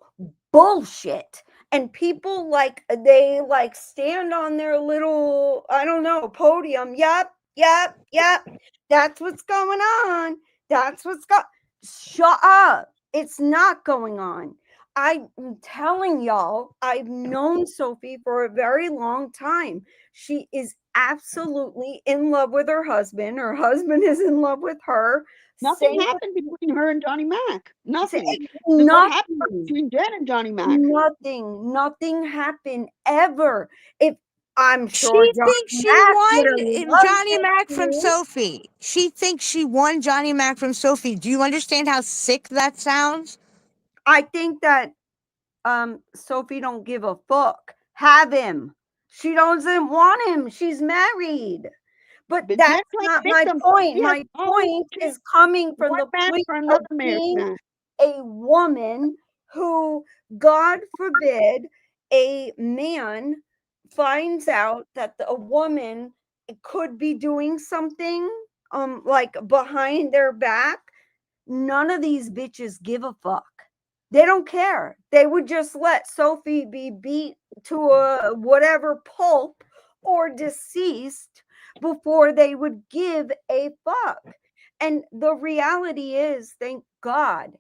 bullshit. And people they stand on their little, I don't know, podium. Yep, yep, yep. That's what's going on. That's what's got. Shut up. It's not going on. I'm telling y'all, I've known Sophie for a very long time. She is absolutely in love with her husband. Her husband is in love with her. Nothing Same happened between her and Johnny Mac. Nothing. What happened nothing, between Jen and Johnny Mac? nothing happened ever. If I'm sure She Johnny thinks she Mac would have won loved Johnny it Mac from too. Sophie. She thinks she won Johnny Mac from Sophie. Do you understand how sick that sounds? I think that Sophie don't give a fuck. Have him. She doesn't want him. She's married. But But Jen that's played not my victim. point. She has My always point chased is coming from one the man point for of another married being man. a woman who, God forbid, a man finds out that a woman could be doing something like behind their back. None of these bitches give a fuck. They don't care. They would just let Sophie be beat to a whatever pulp or deceased before they would give a fuck. And the reality is, thank God,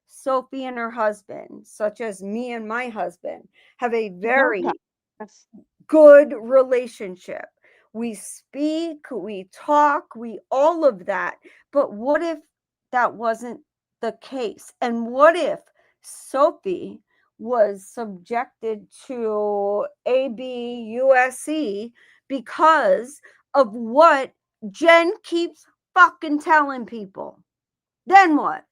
Sophie and her husband, such as me and my husband, have a She knows how. very Yes. good relationship. We speak, we talk, we all of that. But what if that wasn't the case? And what if Sophie was subjected to ABUSC because of what Jen keeps fucking telling people? Then what?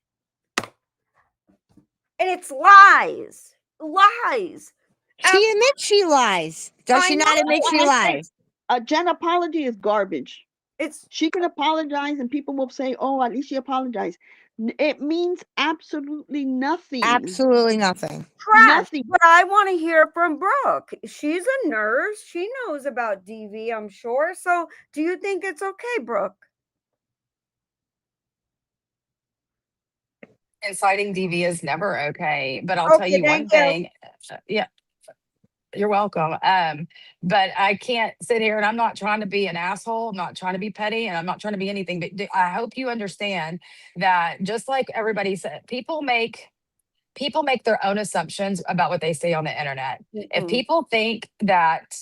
And it's lies. Lies. She admits she lies. Does I she not know. admit she lies? A Jen apology is garbage. It's She can apologize and people will say, oh, at least she apologized. It means absolutely nothing. Absolutely nothing. trash. Nothing. But I want to hear from Brooke. She's a nurse. She knows about DV, I'm sure. So do you think it's okay, Brooke? Inciting DV is never okay. But I'll tell Okay, you thank one you. thing. Yeah, you're welcome. But I can't sit here, and I'm not trying to be an asshole. I'm not trying to be petty, and I'm not trying to be anything. But I hope you understand that, just like everybody said, people make their own assumptions about what they see on the internet. If Mm-mm. people think that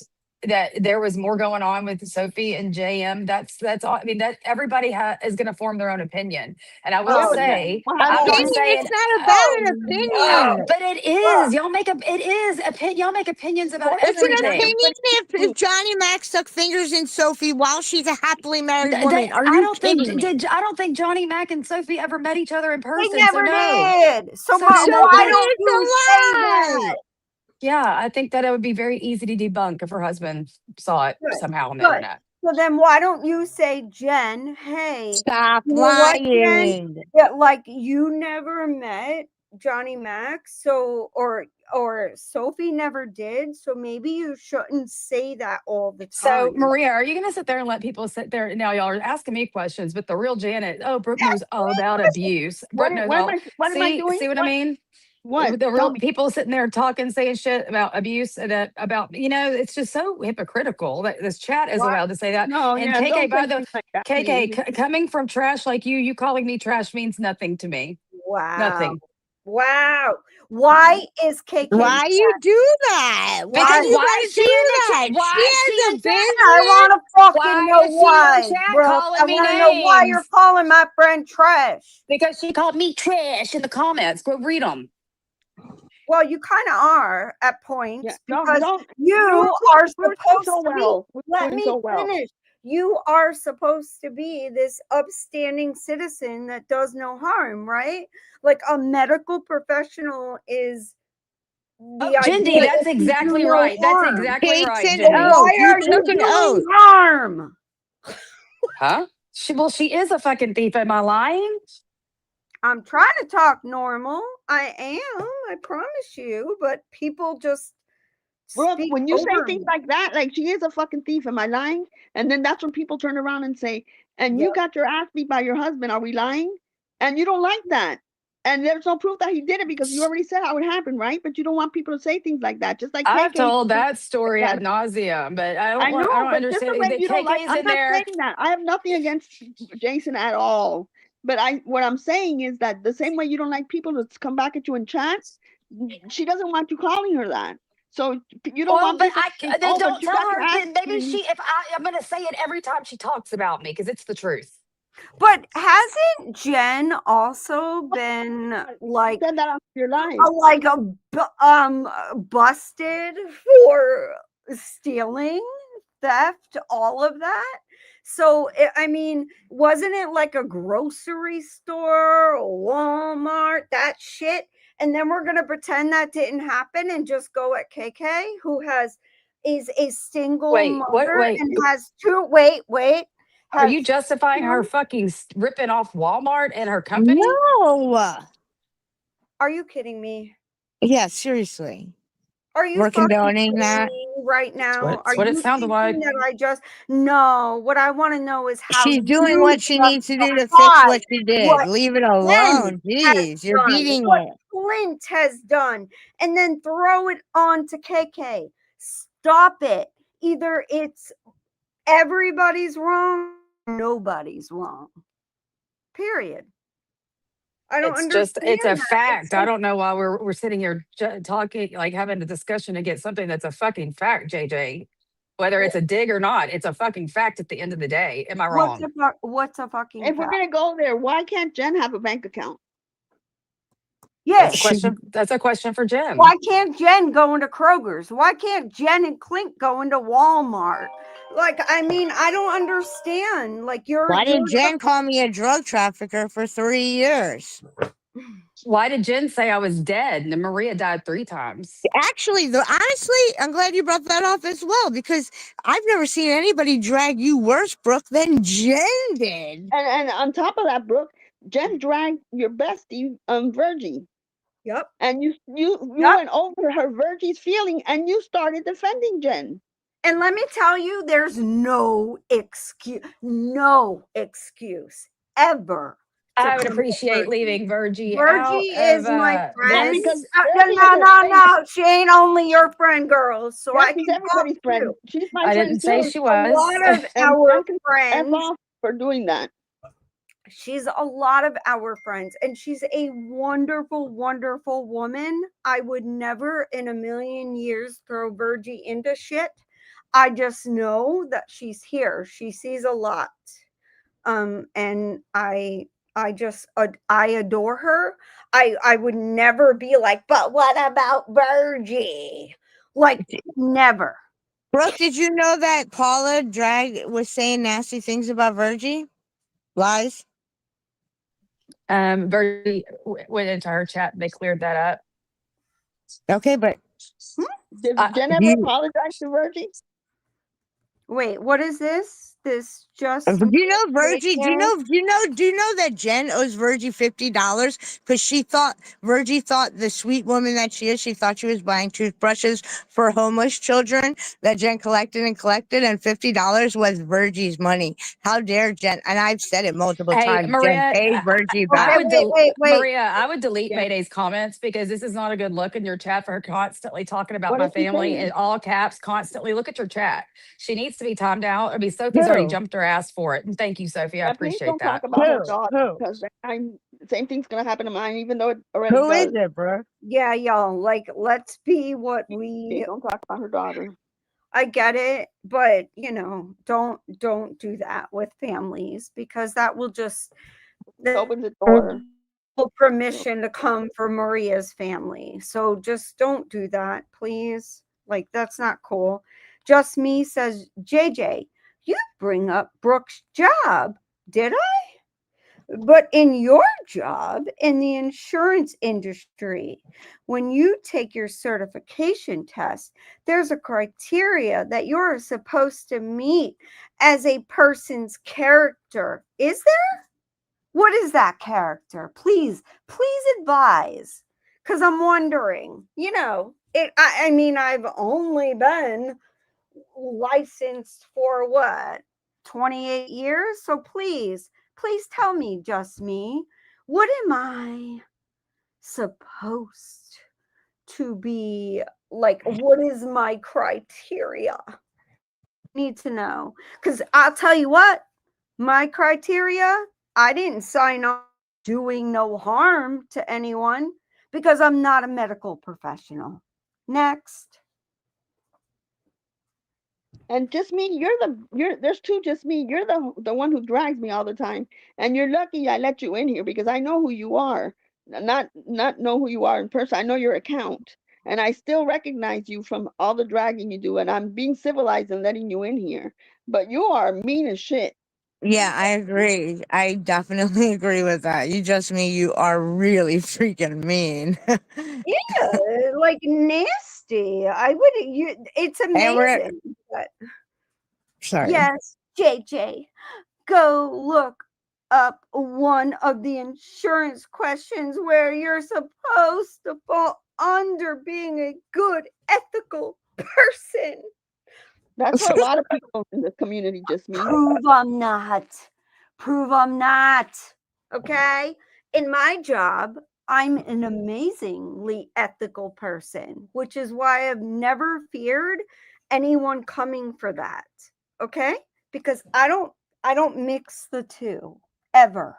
there was more going on with Sophie and JM, that's all. I mean, that everybody is going to form their own opinion. And I will Yeah, but say, what I'm not Opinion, saying, it's not about Oh, an no. opinion. but it is. Y'all make y'all make opinions about It's an everything. opinion if Johnny Mac stuck fingers in Sophie while she's a happily married Th- woman. They, Are I you don't think kidding me? I don't think Johnny Mac and Sophie ever met each other in They person. So never no. did. So So no, So why then don't it's you a say lie. that? yeah, I think that it would be very easy to debunk if her husband saw it Good. somehow on the Good. internet. So then why don't you say, Jen, hey, Stop you know what, Jen? lying. Yeah, like you never met Johnny Mac, so or Sophie never did, so maybe you shouldn't say that all the So, time. Maria, are you going to sit there and let people sit there? Now, y'all are asking me questions, but the real Janet, oh, Brooke knows all about abuse. Brooke knows all. what am I See, doing? see what I mean? What? The Tell real me. people sitting there talking, saying shit about abuse and about, it's just so hypocritical that this chat is Why? allowed to say that. No, And yeah, KK, don't by say the things like that to KK, me. coming from trash like you calling me trash means nothing to me. Wow. Nothing. Wow. Why is KK Why you do that? Why Because do you why gotta is she in do the that? chat? She Why is she has a in chat? I business. want to fucking Why know is she in why, chat Brooke. I calling me want to know why you're names? calling my friend trash. Because she called me trash in the comments. Go read them. Well, you kind of are at Yeah, points don't, because don't. you We're are doing supposed so to be. well. We're Let doing me so well. finish. You are supposed to be this upstanding citizen that does no harm, right? Like a medical professional is the Jindy, idea that's that you do exactly no right. That's harm. exactly Takes right, an So Jindy. oath. why You are took you an doing oath. harm? Huh? She is a fucking thief. Am I lying? I'm trying to talk normal. I am. I promise you. But people just Brooke, speak when you say over things me. like that, like she is a fucking thief, am I lying? And then that's when people turn around and say, and Yeah. you got your ass beat by your husband, are we lying? And you don't like that. And there's no proof that he did it because you already said how it happened, right? But you don't want people to say things like that. Just like I've KK. told that story That. ad nauseum, but I know, I don't but just the understand way that you don't like, KK's I'm in not there. saying that. I have nothing against Jason at all. But what I'm saying is that the same way you don't like people to come back at you in chat, she doesn't want you calling her that. So you don't Well, want but people to think, then oh, but don't you tell got your her. ass Then maybe beat. I'm going to say it every time she talks about me because it's the truth. But hasn't Jen also been like Said that on your live. busted for stealing, theft, all of that? So I mean, wasn't it like a grocery store, Walmart, that shit? And then we're gonna pretend that didn't happen and just go at KK, who is a single Wait, mother wait. and has two. Wait. Are you Has justifying her two. fucking ripping off Walmart and her company? No. Are you kidding me? Yeah, seriously. Are you We're fucking condoning kidding that. me right now? Are What it you sounded like. thinking that I just no? What I want to know is how She's doing you what she needs to do to fix justify what she did. what Leave it Jen alone. has Jeez, you're done, beating what it. Clint has done, and then throw it on to KK. Stop it. Either it's everybody's wrong, nobody's wrong. Period. I don't It's understand a that. It's fact. I like, don't know why we're sitting here talking, like having a discussion against something that's a fucking fact, JJ. Whether it's a dig or not, it's a fucking fact at the end of the day. Am I What's wrong? what's a fucking If we're fact? gonna go there, why can't Jen have a bank account? That's a Yes. question. That's a question for Jen. Why can't Jen go into Kroger's? Why can't Jen and Clint go into Walmart? Like, I mean, I don't understand. Like, Why you're did Jen call me a drug trafficker for 3 years? Why did Jen say I was dead and then Maria died 3 times? Actually, though, honestly, I'm glad you brought that up as well because I've never seen anybody drag you worse, Brooke, than Jen did. And on top of that, Brooke, Jen dragged your bestie, Virgie, Yep. and you Yep. went over her Virgie's feeling, and you started defending Jen. And let me tell you, there's no excuse ever. I would appreciate leaving Virgie out Virgie of is my friend. because this. Virgie is her friend. No. She ain't only your friend, girls. So I She's can everybody's talk friend. too. She's my I friend didn't say too. she A was. lot of And our Jen can F friends. off for doing that. She's a lot of our friends, and she's a wonderful, wonderful woman. I would never in a million years throw Virgie into shit. I just know that she's here. She sees a lot. And I just I adore her. I would never be like, but what about Virgie? Like, never. Brooke, did you know that Paula was saying nasty things about Virgie? Lies? Virgie went into her chat. They cleared that up. Okay, but Did Jen ever you, apologize to Virgie? Wait, what is this? This just do you know Virgie? weekend? Do you know that Jen owes Virgie $50 because Virgie thought the sweet woman that she is, she thought she was buying toothbrushes for homeless children that Jen collected, and $50 was Virgie's money. How dare Jen? And I've said it multiple Hey, times. Jen Maria, paid Virgie I Okay, back. would wait. Maria, I would delete Yeah. Mayday's comments because this is not a good look in your chat for her constantly talking about What my is she family saying? in all caps. Constantly look at your chat. She needs to be timed out. I mean, Sophie's already Who? jumped her ass for it, and thank you, Sophie. I Yeah, please appreciate don't talk that. about her Who? daughter Who? because same thing's gonna happen to mine, even though it already Who is does. it, bro? Yeah, y'all, like, let's be what Please we don't talk about her daughter. I get it, but don't do that with families because that will just It opens the door. permission to come for Maria's family. So just don't do that, please. Like, that's not cool. Just Me says, JJ, you bring up Brooke's job, did I? But in your job in the insurance industry, when you take your certification test, there's a criteria that you're supposed to meet as a person's character. Is there? What is that character? Please advise. Because I'm wondering, I mean, I've only been licensed for what, 28 years? So please tell me, Just Me, what am I supposed to be like? What is my criteria? Need to know. Because I'll tell you what, my criteria, I didn't sign on doing no harm to anyone because I'm not a medical professional. Next. And Just Me, there's two Just Me. You're the one who drags me all the time. And you're lucky I let you in here because I know who you are. Not know who you are in person. I know your account. And I still recognize you from all the dragging you do. And I'm being civilized and letting you in here. But you are mean as shit. Yeah, I agree. I definitely agree with that. You are really freaking mean. Yeah, like nasty. It's And we're amazing. But sorry. yes, JJ, go look up one of the insurance questions where you're supposed to fall under being a good, ethical person. That's what a lot of people in this community Just Me. Prove I'm not. Prove I'm not. Okay? In my job, I'm an amazingly ethical person, which is why I've never feared anyone coming for that. Okay? Because I don't mix the two ever.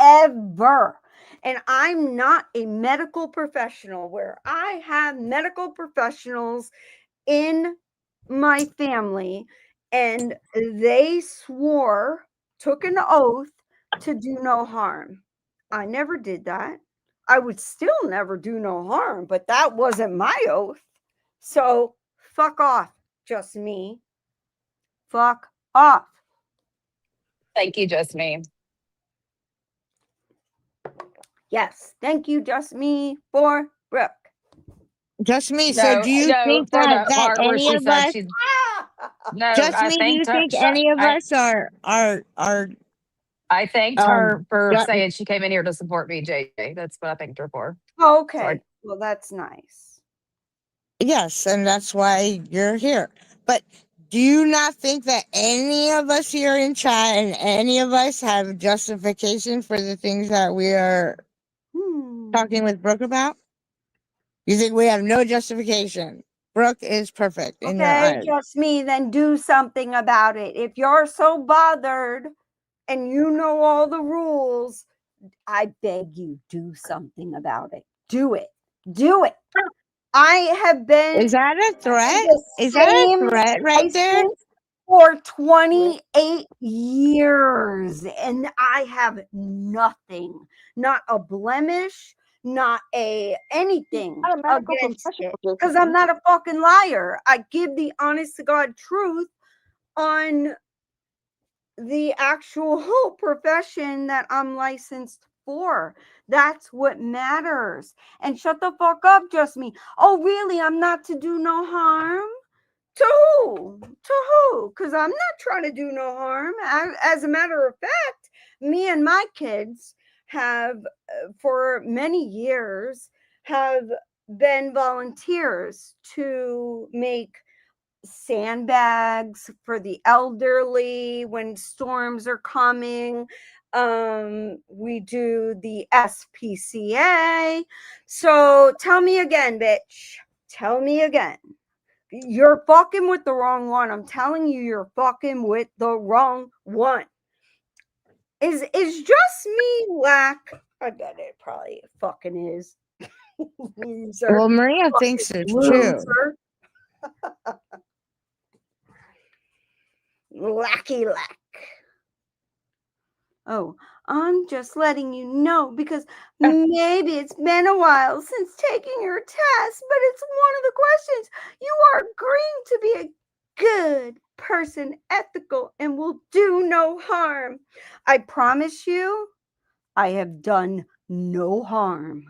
Ever. And I'm not a medical professional where I have medical professionals in my family, and they took an oath to do no harm. I never did that. I would still never do no harm, but that wasn't my oath. So fuck off, just me. Fuck off. Thank you, just me. Yes, thank you, just me, for Brooke. Just me. So No, do you no, think for that the part where any she of said us, she's no, just I me, do you thanked her. think any of us are I thanked her for ju- saying she came in here to support me, JJ. That's what I thanked her for. Okay, well, that's nice. yes, and that's why you're here. But do you not think that any of us here in chat and any of us have justification for the things that we are talking with Brooke about? You think we have no justification? Brooke is perfect in your Okay, eyes. just me, then do something about it. If you're so bothered and you know all the rules, I beg you, do something about it. Do it. Do it. I have been Is that a in threat? the Is that a same threat right there? license for 28 years, and I have nothing, not a blemish, not a anything Not a medical against it, professional, because I'm Josephine. not a fucking liar. I give the honest to God truth on the actual profession that I'm licensed for. That's what matters. And shut the fuck up, just me. Oh, really? I'm not to do no harm? To who? To who? Because I'm not trying to do no harm. As a matter of fact, me and my kids have, for many years, have been volunteers to make sandbags for the elderly when storms are coming. We do the SPCA. So tell me again, bitch. Tell me again. You're fucking with the wrong one. I'm telling you, you're fucking with the wrong one. Is just me whack? I bet it probably fucking is. Loser. Well, Maria Fucking thinks it's too. loser. Lacky lack. Oh, I'm just letting you know because maybe it's been a while since taking your test, but it's one of the questions. You are agreeing to be a good person, ethical, and will do no harm. I promise you, I have done no harm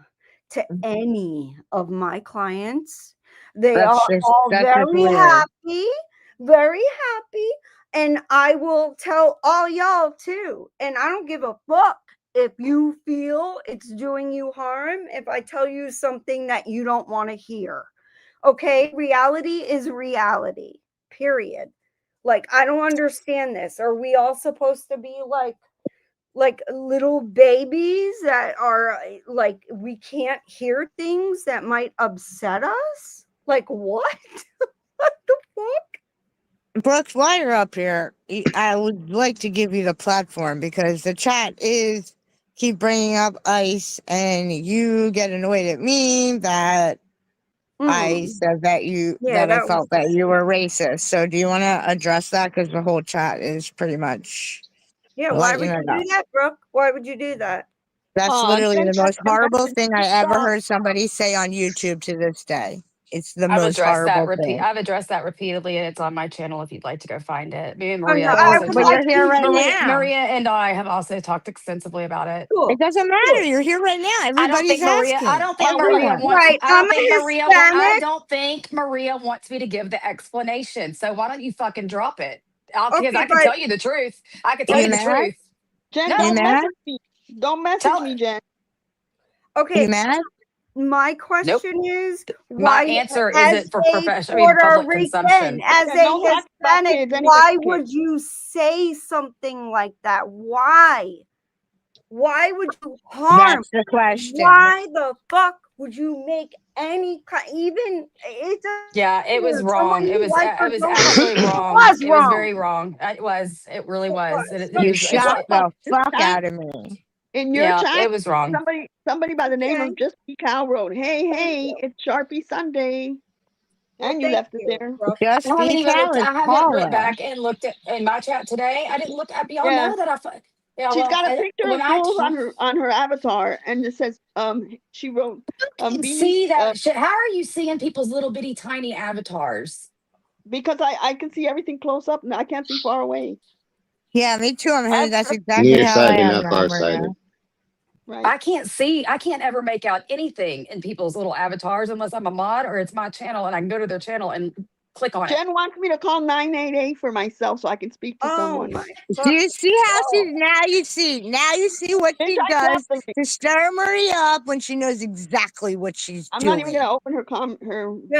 to any of my clients. They are all That's just very weird. happy, very happy. And I will tell all y'all too. And I don't give a fuck if you feel it's doing you harm, if I tell you something that you don't want to hear. Okay? Reality is reality, period. Like, I don't understand this. Are we all supposed to be like little babies that are like we can't hear things that might upset us? Like what? What the fuck? Brooks, while you're up here, I would like to give you the platform because the chat is keep bringing up ICE, and you get annoyed at me that I said that Yeah, I that was felt that you were racist. So do you want to address that? Because the whole chat is pretty much yeah. Why would lighting you it up. do that, Brooke? Why would you do that? That's literally Jen the most texted a horrible message. thing I ever heard somebody say on YouTube to this day. It's the I've most addressed that horrible thing. I've addressed that repeatedly, and it's on my channel if you'd like to go find it. Me and Oh no, Maria have I also would But like you're talked. here you right to. now. Maria and I have also talked extensively about it. Cool. It doesn't matter. You're here right now. I don't Everybody's think Maria. I asking. don't think Maria Everyone. wants. Right. I I'm don't a think Maria. I Hispanic. don't think Maria wants me to give the explanation. So why don't you fucking drop it? Because Okay, I can but tell you the truth. I can tell You you the mad? truth. Jen, You No, don't mad? message me. Don't message tell. me, Jen. okay. You mad? My Nope. question is My why, answer as isn't for a profession. I mean, Puerto public Rican, consumption. as Yeah, don't a talk about Hispanic, kids anyway. why would you say something like that? Why? Why would you harm? That's the question. Why the fuck would you make any even it Yeah, it was doesn't someone wrong. It you was. like or It was don't like? actually It wrong. was It was wrong. very wrong. It was. It really It was. was. It You was. It's. shocked It, the This fuck chat, out of me. in your yeah, chat, it was wrong. somebody by the name Okay. of Just Be Cow wrote, "Hey, Thank hey, you. it's Sharpie Sunday." Well, And you thank left it you, there. Brooke. Just I haven't even looked. because I haven't went caller. back and looked at in my chat today. I didn't look. Y'all Yeah. know that yeah. She's Well, got a picture when of I Jules on her avatar, and it says she wrote can be see that shit, how are you seeing people's little bitty tiny avatars? because I can see everything close up and I can't see far away. Yeah, me too. I'm I headed. That's exactly how I Nearsighted, am not now, Maria. farsighted. right. I can't see. I can't ever make out anything in people's little avatars unless I'm a mod or it's my channel and I can go to their channel and click on it. Jen wants me to call 988 for myself so I can speak to Oh someone. my Do you see how God. now you see what Bitch, she I tell does them, to stir Maria up when she knows exactly what she's I'm not even doing. gonna open her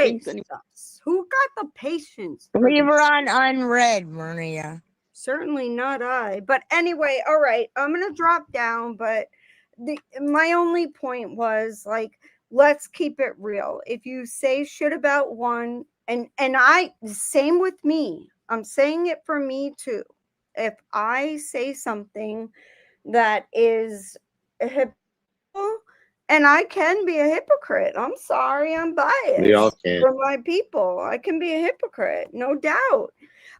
things anymore. Jesus. Who got the patience for Leave this? her on unread, Maria. Certainly not I. But anyway, all right, I'm gonna drop down. But my only point was like, let's keep it real. If you say shit about one, and I same with me. I'm saying it for me too. If I say something that is hypocritical, and I can be a hypocrite. I'm sorry, I'm We all biased can. for my people. I can be a hypocrite, no doubt.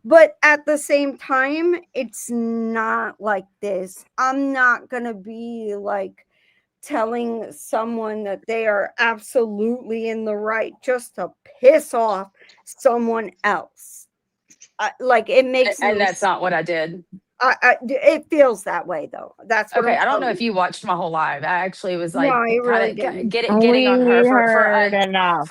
But at the same time, it's not like this. I'm not going to be like telling someone that they are absolutely in the right just to piss off someone else. Like it makes And no that's not what I did. it feels that way though. That's what Okay, I'm I don't know telling if you. you watched my whole live. I actually was No, like I really kind of didn't. getting on her We heard enough.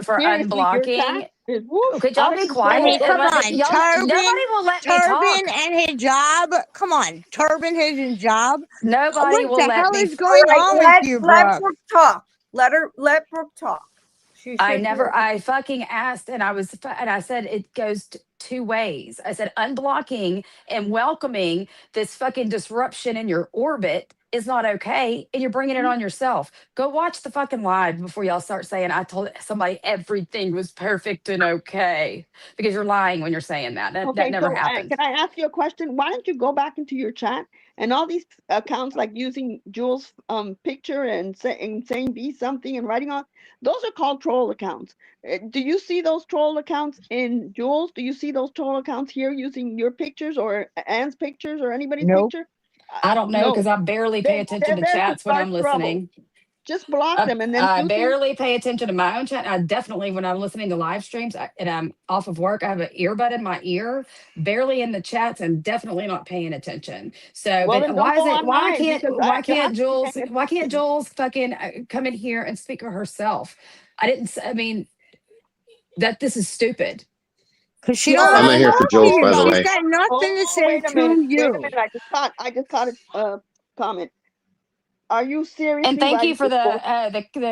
for Seriously, your chat unblocking. is whoosh, Could y'all out of be I control. mean, quiet? come on, Y'all, nobody will let me Turban talk. and hijab. Come on, Turban, hijab. Nobody What will the let hell me. is going All on right, with you, let Brooke? Brooke talk. Let Brooke talk. She I should be never, able I fucking asked and I said it goes two ways. I said unblocking and welcoming this fucking disruption in your orbit is not okay. And you're bringing it on yourself. Go watch the fucking live before y'all start saying I told somebody everything was perfect and okay, because you're lying when you're saying that. That Okay, never so happened. can I ask you a question? Why don't you go back into your chat and all these accounts like using Jules' picture and saying be something and writing on those are called troll accounts. Do you see those troll accounts in Jules? Do you see those troll accounts here using your pictures or Anne's pictures or anybody's Nope. picture? I don't know No, because I barely pay attention they're to there to chats when start I'm trouble. listening. Just block them and then I using. barely pay attention to my own chat. I definitely, when I'm listening to live streams and I'm off of work, I have an earbud in my ear, barely in the chats, and definitely not paying attention. So, Well, but then don't go on mine because you have to be paying Why can't attention. Jules fucking come in here and speak for herself? I mean, that this is stupid. Because she Well, don't I'm want not to here for talk to Jules, you. by the She's way. got nothing to Oh, say wait a minute. to Wait a you. minute. I just caught a comment. Are you And seriously thank you writing for this bullshit?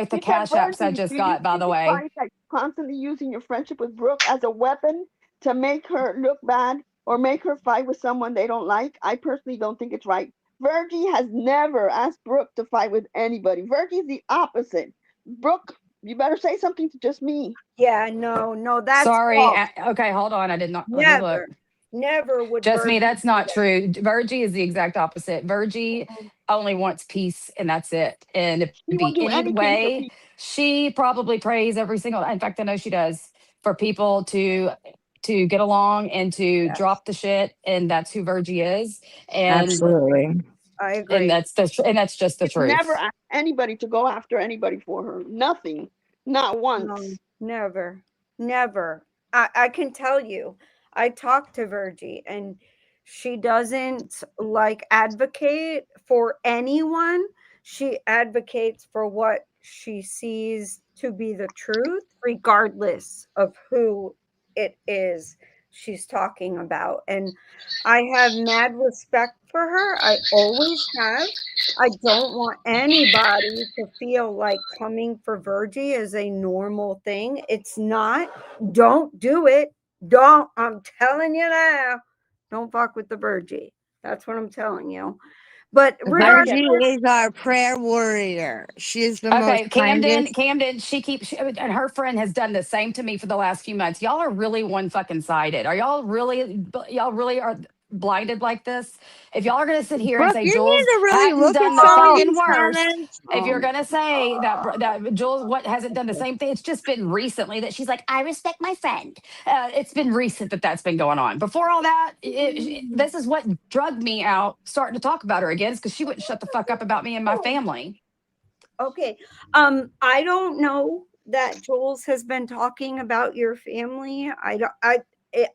the She said, cash apps I Virgie, just do you got, by see the the way. signs that you're constantly using your friendship with Brooke as a weapon to make her look bad or make her fight with someone they don't like? I personally don't think it's right. Virgie has never asked Brooke to fight with anybody. Virgie's the opposite. Brooke, you better say something to just me. yeah, no, that's Sorry. false. Okay, hold on. I did not. Let me look. Never would Just me. Virgie That's do not true. Virgie is the exact opposite. Virgie that. only wants peace, and that's it. And if She it will be do any anything for way, people. she probably prays every single. In fact, I know she does for people to get along and to Yes, drop the shit, and that's who Virgie is. And Absolutely. I agree. that's just the She's never truth. asked anybody to go after anybody for her. Nothing. Not No, once. never, never. I can tell you, I talked to Virgie and she doesn't like advocate for anyone. She advocates for what she sees to be the truth, regardless of who it is she's talking about. And I have mad respect for her. I always have. I don't want anybody to feel like coming for Virgie is a normal thing. It's not. Don't do it. Don't. I'm telling you now. Don't fuck with the Virgie. That's what I'm telling you. But regardless, Virgie is our prayer warrior. She is the most Okay, kindest. Camden, and her friend has done the same to me for the last few months. Y'all are really one fucking sided. Are y'all really? Y'all really are. blinded like this. If y'all are gonna sit here and Brooke, say you Jules need to really hadn't look at done the some of fucking these worst, comments. if you're gonna say that Jules what hasn't done the same thing, it's just been recently that she's like, I respect my friend. It's been recent that that's been going on. Before all that, this is what drugged me out starting to talk about her again, because she wouldn't shut the fuck up about me and my family. Okay. I don't know that Jules has been talking about your family.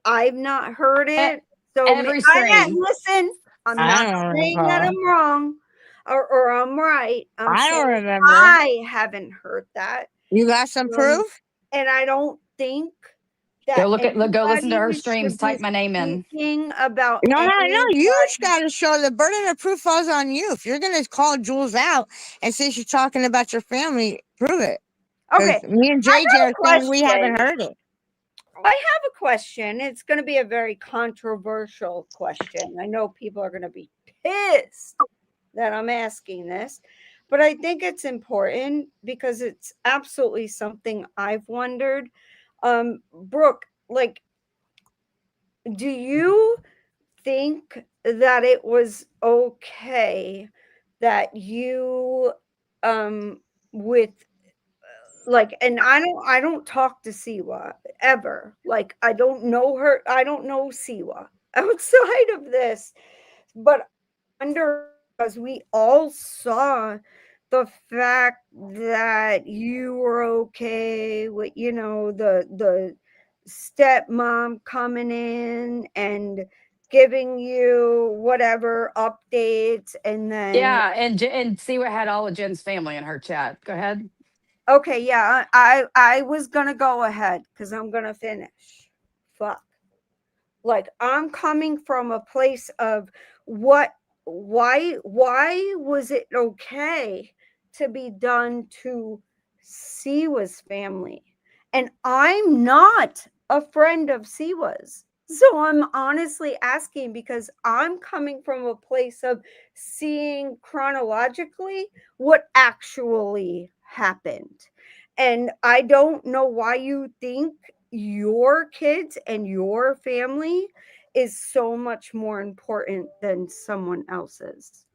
I've not heard E- it. So Every stream. listen, I'm I not don't saying that recall. I'm wrong or I'm right. I'm I don't saying remember. I haven't heard that. You got some proof? And I don't think Go that go listen to her anybody streams. should be Type my name in. speaking about No. You just anybody. got to show the burden of proof falls on you. If you're going to call Jules out and say she's talking about your family, prove it. Okay. Because me and I JJ got are a saying we haven't question. heard it. I have a question. It's going to be a very controversial question. I know people are going to be pissed that I'm asking this, but I think it's important because it's absolutely something I've wondered. Brooke, like, do you think that it was okay that you, with like, and I don't talk to Siwa ever. Like, I don't know her. I don't know Siwa outside of this. But under, because we all saw the fact that you were okay with, the stepmom coming in and giving you whatever updates, and then Yeah, and see what had all of Jen's family in her chat. Go ahead. okay, yeah, I was gonna go ahead because I'm gonna finish. Fuck. Like, I'm coming from a place of what why was it okay to be done to Siwa's family? And I'm not a friend of Siwa's. So I'm honestly asking because I'm coming from a place of seeing chronologically what actually happened. And I don't know why you think your kids and your family is so much more important than someone else's.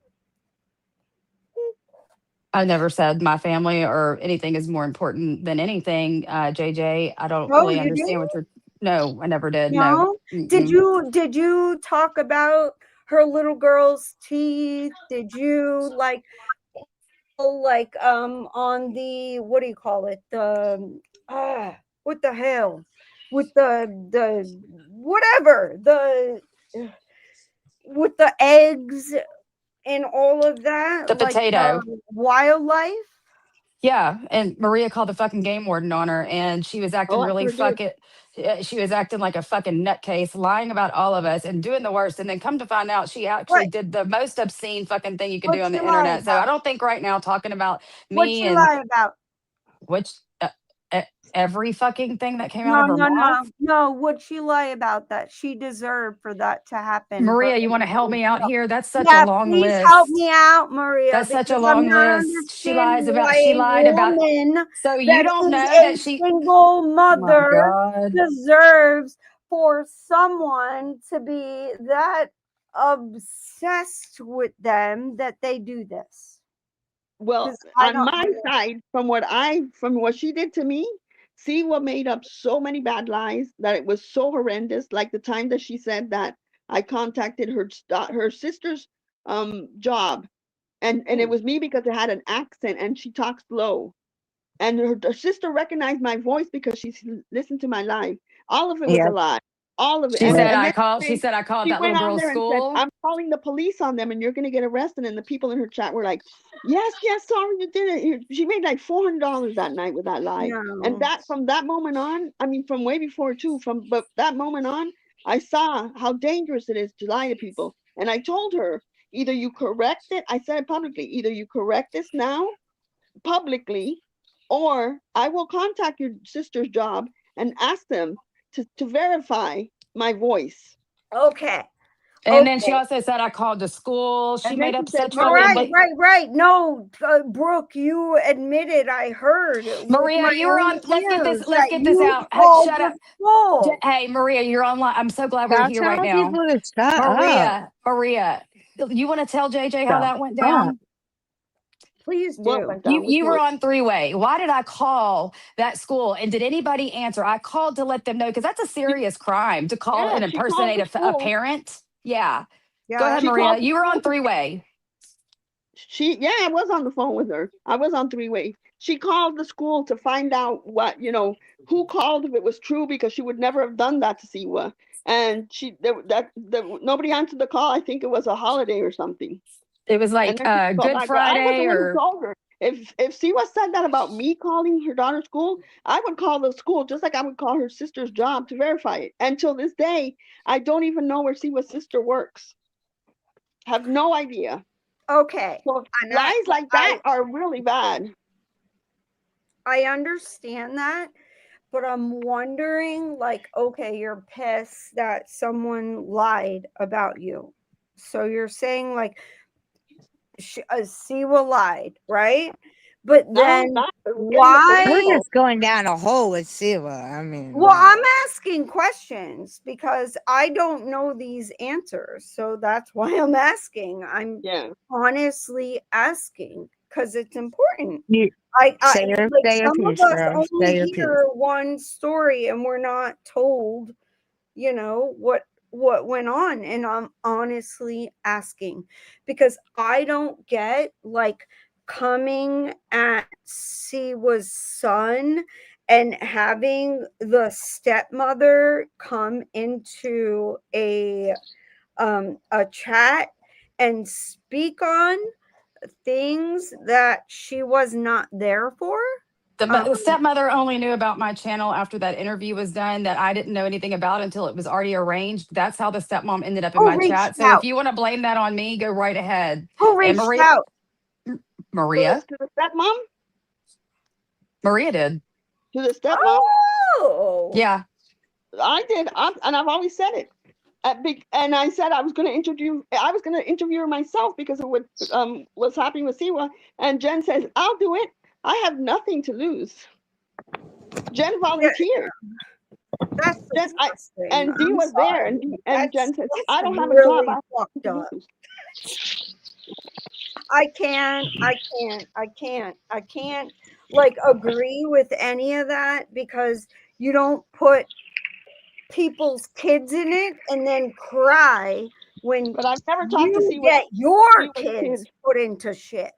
I never said my family or anything is more important than anything. JJ, I don't Oh, really you understand do? what you're. No, I never did. No. No? Mm-mm. Did you talk about her little girl's teeth? Did you on the, what do you call it? The what the hell? With the whatever, the with the eggs and all of that, The like potato. the wildlife? Yeah, and Maria called the fucking game warden on her, and she was acting Oh, I really sure did. she was acting like a fucking nutcase, lying about all of us and doing the worst. And then come to find out, she actually What did the most obscene fucking thing you could what do on she the lie internet. So I about? don't think right now talking about What me she and lie about? which every fucking thing that came out No, of her no, mouth. no, no. Would she lie about that? She deserved for that to happen. For Maria, you want to help everybody me to out know. here? That's such a Yeah, long please help list. me out, Maria, That's such a because I'm long not list. understanding why She a lied about. woman So you that don't is know a that she. single Oh my mother God. deserves for someone to be that obsessed with them that they do this. Well, Because I on don't. my side, from what she did to me, see what made up so many bad lies that it was so horrendous. Like the time that she said that I contacted her sister's job, and it was me because it had an accent and she talks slow. And her sister recognized my voice because listened to my live. All of it was a Yep. lie. All of it. She Yep. said And I then called. She said I called she that went little on girl's there and said, school. I'm calling the police on them and you're going to get arrested. And the people in her chat were like, yes, yes, sorry you did it. She made like $400 that night with that lie. And No. that from that moment on, I mean, from way before too, but that moment on, I saw how dangerous it is to lie to people. And I told her, either you correct it, I said it publicly, either you correct this now publicly, or I will contact your sister's job and ask them to verify my voice. Okay. And then she Okay. also said I called the school. She And then made she up said, such All fucking. Maria, right. No, Brooke, you admitted, I heard with Maria, my you were own on. Let's get this. ears Let's that get this you out. Hey, called shut the up. school. Hey, Maria, you're online. I'm so glad we're Stop here right telling now. people to shut up. Maria, you want to tell JJ how Stop. that went Stop. down? Please what do. went You down? Which you were one? on three-way. Why did I call that school and did anybody answer? I called to let them know because that's a She, serious crime to call yeah, and she called impersonate the a school. parent. Yeah. Go ahead, Yes. She Maria. called the You were school on to three-way. yeah, I was on the phone with her. I was on three-way. She called the school to find out what, who called, if it was true, because she would never have done that to Siwa. And nobody answered the call. I think it was a holiday or something. It was And like then she called Good back. But I was the Friday one who or told her. If Siwa said that about me calling her daughter's school, I would call the school just like I would call her sister's job to verify it. Until this day, I don't even know where Siwa's sister works. Have no idea. Okay. So And lies like that are really bad. I understand that, but I'm wondering, like, okay, you're pissed that someone lied about you. So you're saying, like, Siwa lied, right? But No, then not getting the why? We're political. just going down a hole with Siwa. I mean, Well, wow. I'm asking questions because I don't know these answers. So that's why I'm asking. I'm Yeah. honestly asking because it's important. You I say like your some of piece, us girl. Say only your piece. hear one story and we're not told, what went on. And I'm honestly asking because I don't get like coming at Siwa's son and having the stepmother come into a chat and speak on things that she was not there for. the stepmother only knew about my channel after that interview was done that I didn't know anything about until it was already arranged. That's how the stepmom ended up in Who my reached chat. So if out? you want to blame that on me, go right ahead. Who And reached out? Maria, To the stepmom? Maria did. To the stepmom? Oh, Yeah. I did. And I've always said it. And I said I was going to interview her myself because of what was happening with Siwa. And Jen says, I'll do it. I have nothing to lose. Jen yeah, volunteered. that's disgusting. And Dee I'm was there, sorry. and Jen says, That's I don't have a job. really I have fucked nothing up. to lose. I can't like agree with any of that because you don't put people's kids in it and then cry when But I've never talked to you Siwa's get your kids. kids put into shit.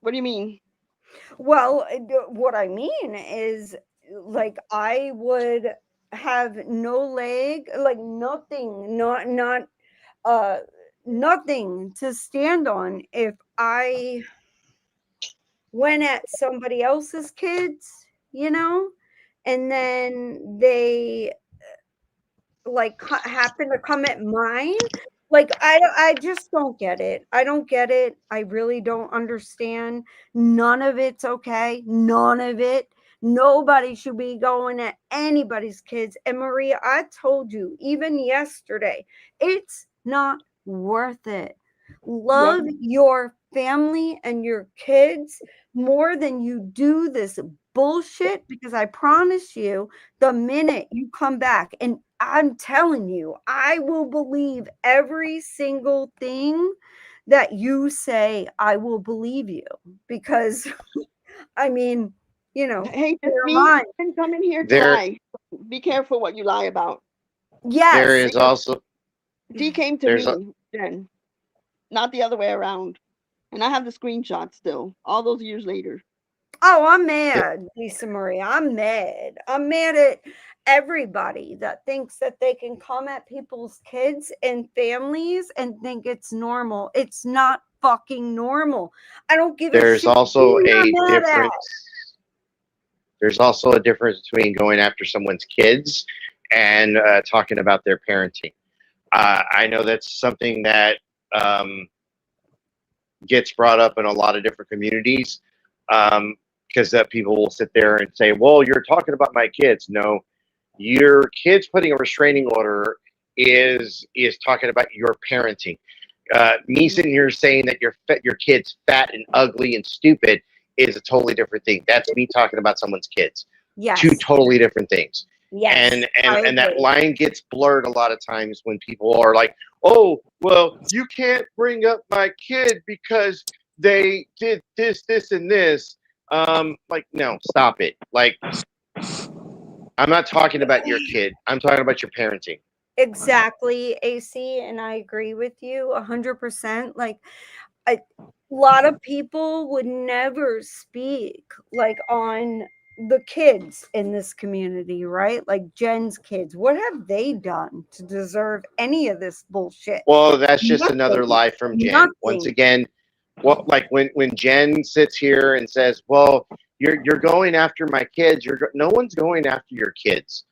What do you mean? Well, what I mean is like I would have no leg, like nothing, uh nothing to stand on if I went at somebody else's kids, and then they like happen to come at mine. Like I just don't get it. I don't get it. I really don't understand. None of it's okay. None of it. Nobody should be going at anybody's kids. And Maria, I told you even yesterday, it's not worth it. Love your family and your kids more than you do this bullshit, because I promise you, the minute you come back, and I'm telling you, I will believe every single thing that you say. I will believe you because I mean, Hey, just you're me. mine. I didn't come in here to There, lie. Be careful what you lie about. there Yes. is also Dee came to there's a, me, Jen, not the other way around. And I have the screenshot still, all those years later. Oh, I'm mad, Lisa Marie. I'm mad. I'm mad at everybody that thinks that they can come at people's kids and families and think it's normal. It's not fucking normal. I don't give a there's shit also who a you're mad at. difference. There's also a difference between going after someone's kids and talking about their parenting. I know that's something that gets brought up in a lot of different communities because people will sit there and say, well, you're talking about my kids. No, your kids putting a restraining order is talking about your parenting. Me sitting here saying that your kid's fat and ugly and stupid is a totally different thing. That's me talking about someone's kids. Yes. Two totally different things. Yes. And that line gets blurred a lot of times when people are like, oh, well, you can't bring up my kid because they did this, and this. Like, no, stop it. Like, I'm not talking about your kid. I'm talking about your parenting. Exactly, AC, and I agree with you 100%. Like, a lot of people would never speak like on the kids in this community, right? Like Jen's kids. What have they done to deserve any of this bullshit? Well, that's just Nothing. another lie from Jen. Nothing. Once again, well, like when Jen sits here and says, "Well, you're going after my kids," no one's going after your kids.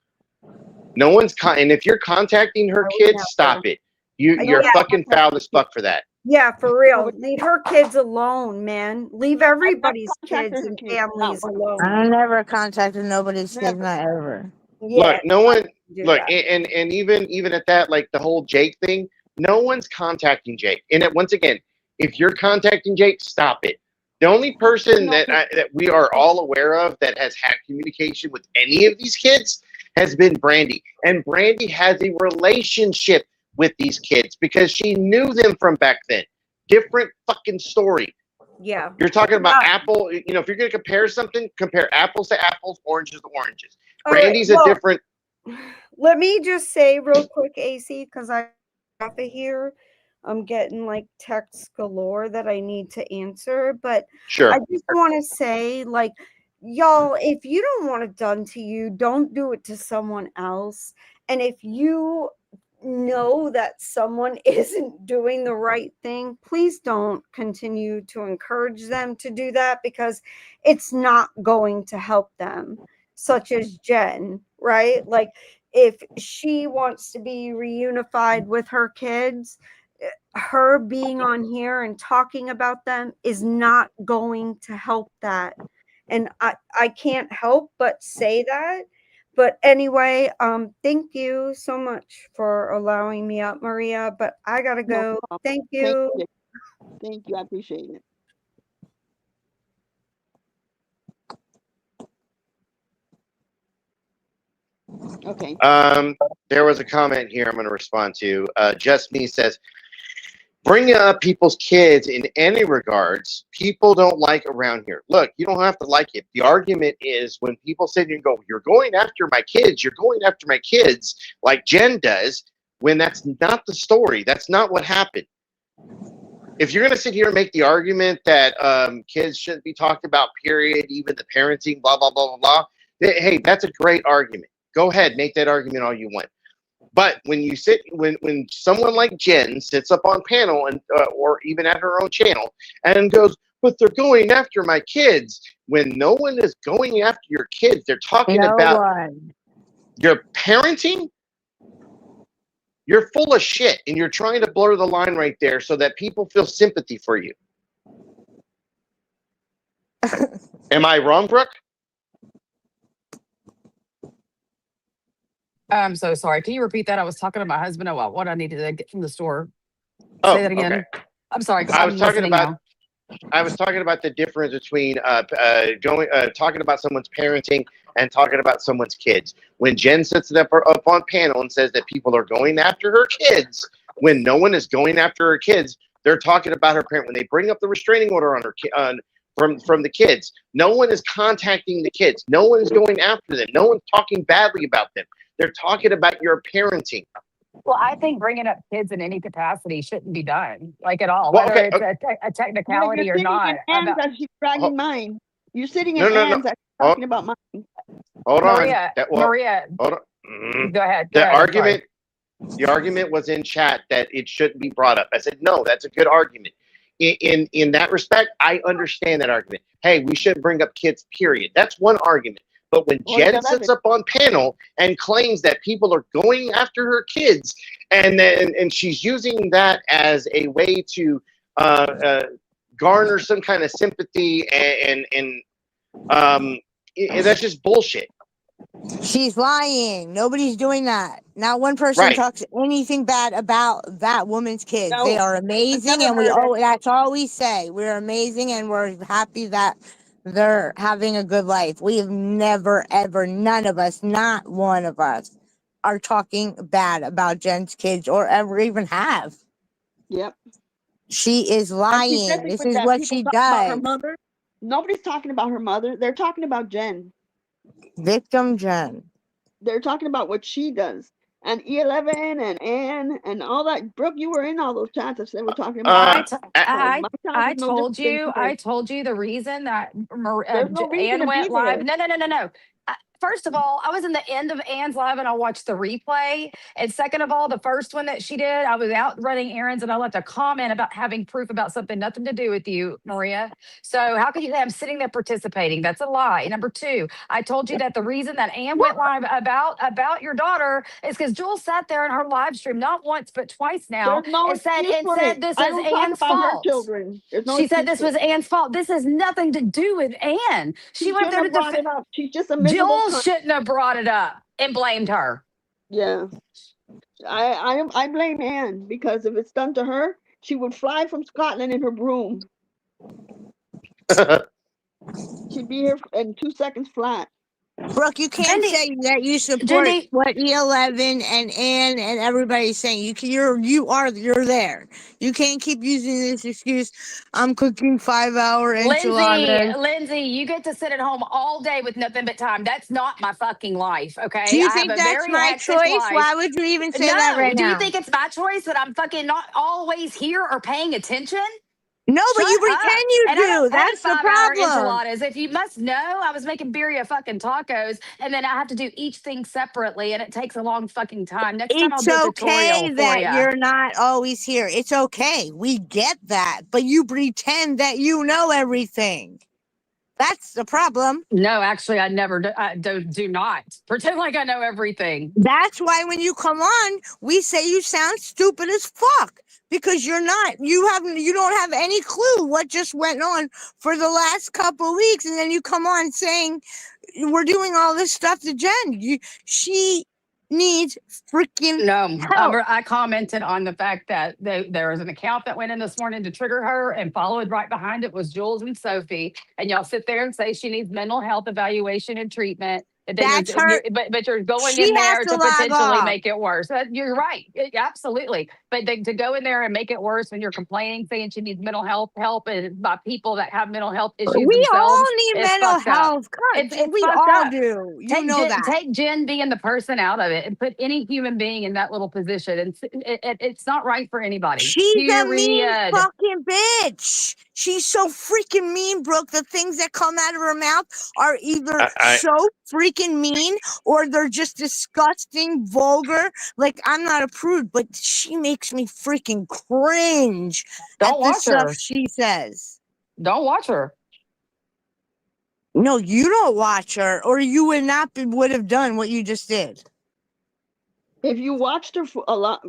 No one's and if you're contacting her kids, stop it. You're fucking foul as fuck for that. Yeah, for real. Leave her kids alone, man. Leave everybody's kids and families alone. I never contacted nobody's kids, not ever. Yeah, Look, no one. Look, that. and even at that, like the whole Jake thing, no one's contacting Jake. And once again, if you're contacting Jake, stop it. The only person that we are all aware of that has had communication with any of these kids has been Brandy. And Brandy has a relationship with these kids because she knew them from back then. Different fucking story. Yeah. You're talking about apple, if you're going to compare something, compare apples to apples, oranges to oranges. Brandy's a different. Let me just say real quick, AC, because I off of here. I'm getting like texts galore that I need to answer. But sure. I just want to say, like, y'all, if you don't want it done to you, don't do it to someone else. And if you know that someone isn't doing the right thing, please don't continue to encourage them to do that because it's not going to help them, such as Jen, right? Like, if she wants to be reunified with her kids, her being on here and talking about them is not going to help that. And I can't help but say that. But anyway, thank you so much for allowing me up, Maria. But I gotta go. No Thank you. Thank you. I appreciate it. Okay. There was a comment here I'm going to respond to. Just Me says, bringing up people's kids in any regards, people don't like around here. Look, you don't have to like it. The argument is when people sit here and go, you're going after my kids, like Jen does, when that's not the story. That's not what happened. If you're going to sit here and make the argument that kids shouldn't be talked about, period, even the parenting, blah, blah, blah, blah, blah, hey, that's a great argument. Go ahead, make that argument all you want. But when you when someone like Jen sits up on panel and or even at her own channel and goes, but they're going after my kids, when no one is going after your kids, they're talking about your parenting. You're full of shit, and you're trying to blur the line right there so that people feel sympathy for you. Am I wrong, Brooke? I'm so sorry. Can you repeat that? I was talking to my husband about what I needed to get from the store. Oh, say that again. Okay. I'm sorry. I was talking about the difference between talking about someone's parenting and talking about someone's kids. When Jen sits up on panel and says that people are going after her kids, when no one is going after her kids, they're talking about her parent. When they bring up the restraining order on her from the kids, no one is contacting the kids. No one is going after them. No one's talking badly about them. They're talking about your parenting. Well, I think bringing up kids in any capacity shouldn't be done, like at all, Well, whether okay, it's a technicality or not. She's dragging mine. You're sitting in No. hands talking about mine. Hold Maria, on. Maria, hold on. go ahead. The argument was in chat that it shouldn't be brought up. I said, no, that's a good argument. In that respect, I understand that argument. Hey, we shouldn't bring up kids, period. That's one argument. But when Jen sits up on panel and claims that people are going after her kids, and she's using that as a way to garner some kind of sympathy, and that's just bullshit. She's lying. Nobody's doing that. Not one person Right. talks anything bad about that woman's kids. They No, are I've amazing, never and heard it. that's all we say. We're amazing, and we're happy that they're having a good life. We've never, ever, none of us, not one of us, are talking bad about Jen's kids or ever even have. Yep. She is And she says lying. it This with is that what people she talk about her does. mother. Nobody's talking about her mother. They're talking about Jen. Victim Jen. They're talking about what she does. And E11 and Ann and all that. Brooke, you were in all those chats that they were talking about Uh, her. I, t- a- So I, my child I is no different told than you, you guys. the reason that There's no reason Anne to went be live. there. No, no, no, no, no. First of all, I was in the end of Anne's live and I watched the replay. And second of all, the first one that she did, I was out running errands and I left a comment about having proof about something nothing to do with you, Maria. So how could you say I'm sitting there participating? That's a lie. Number two, I told you that the reason that Anne What? went live about your daughter is because Jules sat there in her live stream not once but twice now There's no excuse and for said it. this I is don't talk Anne's about her fault. children. There's no She said excuse this for it. was Anne's fault. This has nothing to do with Anne. She She went up shouldn't there to have brought defend. it up. She's just a miserable Jules cunt. shouldn't have brought it up and blamed her. Yeah. I blame Anne because if it's done to her, she would fly from Scotland in her broom. She'd be here in 2 seconds flat. Brooke, you can't Jindy, say that you support Jindy, what E11 and Ann and everybody's saying. You're there. You can't keep using this excuse. I'm cooking 5-hour enchiladas. Lindsay, you get to sit at home all day with nothing but time. That's not my fucking life. Do Okay. you I have think a that's very my hectic choice? life. Why would you even say that No. right Do you now? think it's my choice that I'm fucking not always here or paying attention? No, but you Shut up. pretend you And I don't do. pay That's the 5-hour problem. enchiladas. If you must know, I was making birria fucking tacos and then I have to do each thing separately and it takes a long fucking time. Next time I'll It's do a okay tutorial for that you. you're not always here. It's okay. We get that. But you pretend that you know everything. That's the problem. No, actually, I never do, do not pretend like I know everything. That's why when you come on, we say you sound stupid as fuck because you don't have any clue what just went on for the last couple weeks, and then you come on saying we're doing all this stuff to Jen. She needs freaking No, help. I commented on the fact that there was an account that went in this morning to trigger her, and followed right behind it was Jules and Sophie. And y'all sit there and say she needs mental health evaluation and treatment. And then That's her. but you're going She in has there to to log potentially off. make it worse. You're right, absolutely. But to go in there and make it worse when you're complaining, saying she needs mental health help, and by people that have mental health issues We all themselves, need is mental fucked up. health. It's We fucked all up. do. You know that. Take Jen being the person out of it and put any human being in that little position. And it's not right for anybody. She's a mean Period. fucking bitch. She's so freaking mean, Brooke. The things that come out of her mouth are either I so freaking mean or they're just disgusting, vulgar. Like, I'm not a prude, but she makes me freaking cringe Don't at the watch stuff her. she says. Don't watch her. No, you don't watch her, or you would have done what you just did. If you watched her for a lot,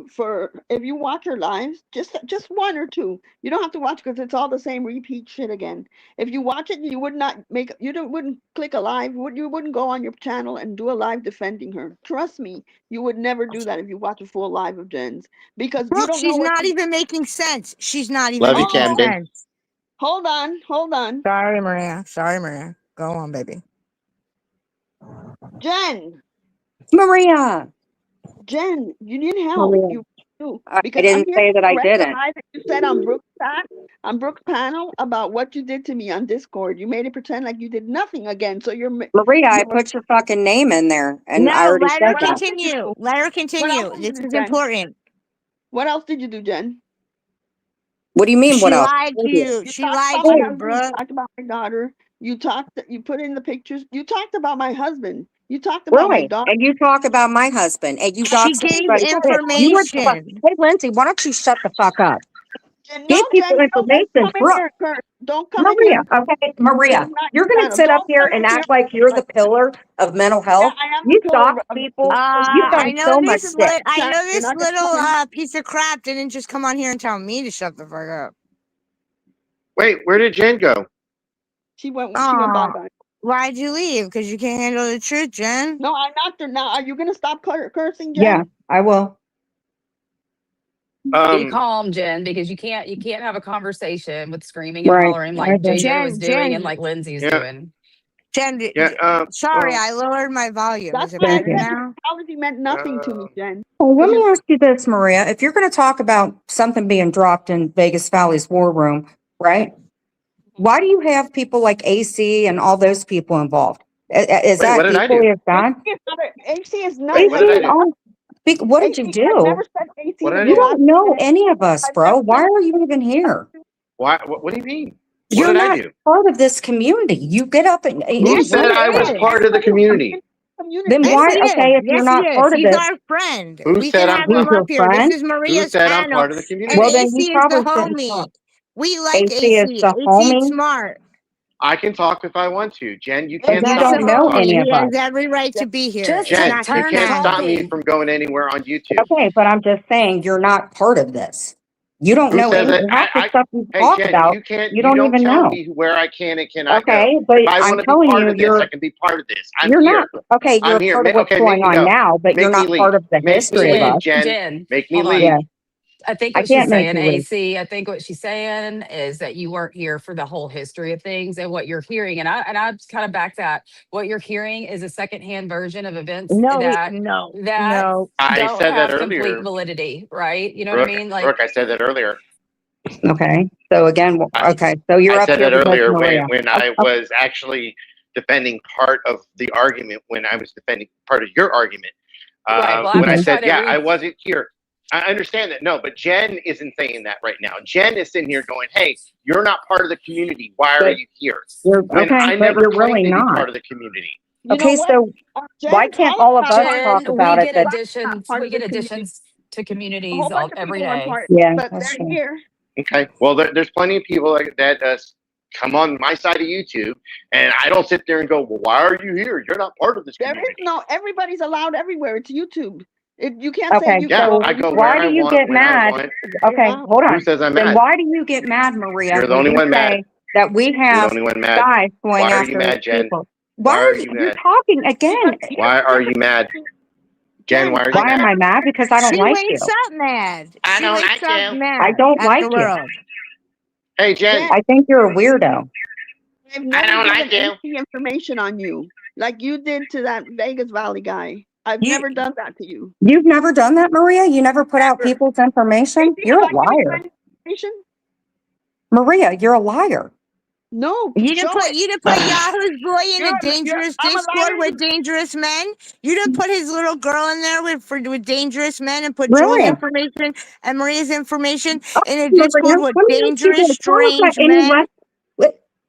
if you watch her lives, just one or two, you don't have to watch because it's all the same repeat shit again. If you watch it, you would not make wouldn't click a live, you wouldn't go on your channel and do a live defending her. Trust me, you would never do that if you watch a full live of Jen's because you Brooke, don't know she's what. not even making sense. She's not even love you, making Oh, Camden. sense. hold on, Sorry, Maria. Go on, baby. Jen, Maria. you need help. Maria. You do I because I'm didn't here say to that I correct the didn't. lie that you said on Brooke's chat, on Brooke's panel about what you did to me on Discord. You made it pretend like you did nothing again. So Maria, I you're put your fucking name in there, and I No, already let her said what that. else did you continue. do? Let her What continue. else did you This do, is Jen? important. What else did you do, Jen? What do you mean? What She else? lied to you. You She talked lied about to my you, husband. You Brooke. talked about my daughter. You put in the pictures. You talked about my husband. You talked about my Right. daughter. And you talk about my husband, and you She dox gave everybody. You were the fuck. information. Hey, Lindsay, why don't you shut the fuck up? Jen, no, Give people Jen, you don't information. come in Brooke, here and curse. Don't come in here Maria, and curse. okay, This Maria, is not you're your going to channel. sit up Don't here come in and here act like you're the like pillar of mental yeah, health. I am the You pillar dox of people. You've I done know so much this. shit. I know You're this not gonna little come in. piece of crap didn't just come on here and tell me to shut the fuck up. Wait, where did Jen go? She went Oh, bye bye. Why'd you leave? Because you can't handle the truth, Jen. No, I knocked her. Now, are you gonna stop cursing, Jen? Yeah, I will. Be calm, Jen, because you can't have a conversation with screaming and hollering like JJ was doing and like Lindsay's doing. Jen, sorry, I lowered my volume. That's Is it why I better said now? apology meant nothing to me, Jen. Well, let me Because- ask you this, Maria. If you're going to talk about something being dropped in Vegas Valley's war room, right? Why do you have people like AC and all those people involved? Is Wait, that what did I equally do? as bad? AC is not. AC What did I is do? all. What did you AC, I do? never said AC What did I was do? You don't bad. know any of us, I've bro. never Why said- are you even here? Why? What do you mean? What You're did I not do? part of this community. You get up and Who Yes, said he I was is. part of the community? then Yes, why? he is. Okay, if you're Yes, not he is. part of He's this, our friend. Who We said can I'm have he's him part? your up here. This friend. is Who Maria's said I'm panel. part of the And community? Well, then AC you is the probably shouldn't homie. talk. We like AC is AC. the AC's homie. smart. I can talk if I want to. Jen, you can't You That's stop the don't me from know homie. any talking. of He us. has every right to be here. Just It's Jen, not take you his turns can't panel. stop me talking. from going anywhere on YouTube. Okay, but I'm just saying you're not part of this. You don't Who know says any that? half the stuff you Hey, talk Jen, about. you You don't don't even tell know. me where I can and cannot go. Okay, but If I I'm want to be telling part you, of this, I can be part of this. I'm you're here. not. Okay, you're I'm here. part of what's Okay, going make me on go. now, but you're Make me not leave. part of the Make me history of leave, us. Jen. Make me hold on. leave. Yeah, I think I what she's can't make saying, you leave. AC, I think what she's saying is that you weren't here for the whole history of things and what you're hearing. And I just kind of back that. What you're hearing is a secondhand version of events No, that no. I don't said that have complete earlier. validity, right? You know what I mean? Like Brooke, I said that earlier. Okay. So again, I- okay. So you're I up said here that because earlier Maria. when I was actually defending part of the argument when I was defending part of your argument. Right, well, I'm When I just said, trying to I wasn't here. I understand that. No, but Jen isn't saying that right now. Jen is sitting here going, hey, you're not part of the community. Why are But you here? You're When okay, I but never you're claimed really to be not. part of the community. You know Okay, what? so Jen, why can't all all of of us us talk Jen, about we it? get That additions, part we of get the community. additions to A communities whole bunch of every people are day. part, yeah, but that's they're true. here. Okay. Well, there's plenty of people that come on my side of YouTube, and I don't sit there and go, well, why are you here? You're not part of this There is community. no. Everybody's allowed everywhere. It's YouTube. You can't say Okay, you. Yeah, so I go why where do I you want, get when I mad? want. Okay, Yeah. hold Who on. says I'm Then mad? why do you get mad, Maria? You're the when only you one mad. say that we You're the have only one mad. guys going Why are after you mad, Jen? people? Why are you You're mad? talking again? Why are you mad? Jen, why are you Why am mad? I mad? Because I don't She like wakes you. up mad. I She don't wakes like up you. mad I don't at like the you. world. Hey, Jen. I think you're a weirdo. I've I never don't given like you. any information on you like you did to that Vegas Valley guy. I've You- never done that to you. You've never done that, Maria? You never put out Never. people's information? AC, You're have a I given you liar. any information? Maria, you're a liar. No. You Show didn't put it. Yahoo's boy in a You're, dangerous I'm a Discord liar. with dangerous men. You didn't put his little girl in there with dangerous men and put Jules' Maria. information and Maria's information in a Maria, Discord with let me ask you dangerous, this. How is that strange any men. less?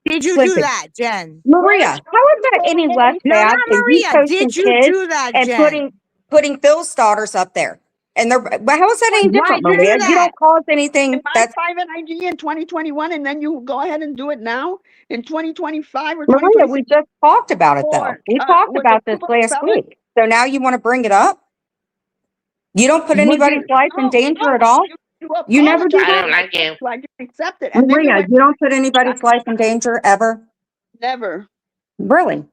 Did you do Listen, that, Jen? Maria, how is that any less No, bad not than you Maria. posting Did you kids do that, and Jen? putting Phil's daughters up there? And they're, but how is that any different, Why'd you do Maria? You that? don't cause In anything my that's private IG in 2021, and then you go ahead and do it now in 2025 or Maria, 2026. we just talked about it though. Or, We talked with the about this two last fellas. week. So now you want to bring it up? You don't put anybody's life in danger at all? You never do apologized, I that? don't like you. so I didn't accept it. And then you Maria, went, you don't put anybody's life in danger ever? never, Really?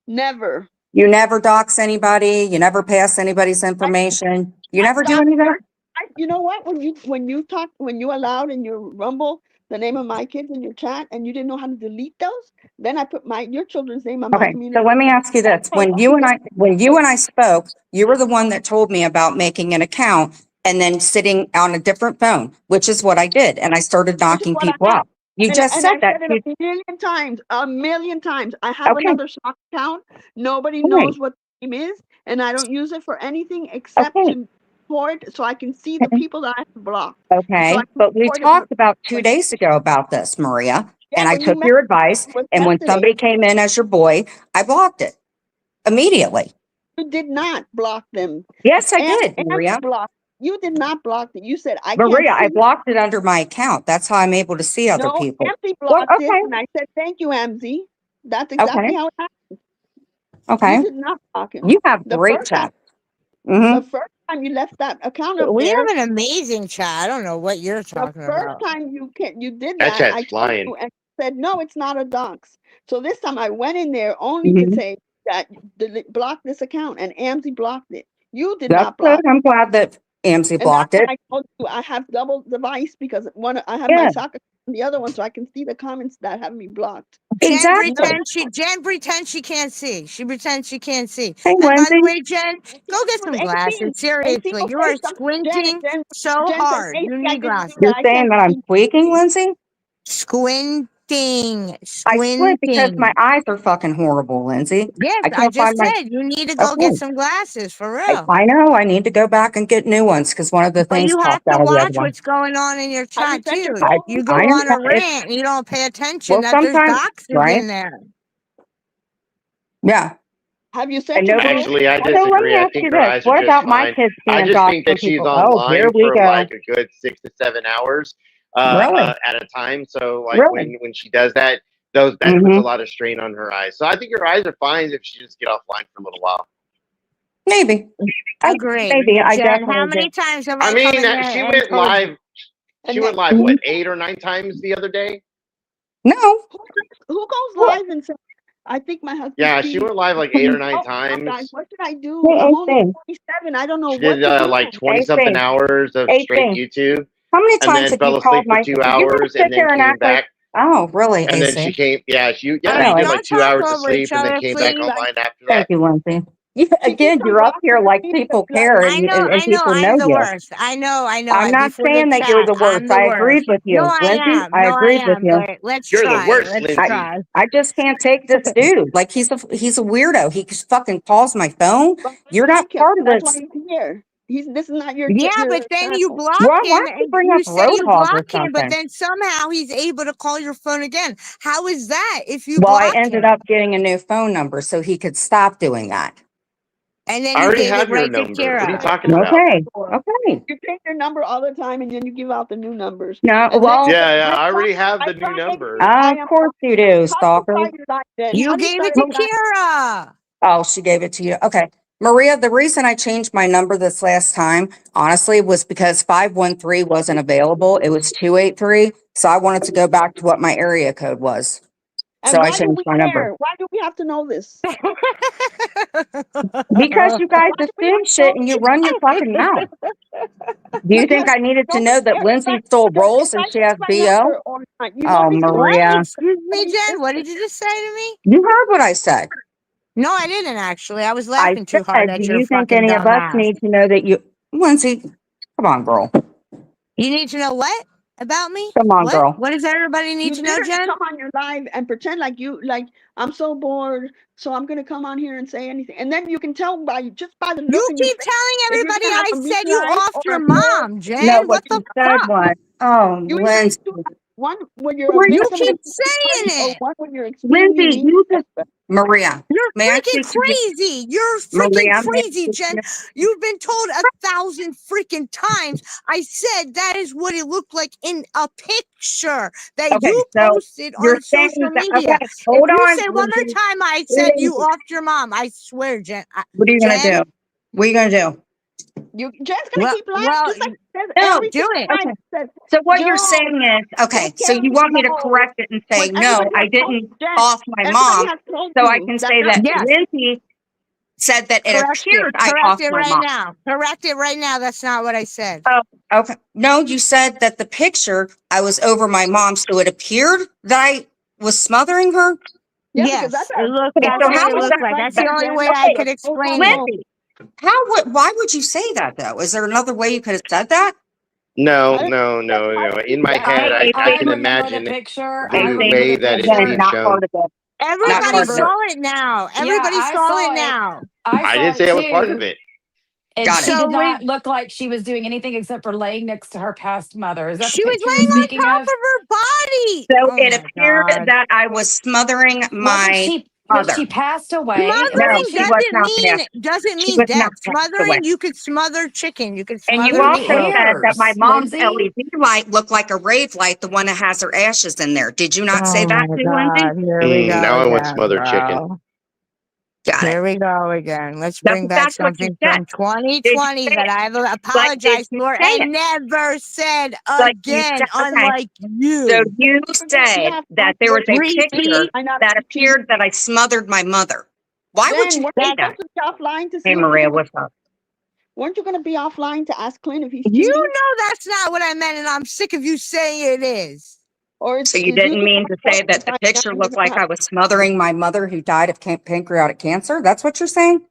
never. You never dox anybody. You never pass anybody's information. You never do any of that? You know what? When you allowed in your Rumble the name of my kids in your chat, and you didn't know how to delete those, then I put your children's name on my Okay, community. so let me ask you this. When you and I spoke, you were the one that told me about making an account and then sitting on a different phone, which is what I did. And I started knocking what I people out. You just said I that. said it a million times. I have Okay. another stock account. Nobody Right. knows what the name is, and I don't use it for anything except Okay. to report, so I can see the people that I have blocked. Okay, So I can but we report it talked about 2 days ago about this, Maria, and I when you took your advice. was And when yesterday. somebody came in as your boy, I blocked it immediately. You did not block them. Yes, I And- did, and Maria. You did not block it. You said I Maria, I can't see. blocked it under my account. That's how I'm able to see other No, people. Amzi Well, blocked it, okay. and I said thank you, Amzi. That's exactly Okay. how it happened. Okay. You did not block him. You have The great first time- chat. Mhm. The first time you left that account up We there, have an amazing chat. I don't know what you're the talking first about. time you did That that, I chat's told flying. you, and said, no, it's not a dox. So this time I went in there only to Mhm. say that block this account, and Amzi blocked it. You did That's not good. block it. I'm glad that AMC And that's blocked why it. I told you I have double device because I have Yeah, my socket on the other one so I can see the comments that have me blocked. Jen exactly. pretends she can't see. She pretends she can't see. Hey, And by the Lindsay. way, Jen, go get It was some 18. glasses. 18 Seriously, will you say are something. squinting so Jen says, hard. AC, You I need didn't do glasses. that. You're I saying said, that I'm tweaking, Lindsay? Squinting. I squint because my Squinting. eyes are fucking horrible, Lindsay. Yes, I I can't just find my. said you need to go get Okay. some glasses for real. I know. I need to go back and get new ones because one of the But things you have popped to out of the other watch one. what's going on in your have you chat sent your too. I You photos? go I on a know it's rant and you don't pay attention well that there's sometimes doxers right. in there. Yeah, Have you and sent your nobody. photos? Actually, I So let me disagree. I ask think you her this: eyes are what just about my fine. kids I being just doxxed think from that she's people? Oh, here online we for go. like a good 6 to 7 hours Really, at a time. So like really. when she does that, that puts Mm-hmm. a lot of strain on her eyes. So I think her eyes are fine if she just get offline for a little while. Maybe. Agree. Maybe. I Jen, how definitely many do. times have I I come mean, in there she and went told you? live. And She went then live Mhm. what 8 or 9 times the other day. No. who goes What? live and says, I think my husband's Yeah, she cheating? went live like 8 or 9 Oh, guys, times. what should I do? Hey, I'm only AC. 27. I don't know She what did to do. like 20 something AC. hours of straight AC. YouTube, How many and times then have you fell called asleep for my? two You're gonna hours, sit and then there and came act like, back. oh, really, And then AC? she came. Yeah, she Hey, did Really? like don't 2 talk hours of over sleep, each and then other, came back please. online after Thank that. you, Lindsay. She keeps Again, on you're up here blocking like me because people care I know, and I know, people know I'm the you. worst. I know. I'm not Before the saying that you're chat, the worst. I'm the I agreed worst. with No, you, Lindsay. I I agreed with am. you. But let's You're the try. worst, Let's I, Lindsay. try. I just can't take this dude. Like he's a weirdo. He just fucking calls my phone. but You're not like him. part of That's why this. he's here. This is not Yeah, your but then you channel. block Why him don't you and bring you up say you Roadhog or block him, but something? then somehow he's able to call your phone again. How is that if you Well, I block ended him? up getting a new phone number so he could stop doing that. And then I you already gave it have your right to number. What are you Kira. talking about? Okay. Okay. You change your number all the time, and then you give out the new numbers. No, And then well, Yeah, I I try, already have I the new try making number. sure I of am. course you do, How do you stalker. start your life then? You How do you gave it start to your life? Kira. Oh, she gave it to you. Okay. Maria, the reason I changed my number this last time, honestly, was because 513 wasn't available. It was 283. So I wanted to go back to what my area code was. So And I why do changed we my number. care? Why do we have to know this? Because you guys Why do we have assume to know shit and you run your fucking mouth. Do you think because I needed to nobody know that cares. Lindsay still Because rolls if and I she change has my BO? number all the time, you Oh, nobody's gonna What? Maria. Excuse me, nobody's Jen. What did you just say to me? You heard what I said. No, I didn't actually. I was I laughing too hard said, at do your you think fucking any of dumb us ass. need to know that you, Lindsay, come on, girl. You need to know what about me? Come on, What? girl. What does everybody need You to know, literally Jen? come on your live and pretend like I'm so bored, so I'm gonna come on here and say anything. And then you can tell just by the look You in your keep face telling if you're everybody gonna have I a mean said you life offed or your a good. mom, No, Jen. what What you the said fuck? was, oh, You either Lindsay. do one when you're You aggressive and keep saying or it. one when you're extremely Lindsay, mean. you just, Maria, You're may I freaking speak to you? crazy. You're freaking Maria, may I crazy, speak to Jen. you? You've been told 1,000 freaking times. I said that is what it looked like in a picture that Okay, you so posted you're on saying social that, media. okay, If hold you on, say one more Lindsay. time, I said you Lindsay, offed your mom. I swear, Jen. what are you going to Jen, do? What are you going to do? Jen's gonna keep lying well, just like she says No, every do single it. time. okay. She says, So what you're Jules, saying is, don't okay, so tell you me want me to no. correct it and say, When no, everybody I has told didn't Jen, off my everybody mom. has told So I you can that say not that Yes. Lindsay said that it Correct it. appeared I Correct off it my right mom. now. Correct it right now. That's not what I said. Oh, okay. No, you said that the picture, I was over my mom, so it appeared that I was smothering her. yeah, because that's Yes, it looked. Okay, That's so all what how it was along looked that? like. like That's the that, only Jen. way That's I Okay, could no explain it. homo. Lindsay, why would you say that though? Is there another way you could have said that? No, I didn't no, say no, why no. would In you do my that? head, Hey, I I can remember the imagine picture. I the remember way the that it's again, picture. being not shown. part of it. I Not Everybody part of it. remember. saw it now. Yeah, Everybody I saw saw it it. now. I I saw didn't it say I was part of too. it. And Got it. she So did we, not look like she was doing anything except for laying next to her past mother. Is that the she was picture you're laying on speaking top of? of her body. So Oh it my appeared God. that I was smothering Wasn't my she? Was mother. she passed away? No, Wasn't Smothering she she? was not there. doesn't She mean was not death. passed away. Smothering, you could smother chicken. You could And you smother Who also meatloaf. said that my cares, mom's Lindsay? LED light looked like a rave light, the one that has her ashes in there. Did you not say Oh that my too, Lindsay? God. Here we Now go I want again, smothered chicken. bro. Got it. Here we go again. Let's That's, bring back that's what you something said. from 2020 say that it? I've But apologized did you for say it? and never said But you again, said, okay. unlike So you. you said have that there was a Repeat. picture I not that repeat. appeared that I smothered my mother. Why would Jen, you weren't say you that? supposed to be offline to see Hey, if Maria, Clint was, what's up? weren't you going to be offline to ask Clint if he's You cheating? know that's not what I meant, and I'm sick of you saying it is. Or So you is didn't just mean to say that the find picture out looked you're like gonna I was smothering my mother who died of pancreatic cancer? That's what you're saying?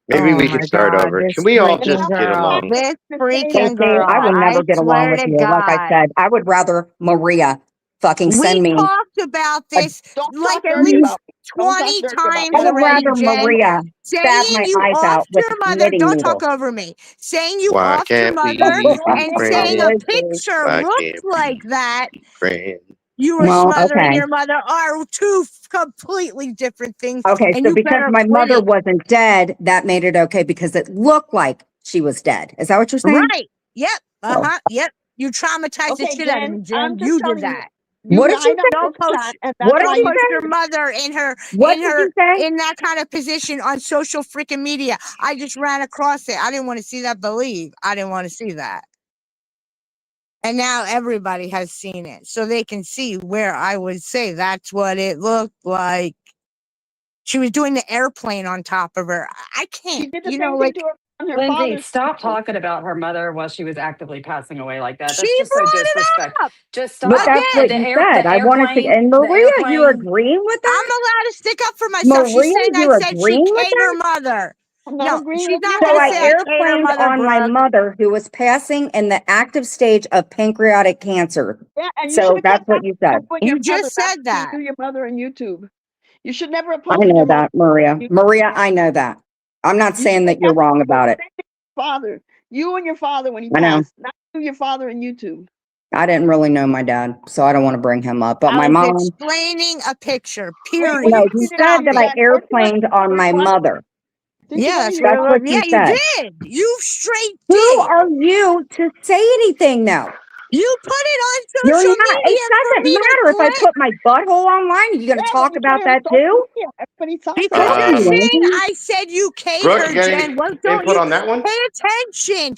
Maybe Oh we my should start God, over. Can this we all have freaking just get girl. along? This to say freaking Casey, girl. I would never I get along swear with to you. Like I God. said, I would rather Maria fucking send We me talked about a, this don't like talk at dirty least about me. Don't talk 20 dirty about I me. times would already, rather Jen. Maria stab Saying my you eyes offed out with your a mother, knitting don't talk needle. over me. Saying you Why offed your can't we mother be and saying a friends? Listen, picture Why looks can't like we that be friends? you were well, smothering okay. your mother are two completely different things. Okay, And so you because better my quit mother it. wasn't dead, that made it okay because it looked like she was dead. Is that what you're saying? Right. Yep. Oh. Yep. You traumatized the Okay, shit out of me, Jen, Jen. I'm just You did telling you, that. you What did you lied on say? Don't this post chat, and What that's did why don't you you put say? your mother in What did you say? in that kind of position on social freaking media. I just ran across it. I didn't want to see that. Believe I didn't want to see that. And now everybody has seen it. So they can see where I would say that's what it looked like. She was doing the airplane on top of her. I she can't, did the you same know, thing like to her on her Lindsay, father's. stop talking about her mother while she was actively passing away like that. she That's just so brought it disrespect. up. Just But stop. that's Again, what you said. The I wanted to, airplane, and the Maria, you're airplane. agreeing with I'm that? allowed to stick up for myself. She's Maria, saying I you're said she agreeing with K'd her that? mother. I'm not No, agreeing she's with you not So going to I at say all. I K'd her airplaned mother, on my Brooke. mother who was passing in the active stage of pancreatic cancer. Yeah, and you should So have that's kept what you said. with your You mother. just That's said what you that. do your mother on YouTube. You should never have I posted know your mother. that, Maria. Maria, I know that. I'm not You should saying have that you're kept wrong about it. father. You and your father when he I know. passed. Not you, your father on YouTube. I didn't really know my dad, so I don't want to bring him up. But I my was mom, explaining a picture, Wait, what no, period. did he you said Stop that I it. Jen? Weren't you airplaned on my mother. Didn't you Yeah, go to that's your what it That's was. what Yeah, you you said. did. You straight Who did. are you to say anything now? You put it on You're social not. It media for doesn't me to matter if I click put my butthole online. Are you going to Yeah, but talk you put about it on that social too? media. Everybody talks because about you're it. saying Lindsay. I said you K'd Brooke, her, you got any Jen. Well, don't input you on that one? pay attention?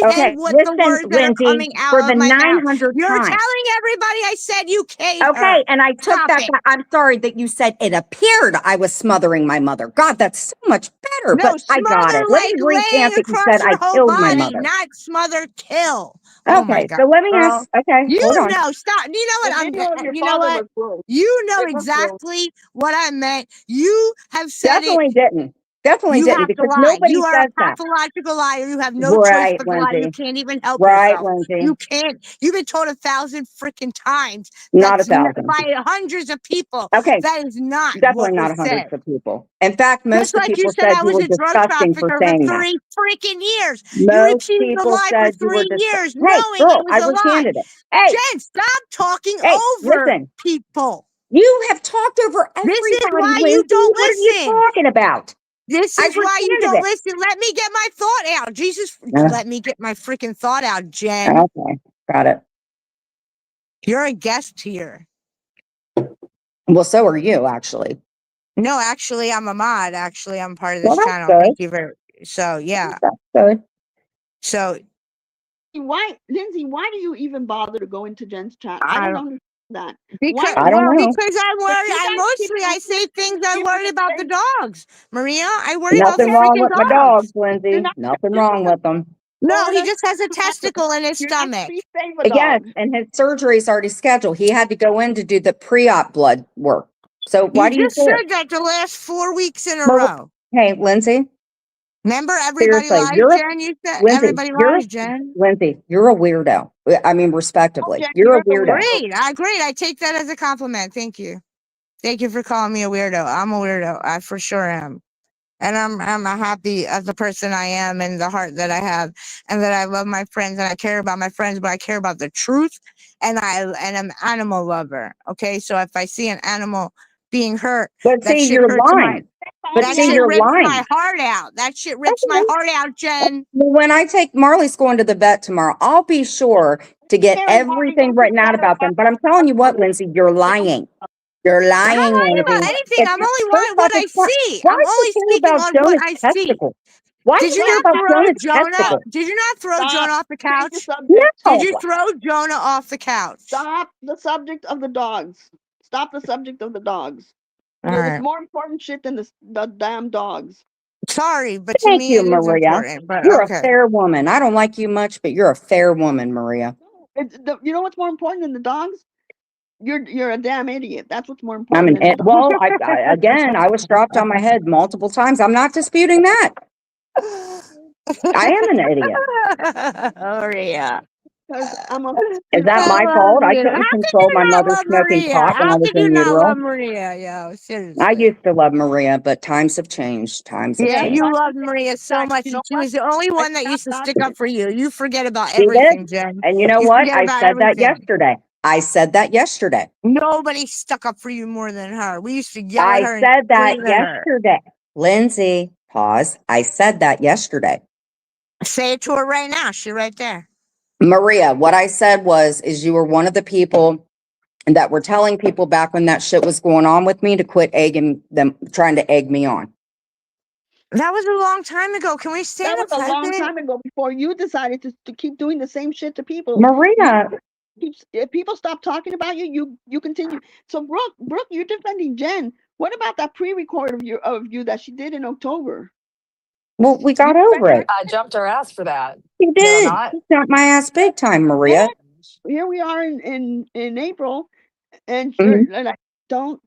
Okay, Comprehend what the listen, words that are Lindsay, coming for out the of my mouth. 900th You're time. telling everybody I said you K'd her. Okay, and I took Stop that it. back. I'm sorry that you said it appeared I was smothering my mother. God, that's so much better, No, but I got smother it. Let me like recant laying that you across said I your whole killed my body, mother. not smother kill. Oh my Okay, God, so let me girl. ask. Okay, You hold on. know, stop. You know The what video of your you know father what? was gross. You know It was gross. exactly what I meant. You have said it. Definitely didn't. Definitely You didn't have to because lie. nobody You are a says that. pathological liar. You have no choice Right, but to lie. You Lindsay. can't even help Right, yourself. Lindsay. You can't. You've been told 1,000 freaking times. Not That's 1,000. by hundreds of people. Okay, That is not definitely what not was hundreds said. of people. In fact, Just most of the like you people said, said I you was were a drug disgusting for trafficker for saying that. 3 freaking years. You Most repeated the people lie for said you were 3 disgusting. years, Hey, knowing it girl, was I a lie. recanted it. Hey, Jen, stop talking hey, over listen. people. You have talked over This is everybody, why you Lindsay. don't What are you listen. talking about? This I is why you recanted don't it. listen. Let me get my thought out. Jesus, Ugh, let me get my freaking thought out, Jen. okay, got it. You're a guest here. Well, so are you, actually. No, actually, I'm a mod. Actually, I'm part of Well, this that's channel. good. Thank you very So, yeah. That's good. So, Why, Lindsay? Why do you even bother to go into Jen's chat? I I don't don't understand that. because I don't know. I'm worried. You I guys keep mostly I say things I'm worried about the dogs. Maria, I worry about the Nothing wrong freaking with my dogs, dogs. You're Lindsay. not Nothing wrong with them. No, he just has a testicle in his You're not stomach. free save a Yes, dog. and his surgery's already scheduled. He had to go in to do the pre-op blood work. So why You do you just care? said that the last 4 weeks in a Well, row. hey, Lindsay, Remember, everybody seriously, lies, Jen. You said everybody lies, Jen. Lindsay, you're a weirdo. I mean, respectively, Jen, you're a you're the weirdo. weirdo. Great. I take that as a compliment. Thank you. Thank you for calling me a weirdo. I'm a weirdo. I for sure am. And I'm happy as the person I am and the heart that I have and that I love my friends and I care about my friends, but I care about the truth and I'm an animal lover. Okay. So if I see an animal being hurt, But that see, shit you're hurts lying. But that see, shit you're rips my lying. heart out. That shit rips my heart out, Jen. When I take Marley's going to the vet tomorrow, I'll be sure to get Karen Marley everything wants to written out better about them. But I'm telling you what, Lindsay, you're lying. You're I'm not lying, lying about Lindsay. anything. I'm only First lying off, what I it's not, see. why I'm do you only care speaking about on what Jonah's I see. testicles? Why do Did you you care Stop not about throw Jonah's Jonah? testicles? Did you not throw Stop. Jonah off the Change the couch? subject. Did you No. throw Jonah off the couch? Stop the subject of the dogs. Stop the subject of the dogs. All There's right. more important shit than the damn dogs. Sorry, but to Thank me you, it is Maria. important. But You're a okay. fair woman. I don't like you much, but you're a fair woman, Maria. You know what's more important than the dogs? You're a damn idiot. That's what's more I'm important an than the dogs. well. Again, I was dropped on my head multiple times. I'm not disputing that. I am an idiot. Maria. Because I'm a Is that I my love fault? I you. How couldn't could control you my not mother love smoking Maria? pot when I How was could you in not utero. love Maria? Yo, I seriously. used to love Maria, but times have changed. Times have Yeah, yeah. changed. you loved Maria so much, You and know she what? was the only I one that used to stopped stick up for you. You forget about She did. everything, Jen. And you know You what? forget I about said that everything. yesterday. I said that yesterday. Nobody stuck up for you more than her. We used to yell at I her and said that scream at her. yesterday. Lindsay, pause. I said that yesterday. Say it to her right now. She's right there. Maria, what I said is you were one of the people that were telling people back when that shit was going on with me to quit egging them, trying to egg me on. That was a long time ago. Can we stay That in was the a long present? time ago before you decided to keep doing the same shit to people. Maria, If people stop talking about you, you continue. So Brooke, you're defending Jen. What about that pre-record of you that she did in October? well, we You got defend over her? it. I jumped her ass for that. You Did I did. not? You got my ass big time, Maria. Here we are in April, and you're Mhm. like, don't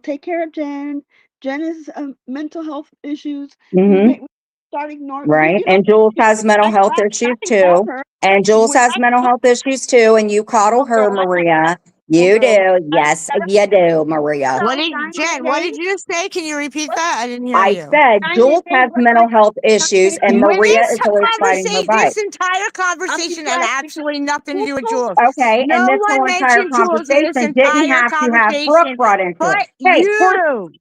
take care of Jen. Jen is mental health issues. Mhm. We start ignoring. Right. And Jules has mental health issues ignore too. her. And Jules When has mental health issues too. And you coddle her, girl, Maria. oh, You girl, do. Yes, you do, Maria. What did 90 Jen? What days. did you say? Can you repeat that? I didn't hear I you. said 90 Jules days. has What's mental health 90 issues and days? Maria is always fighting her bike. This entire I'm conversation had depressed because absolutely nothing to do with people. Jules. Okay. No And this one whole entire mentioned Jules in this conversation didn't entire have to have Brooke conversation brought into it. but Hey, you.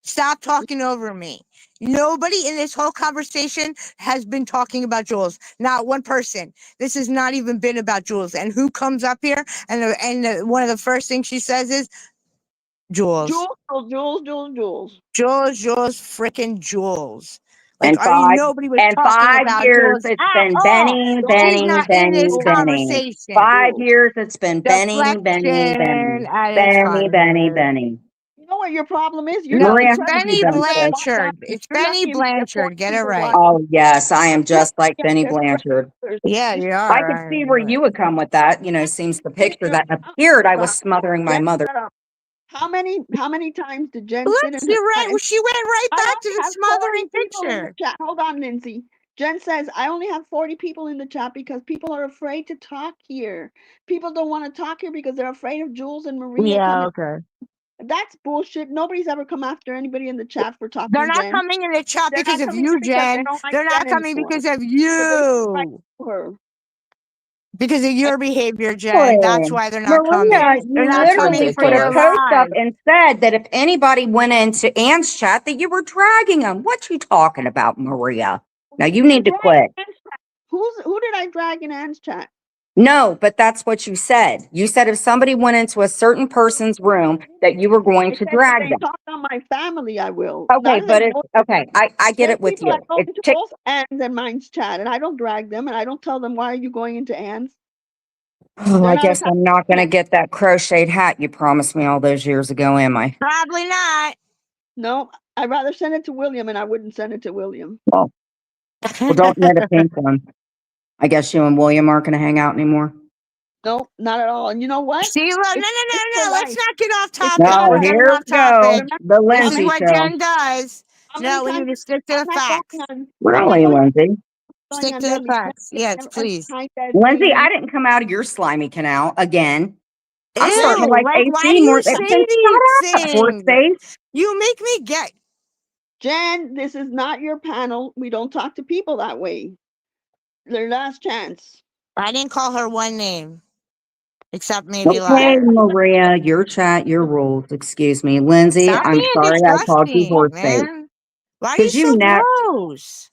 Stop talking over me. Nobody in this whole conversation has been talking about Jules. Not one person. This has not even been about Jules. And who comes up here and one of the first things she says is Jules. Jules, freaking Jules. Like, and nobody was talking 5 about years Jules it's at been all. Benny, She's Benny, not in Benny, this Benny. conversation. 5 years it's been Benny, Benny, Deflection Benny. at its Benny, Benny, finest. Benny. You know what your problem is? You're No, not Maria, it's how depressed. have you Benny done, sis? Blanchard. It's You're Benny lucky if you get 40 Blanchard. Get it people right. watching. Oh, yes, I am You're just like lucky Benny if you get Blanchard. Yeah, you are. I could see where you would come with that. Seems the picture that appeared I was smothering my mother. Shut up. How many times did Jen Look, sit in you're right. her? Well, she went right I back to only the have 40 smothering people in the picture. chat. Hold on, Lindsay. Jen says, I only have 40 people in the chat because people are afraid to talk here. People don't want to talk here because they're afraid of Jules and Maria coming. Okay. That's bullshit. Nobody's ever come after anybody in the chat for talking They're to not Jen. coming in the chat They're because not of coming you, here because they Jen. don't like They're not Jen coming anymore. because of They like you. her. Because of your behavior, Jen. That's why they're not coming. Maria, They're you not That's coming literally for put a your ridiculous. post up lies. and said that if anybody went into Ann's chat, that you were dragging them. What you talking about, Maria? Now you need to quit. Who did I drag in Ann's chat? No, but that's what you said. You said if somebody went into a certain person's room, that you were going to If drag they them. talk on my family, I will. Okay, but it's okay. I get it with People you. that go It's into both Ann's and mine's chat, and I don't drag them, and I don't tell them why are you going into Ann's. Oh, They're I not guess I'm not going to get that crocheted hat you promised me all those years ago, am I? Probably not. No, I'd rather send it to William, and I wouldn't send it to William. Well, don't knit a pink one. I guess you and William aren't going to hang out anymore. No, not at all. And you know what? See, look, no. Let's not get off topic. No, We're getting here off we go. topic. The This is Lindsay what show. Jen does. How No, many we need times to stick to I'm the not facts. going on? Really, Lindsay? Stick to the facts. Yes, please. Lindsay, I didn't come out of your slimy canal again. I'm starting to Ew, like like, why AC do more. you say Then these shut up, horse things? face. You make me get. Jen, this is not your panel. We don't talk to people that way. Their last chance. I didn't call her one name, except maybe Okay, liar. Maria, your chat, your rules. Excuse me, Lindsay. Stop I'm being sorry I called you disgusting, horse face. man. Why are you Because you so never. gross?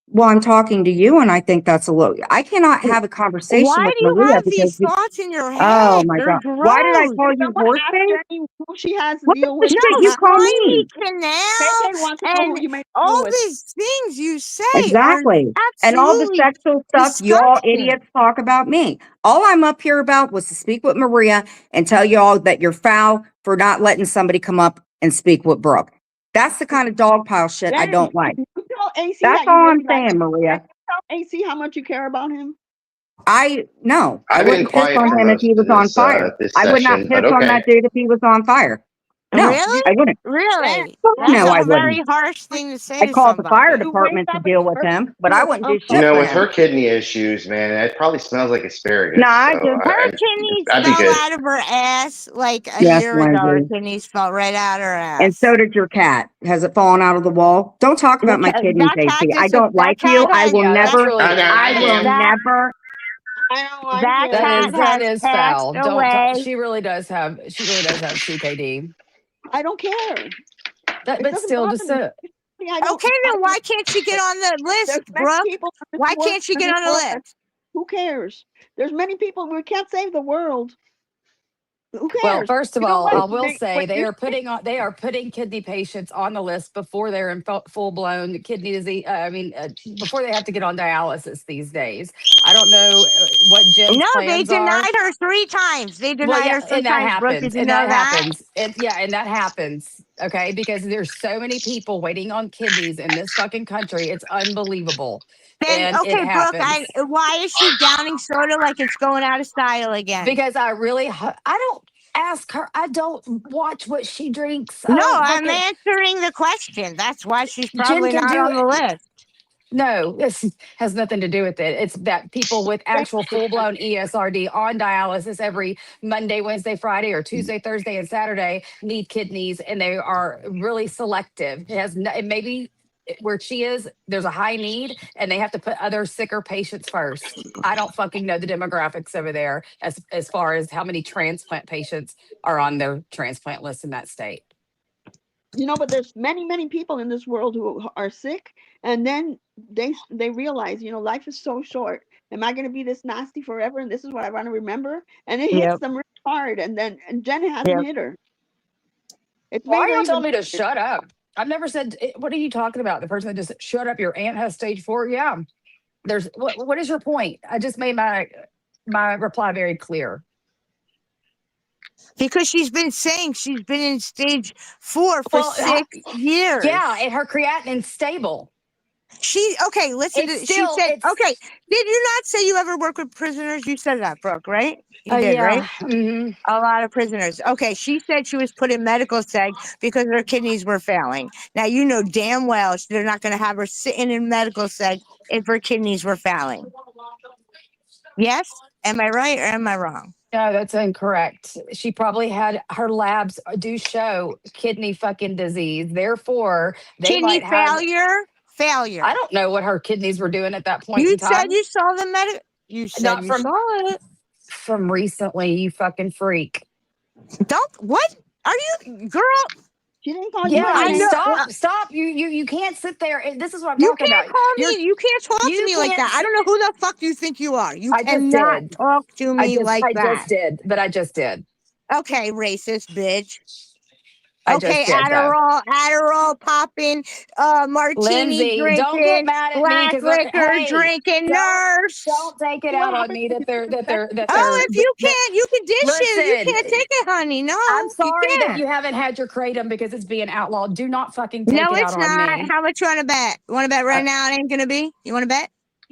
Well, I'm talking to you, and I think that's a little. I cannot have a conversation Why with do you Maria have because these thoughts in your oh head? my They're God. Why did I gross. call you Someone horse ask face? Jenny who she has to What deal the with. shit No, you call slimy me? canal KK wants to know and who you may deal all with. these things you say are Exactly. And all the absolutely sexual stuff y'all disgusting. idiots talk about me. All I'm up here about was to speak with Maria and tell y'all that you're foul for not letting somebody come up and speak with Brooke. That's the kind of dog pile shit I Jenny, don't like. can you tell AC That's that you all really I'm like saying, him? Maria. Can you tell AC how much you care about him? I I've been wouldn't piss quiet on for him if most he was of on this fire. this I would not session, piss but on okay. that dude if he was on fire. No, Really? I wouldn't. Really? Well, That's no, I a very wouldn't. harsh thing to say I'd to call the fire somebody. You wake department to up deal and with you're him, but I wouldn't do You shit know, for with her him. kidney issues, man, it probably smells like No, asparagus. I So just Her kidneys I'd be fell good. out of her ass like a yes, year ago. Her Lindsay. kidneys fell right out of her And ass. so did your cat. Has it fallen out of the wall? Don't talk about my kidneys, That AC. cat I just don't like that you. cat I has will Yeah, that's never, really I will that never. I don't like that him. cat that has is passed foul. Don't talk. away. She really does have CKD. I don't care. That, It but doesn't still, bother just me. I don't. Okay, then why can't she get on the There's list, many Brooke? people in Why this world. can't she In get this on the world list? who cares? There's many people. We can't save the world. Who well, cares? first of You know all, what? I will say When you're sick, they are putting kidney patients on the list before they're in full blown kidney disease. Before they have to get on dialysis these days. I don't know what Jen's No, they plans are. denied her 3 times. They Well, denied yeah, her three and that times, Brooke. Did happens, you and know that that? happens, and that happens. Okay, because there's so many people waiting on kidneys in this fucking country. It's unbelievable, Then and it okay, Brooke. happens Why is she downing soda like it's going out of style again? because I don't ask her. I don't watch what she drinks. I No, don't I'm fucking. answering the question. That's why she's Jen probably can not do on the it. list. No, this has nothing to do with it. It's that people with actual full blown ESRD on dialysis every Monday, Wednesday, Friday, or Tuesday, Thursday, and Saturday need kidneys, and they are really selective. It has no, it maybe where she is, there's a high need, and they have to put other sicker patients first. I don't fucking know the demographics over there as far as how many transplant patients are on their transplant list in that state. but there's many people in this world who are sick, and then they realize, life is so short. Am I going to be this nasty forever? And this is what I want to remember. And it hits Yep. them really hard. And Jen hasn't Yep. hit her. It's Why made are her y'all even. telling me to shut up? I've never said. What are you talking about? The person that just shut up. Your aunt has stage 4. Yeah. There's what is your point? I just made my reply very clear. Because she's been saying she's been in stage 4 for Well, 6 years. yeah, and her creatinine's stable. Listen It's to she still said, it's okay, did you not say you ever work with prisoners? You said that, Brooke, right? You did, right? yeah. Mhm. A lot of prisoners. Okay, she said she was put in medical seg because her kidneys were failing. Now you know damn well they're not going to have her sitting in medical seg if her kidneys were failing. Yes? Am I right or am I wrong? No, that's incorrect. She probably had her labs do show kidney fucking disease. Therefore, they Kidney might have. failure. I don't know what her kidneys were doing at that point You in said time. you saw the medic. You said Not you saw it. from recently. You fucking freak. Don't what? Are you girl? She didn't call you Yeah, by I name. know. stop. You can't sit there. This is what I'm You talking can't about. call You're me. You can't talk to you me like can't. that. I don't know who the fuck you think you are. You I just cannot did. talk to me like I that. just did. But I just did. Okay, racist bitch. I Okay, just did though. Adderall popping, martini Lindsay, don't get drinking, mad at me black because liquor hey, drinking nurse. don't take it What out on happened me to that Oh, they're if you that, can't, you can dish it. You listen. can't take it, honey. No, I'm you sorry that can't. you haven't had your kratom because it's being outlawed. Do not fucking take No, it out it's on not. me. How much you want to bet? You want to bet Uh, right now? It ain't gonna be. You want to bet?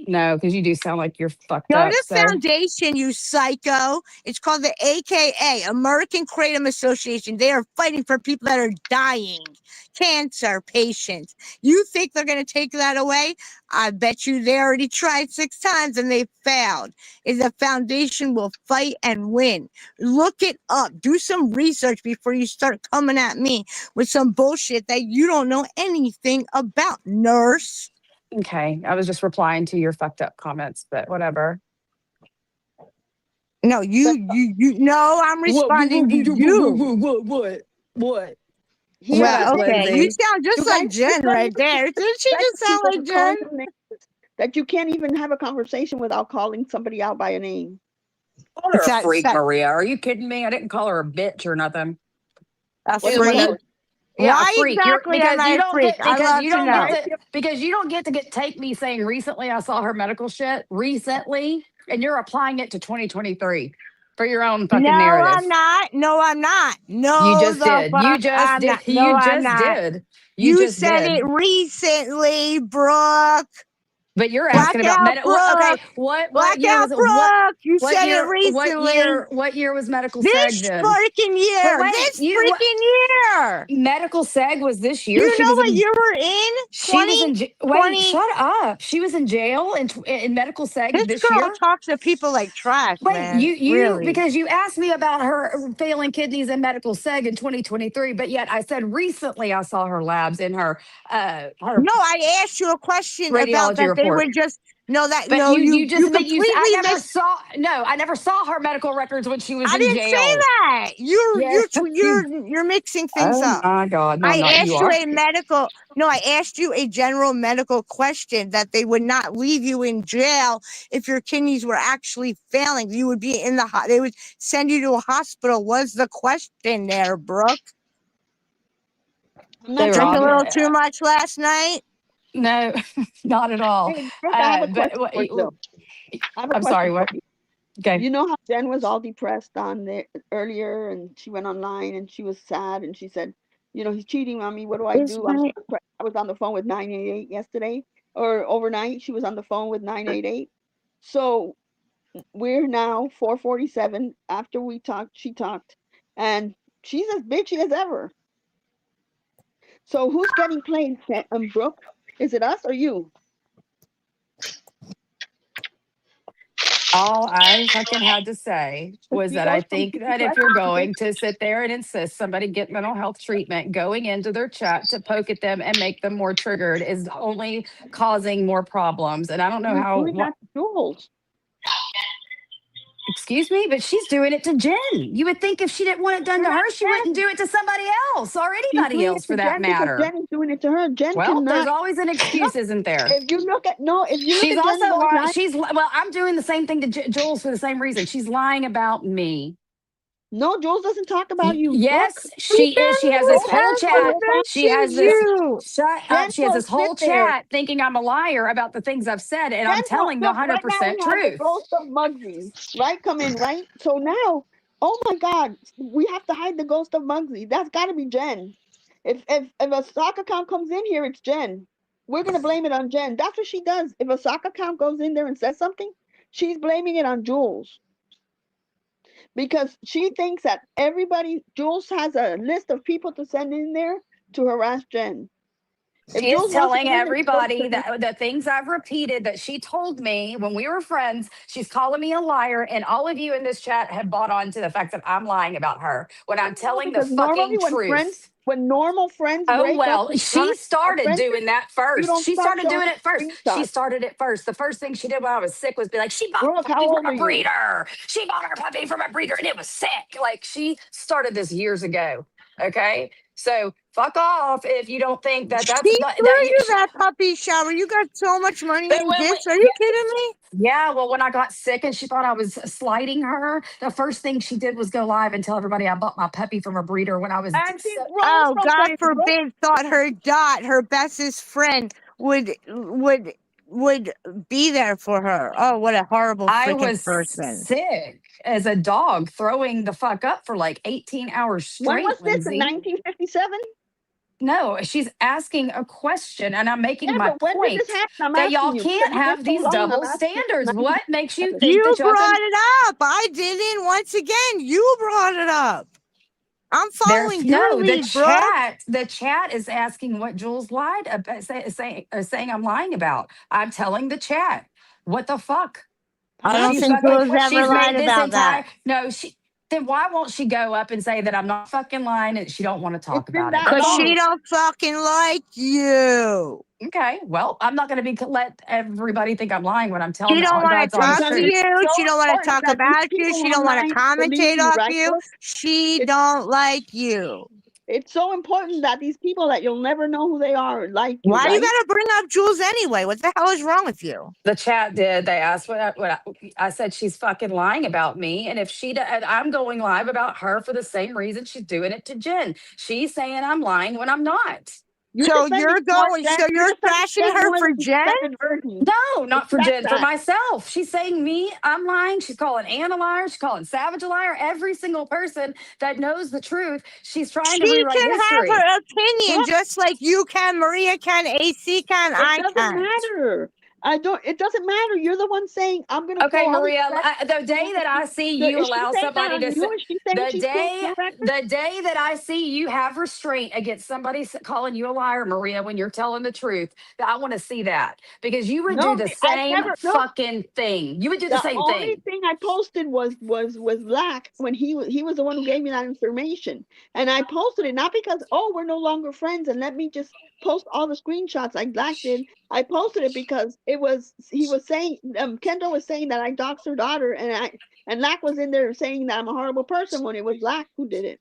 no, because you do sound like you're fucked Go up. to So Foundation, you psycho. It's called the AKA, American Kratom Association. They are fighting for people that are dying, cancer patients. You think they're going to take that away? I bet you they already tried 6 times and they failed. Is the foundation will fight and win. Look it up. Do some research before you start coming at me with some bullshit that you don't know anything about, nurse. okay, I was just replying to your fucked up comments, but whatever. No, you no, I'm responding to you. What? Here, Shut up, Well, okay. You Lindsay. sound just you guys like Jen don't right use there. Didn't she respect just the sound people like to call Jen? them names. that you can't even have a conversation without calling somebody out by a name. Called her It's a that freak, set Maria. Are you kidding me? I didn't call her a bitch or nothing. a What She did was you one freak. of call those. her? Yeah, a Why freak. You're exactly am because I you a don't freak? get I'd love to know. because you don't get to take me saying recently I saw her medical shit recently, and you're applying it to 2023 for your own No, fucking narrative. I'm not. No, I'm not. You No, just the did. You fuck, just I'm did. not. No, You I'm just not. did. You You just said did. it recently, Brooke. But you're asking about Blackout okay, Brooke. what year Blackout was Brooke. You what said it year recently. what year was medical seg This then? freaking But year. wait, This you what freaking year. medical seg was this Do year? you She know was what in year we're in? she was 20? in wait, 20? shut up. She was in jail in medical seg This this girl year? talks to people like trash, Wait, man. you Really. because you asked me about her failing kidneys in medical seg in 2023, but yet I said recently I saw her labs in her No, I asked you a question about radiology that they report. would just But no, you you just but you I completely never missed. saw no, I never saw her medical records when she was I in didn't say jail. that. Yes, you. You're mixing things Oh up. my God. No, I'm I not. You asked you are. a medical, no, I asked you a general medical question that they would not leave you in jail if your kidneys were actually failing. You would be in they would send you to a hospital. Was the question there, Brooke? I'm They not were Drink saying a on. you. little too much last night? No, not at all. Hey, Brooke, I have a But question for you, though. I have a I'm sorry. question for What? you. Okay. You know how Jen was all depressed on there earlier, and she went online and she was sad, and she said, he's cheating on me. What do I Is do? my I was on the phone with 988 yesterday, or overnight. She was on the phone with 988. So we're now 4:47 after we talked. She talked, and she's as bitchy as ever. So who's getting played, Brooke? Is it us or you? All I fucking had to say was She that I goes from think being that if depressed you're to being going to sit there and insist somebody get mental health treatment, going into their chat to poke at them and make them more triggered is only causing more problems. And I don't know You're how, doing that to Jules. excuse me, but she's doing it to Jen. You would think if she didn't want it done You're to not her, she wouldn't Jen. do it to somebody else or She's anybody doing it else for to that Jen because matter. Jen is doing it to her. Jen Well, there's cannot always an look. excuse, isn't there? If you look at She's Jen also Rose lying. live. Well, I'm doing the same thing to Jules for the same reason. She's lying about me. No, Jules doesn't talk about you, Brooke. Yes, we she is. She has this Jules whole never chat. will find She has mentioned this. you. Shut Jen up. She has will this sit whole there. chat thinking I'm a liar about the things I've said, and Jen I'm will telling the look right now. 100% We have the truth. ghost of Muggsy, right? Come in, right? So now, oh my God, we have to hide the ghost of Muggsy. That's got to be Jen. If a sock account comes in here, it's Jen. We're gonna blame it on Jen. That's what she does. If a sock account goes in there and says something, she's blaming it on Jules because she thinks that Jules has a list of people to send in there to harass Jen. If She is Jules wants to telling come in there, she goes everybody to me. that the things I've repeated that she told me when we were friends, she's calling me a liar. And all of you in this chat have bought on to the fact that I'm lying about her when I'm No, telling the because normally fucking truth. when normal friends Oh, break up well, in she a started friendship, doing that you first. don't She start started showing doing it first. She screenshots. started it first. The first thing she did when I was sick was be like, she bought a Brooke, how puppy from old are a you? breeder. She bought her puppy from a breeder and it was sick. Like she started this years ago. Okay. So fuck off if you don't think that She that's threw not that you that puppy shower. You got so much money but in when gifts. Are you kidding me? yeah, well, when I got sick and she thought I was slighting her, the first thing she did was go live and tell everybody I bought my puppy from a breeder when I was And she's so, grown Oh, from God Facebook. forbid, thought her her bestest friend, would be there for her. Oh, what a horrible I freaking was person. sick as a dog, throwing the fuck up for like 18 hours When was straight, this? In Lindsay. 1957? No, she's asking a question, and I'm Yeah, making my but when did this point happen? I'm that asking y'all you because can't it's been have so these long. I'm double asking you. standards. What makes you 1957. think You that y'all brought can? it up. I didn't. Once again, you brought it up. I'm There's following your no lead, Brooke. the chat is asking what Jules lied about, saying I'm lying about. I'm telling the chat. What the fuck? I'm I don't She's asking think you a fucking Jules question. ever she's lied made this about that. entire no, she then why won't she go up and say that I'm not fucking lying and she don't want to It's talk been about it? that That's Because all. she long. don't fucking like you. Okay. Well, I'm not gonna be let everybody think I'm lying when I'm telling She the don't want God's to honest talk Because to truth. it's you. so She don't want to important talk that these about you. people She don't want to online believe commentate you, off right, you. Brooke? She It's don't like you. It's so important that these people that you'll never know who they are like you, Why do you right? gotta bring up Jules anyway? What the hell is wrong with you? The chat did. They asked I said. She's fucking lying about me, and if and I'm going live about her for the same reason she's doing it to Jen. She's saying I'm lying when I'm not. You're So defending what, Jen? You're you're defending trashing Jen her more for than the Jen? second version. No, not for Respect Jen, for that. myself. She's saying me, I'm lying. She's calling Ann a liar. She's calling Savage a liar. Every single person that knows the truth, she's trying to She rewrite can have history. her opinion Look, just like you can, Maria can, AC can, it I doesn't can. matter. It doesn't matter. You're the one saying, I'm going to Okay, pull all these Maria, facts the day that I see you Is she allow saying that somebody on to you? say, Is she saying she's pulling your record? the day that I see you have restraint against somebody calling you a liar, Maria, when you're telling the truth, that I want to see that, because you would do No, the I've same never. No, fucking thing. You would do the the same only thing. thing I posted was Black when he was the one who gave me that information, and I posted it not because we're no longer friends and let me just post all the screenshots like Black did. I posted it because he was saying Kendall was saying that I doxed her daughter, and Black was in there saying that I'm a horrible person when it was Black who did it.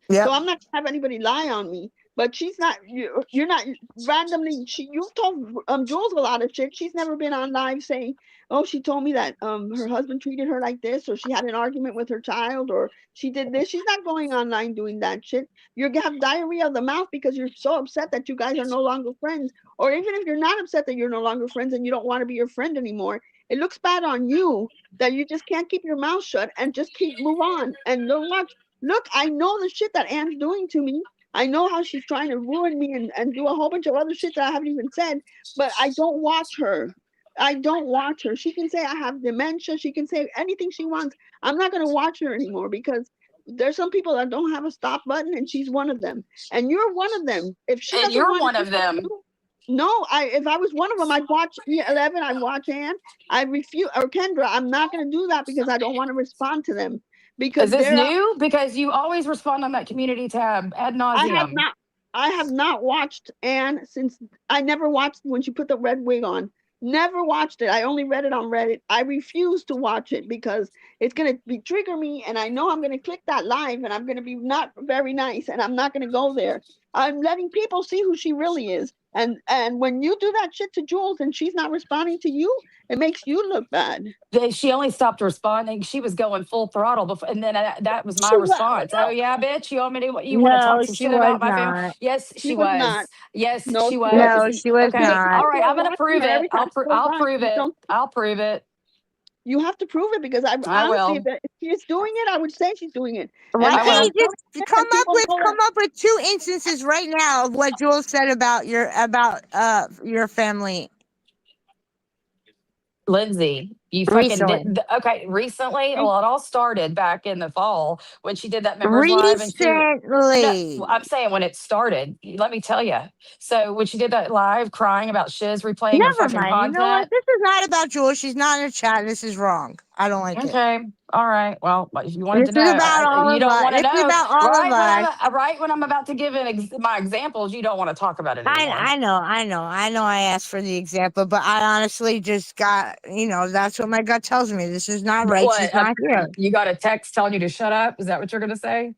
Yep. So I'm not gonna have anybody lie on me. But she's not. You're not randomly. You've told Jules a lot of shit. She's never been on live saying, "Oh, she told me that her husband treated her like this, or she had an argument with her child, or she did this." She's not going online doing that shit. You have diarrhea of the mouth because you're so upset that you guys are no longer friends, or even if you're not upset that you're no longer friends and you don't want to be your friend anymore, it looks bad on you that you just can't keep your mouth shut and just move on and don't watch. Look, I know the shit that Anne's doing to me. I know how she's trying to ruin me and do a whole bunch of other shit that I haven't even said, but I don't watch her. I don't watch her. She can say I have dementia. She can say anything she wants. I'm not going to watch her anymore because there's some people that don't have a stop button, and she's one of them. And you're one of them. If she And doesn't you're want one to of them. no, if I was one of them, I'd watch 11. I'd watch Anne. I refuse, or Kendra. I'm not going to do that because I don't want to respond to them Is because this new? Because you always respond on that community tab ad I have nauseum. not. I have not watched Anne since I never watched when she put the red wig on. Never watched it. I only read it on Reddit. I refuse to watch it because it's gonna trigger me, and I know I'm gonna click that live, and I'm gonna be not very nice, and I'm not gonna go there. I'm letting people see who she really is, and when you do that shit to Jules and she's not responding to you, it makes you look bad. She only stopped responding. She was going full throttle before, and then that was my She was response. Oh yeah, bitch! You want to No, talk some she shit was about my family? not. Yes, she she was not. was. Yes, No, she she was. No, wasn't. she was Okay, not. all right. I'm gonna Watching prove her it. every time she goes I'll live. prove You it. don't. I'll prove it. You have to prove it because I I honestly, will. if she's doing it, I would say she's doing it. Why And I can't will. you don't just let people know come that. up with 2 instances right now of what Jules said about your family Lindsay, you fucking did. recently? Okay, recently, well, it all started back in the fall when she did that members live, and no, Recently. I'm saying when it started. Let me tell you. So when she did that live, crying about shiz replaying her Never fucking mind. You know what? content. This is not about Jules. She's not in the chat. This is wrong. I don't like it. Okay, all right. Well, if you wanted This to is know, about all you of don't us. want to This is know. about all of us. Right when I'm about to give my examples, you don't want to talk about it anymore. I know. I asked for the example, but I honestly just got, that's what my gut tells me. This is not right. She's What? not here. You got a text telling you to shut up? Is that what you're gonna say?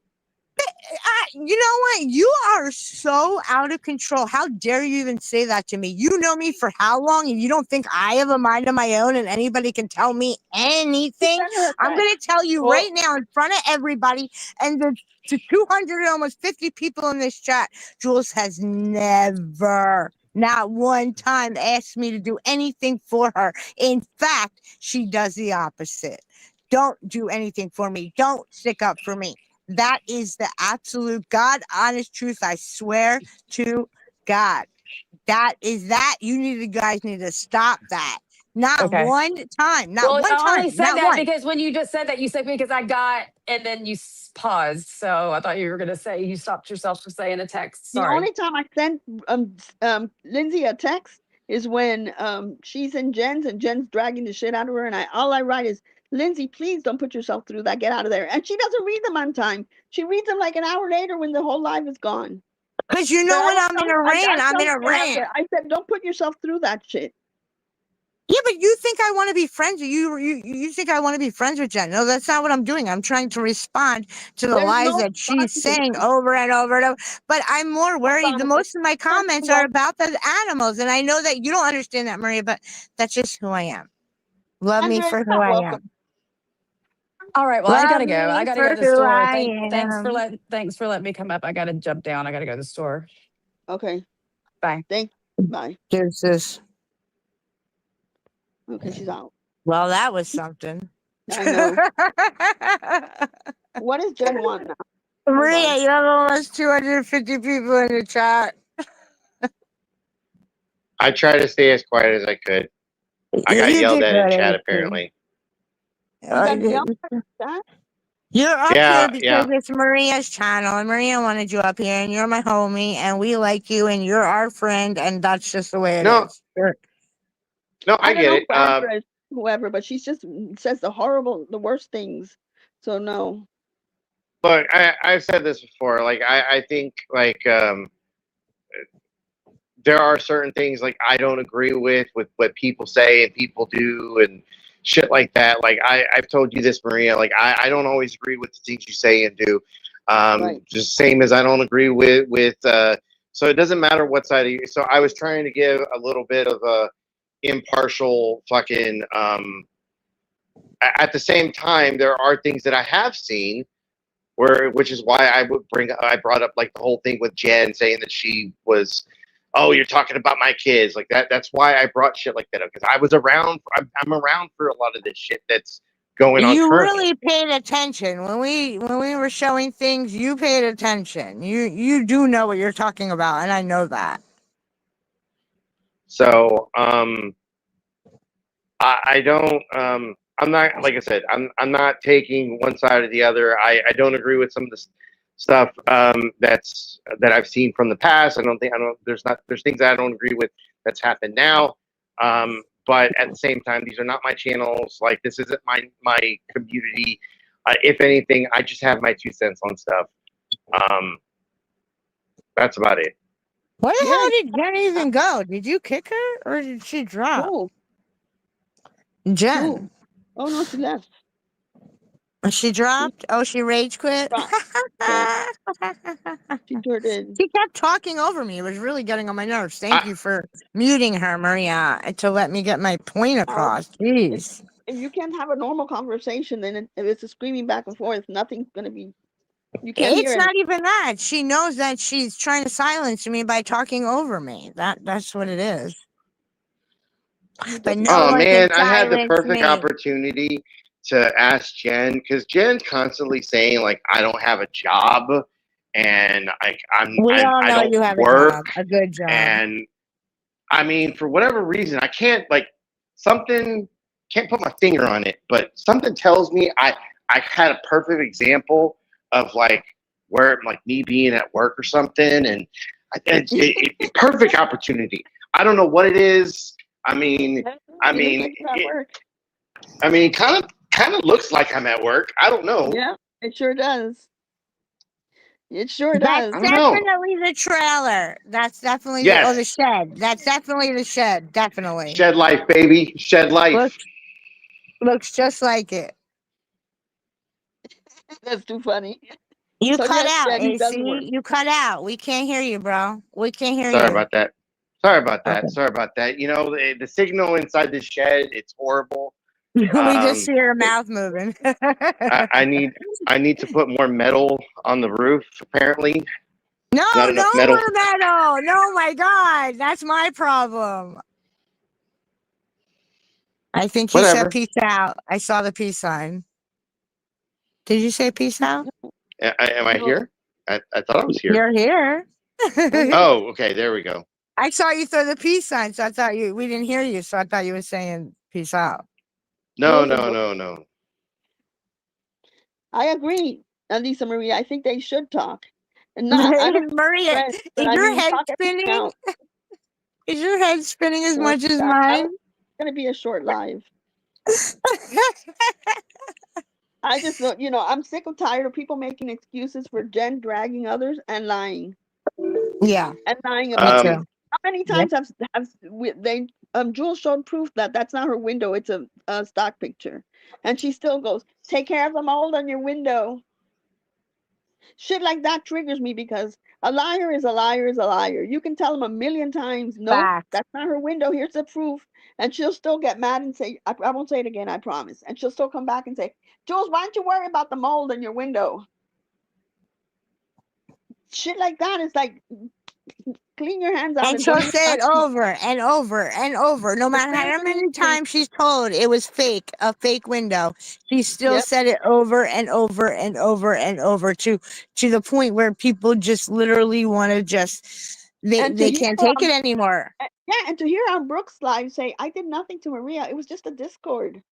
You know what? You are so out of control. How dare you even say that to me? You know me for how long, and you don't think I have a mind of my own and anybody can tell me anything? Send her a I'm text. going to tell you Well, right now in front of everybody and to 200 and almost 50 people in this chat. Jules has never, not one time, asked me to do anything for her. In fact, she does the opposite. Don't do anything for me. Don't stick up for me. That is the absolute God honest truth. I swear to God. That is that. You guys need to stop that. Not okay. one time. Not Well, one I time. only said Not that one. because when you just said that, you said because I got, and then you paused. So I thought you were going to say you stopped yourself from saying a text. The Sorry. only time I send Lindsay a text is when she's in Jen's and Jen's dragging the shit out of her, and all I write is, Lindsay, please don't put yourself through that. Get out of there. And she doesn't read them on time. She reads them like an hour later when the whole live is gone. Because you But know I when will I'm in tell a rant, I I'm tell in a Jen after, rant. I said, don't put yourself through that shit. Yeah, but you think I want to be friends? You think I want to be friends with Jen? No, that's not what I'm doing. I'm trying to respond to the There's lies no that she's responding. saying over and over and over. But I'm more worried. The on. most of my Tell me comments are what- about the animals, and I know that you don't understand that, Maria. But that's just who I am. Love me Andrea, for you're who not I welcome. am. All right. Well, I Love gotta go. I me gotta for go to the who store. I am. Thanks for letting me come up. I gotta jump down. I gotta go to the store. Okay. Bye. Bye. Deuces. Okay, she's out. Well, that was something. I know. What does Jen want now? Maria, you have almost 250 people in the chat. I tried to stay as quiet as I could. I got You yelled did at in good, chat AC. apparently. You got yelled at that? You're up Yeah, here because it's Maria's channel, and Maria wanted you up here, and you're my homie, and we like you, and you're our friend, and that's just the way it No, is. Sure. no, I don't get know it. who Andrea is, whoever, but she's just says the worst things. So no. Look, I've said this before. Like, I think like there are certain things like I don't agree with what people say and people do and shit like that. Like I've told you this, Maria. Like I don't always agree with the things you say and do. Right. Just same as I don't agree with. So it doesn't matter what side of you. So I was trying to give a little bit of a impartial fucking. At the same time, there are things that I have seen which is why I brought up like the whole thing with Jen saying that she was, oh, you're talking about my kids like that. That's why I brought shit like that up because I was around. I'm around for a lot of this shit that's going on You currently. really paid attention when we were showing things. You paid attention. You do know what you're talking about, and I know that. So I don't I'm not, like I said, I'm not taking one side or the other. I don't agree with some of the stuff that I've seen from the past. There's things I don't agree with that's happened now. But at the same time, these are not my channels. Like this isn't my community. If anything, I just have my 2 cents on stuff. That's about it. Where the Yeah. hell did Jen even go? Did you kick her or did she drop? Who? Jen. Who? Oh no, she left. She dropped? Oh, she rage quit? She sure did. She kept talking over me. It was really getting on my nerves. Thank you for muting her, Maria, to let me get my point across. Jeez. If you can't have a normal conversation, then if it's a screaming back and forth, nothing's gonna be. You can't It's hear not even that. She knows that she's trying to silence me by talking over me. That's what it is. But no Oh one man, can I had the silence perfect me. opportunity to ask Jen because Jen's constantly saying like I don't have a job and We all I know don't you have work, a job, a good job. and I mean for whatever reason I can't can't put my finger on it, but something tells me I had a perfect example of like where like me being at work or something, and perfect opportunity. I don't know what it is. I mean, kind of looks like I'm at work. I don't know. Yeah, it sure does. It sure That's does. I don't know. definitely the trailer. That's definitely Yes. the shed. That's definitely the shed. Definitely. Shed life, baby. Shed life. Looks just like it. That's too funny. You So cut yes, out, Jen, it does work. AC. You cut out. We can't hear you, bro. We can't hear Sorry you. about that. Sorry about that. Okay. Sorry about that. You know, the signal inside the shed, it's horrible. We just hear her mouth moving. I need to put more metal on the roof, apparently. No Not enough more metal. metal. No, my God. That's my problem. I think you Whatever. said peace out. I saw the peace sign. Did you say peace out? Am I here? I thought I was here. You're here. Oh, okay. There we go. I saw you throw the peace sign, so I thought we didn't hear you, so I thought you were saying peace out. No. I agree, Lisa Maria. I think they should talk. And not Maria, friends, is your head spinning? Is your head spinning as much as mine? It's gonna be a short live. I just don't, I'm sick and tired of people making excuses for Jen dragging others and lying. Yeah. And lying Me about too. me. How many times have they Jules showed proof that that's not her window. It's a stock picture. And she still goes, take care of the mold on your window. Shit like that triggers me because a liar is a liar is a liar. You can tell them a million times, nope, Facts. that's not her window. Here's the proof. And she'll still get mad and say, I won't say it again, I promise. And she'll still come back and say, Jules, why don't you worry about the mold in your window? Shit like that is like, clean your hands up And and she'll don't even say it touch me. over and over and over, no matter how many times she's told it was fake, a fake window. She still Yep. said it over and over and over and over to the point where people just literally want to just And to they hear can't her take it anymore. yeah, and to hear on Brooke's live say, I did nothing to Maria. It was just a Discord.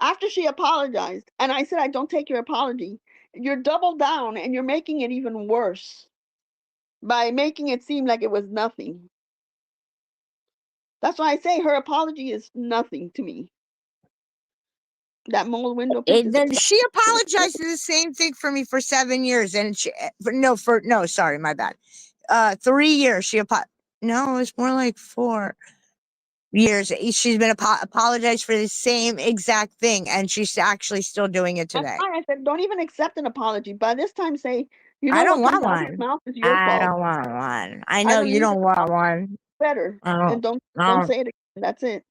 After she apologized, and I said, I don't take your apology. You're double down and you're making it even worse by making it seem like it was nothing. That's why I say her apology is nothing to me. That mole window piece is Then she apologized for the same thing for me for 7 years, and sorry, my bad. 3 years no, it's more like 4 years. She's been apologized for the same exact thing, and she's actually still doing it That's today. why I said, don't even accept an apology. By this time, say, you I know don't what comes want out of your one. mouth is your I fault. don't want one. I I know don't you need don't it. want one. Better. I And don't don't. say it again. That's it.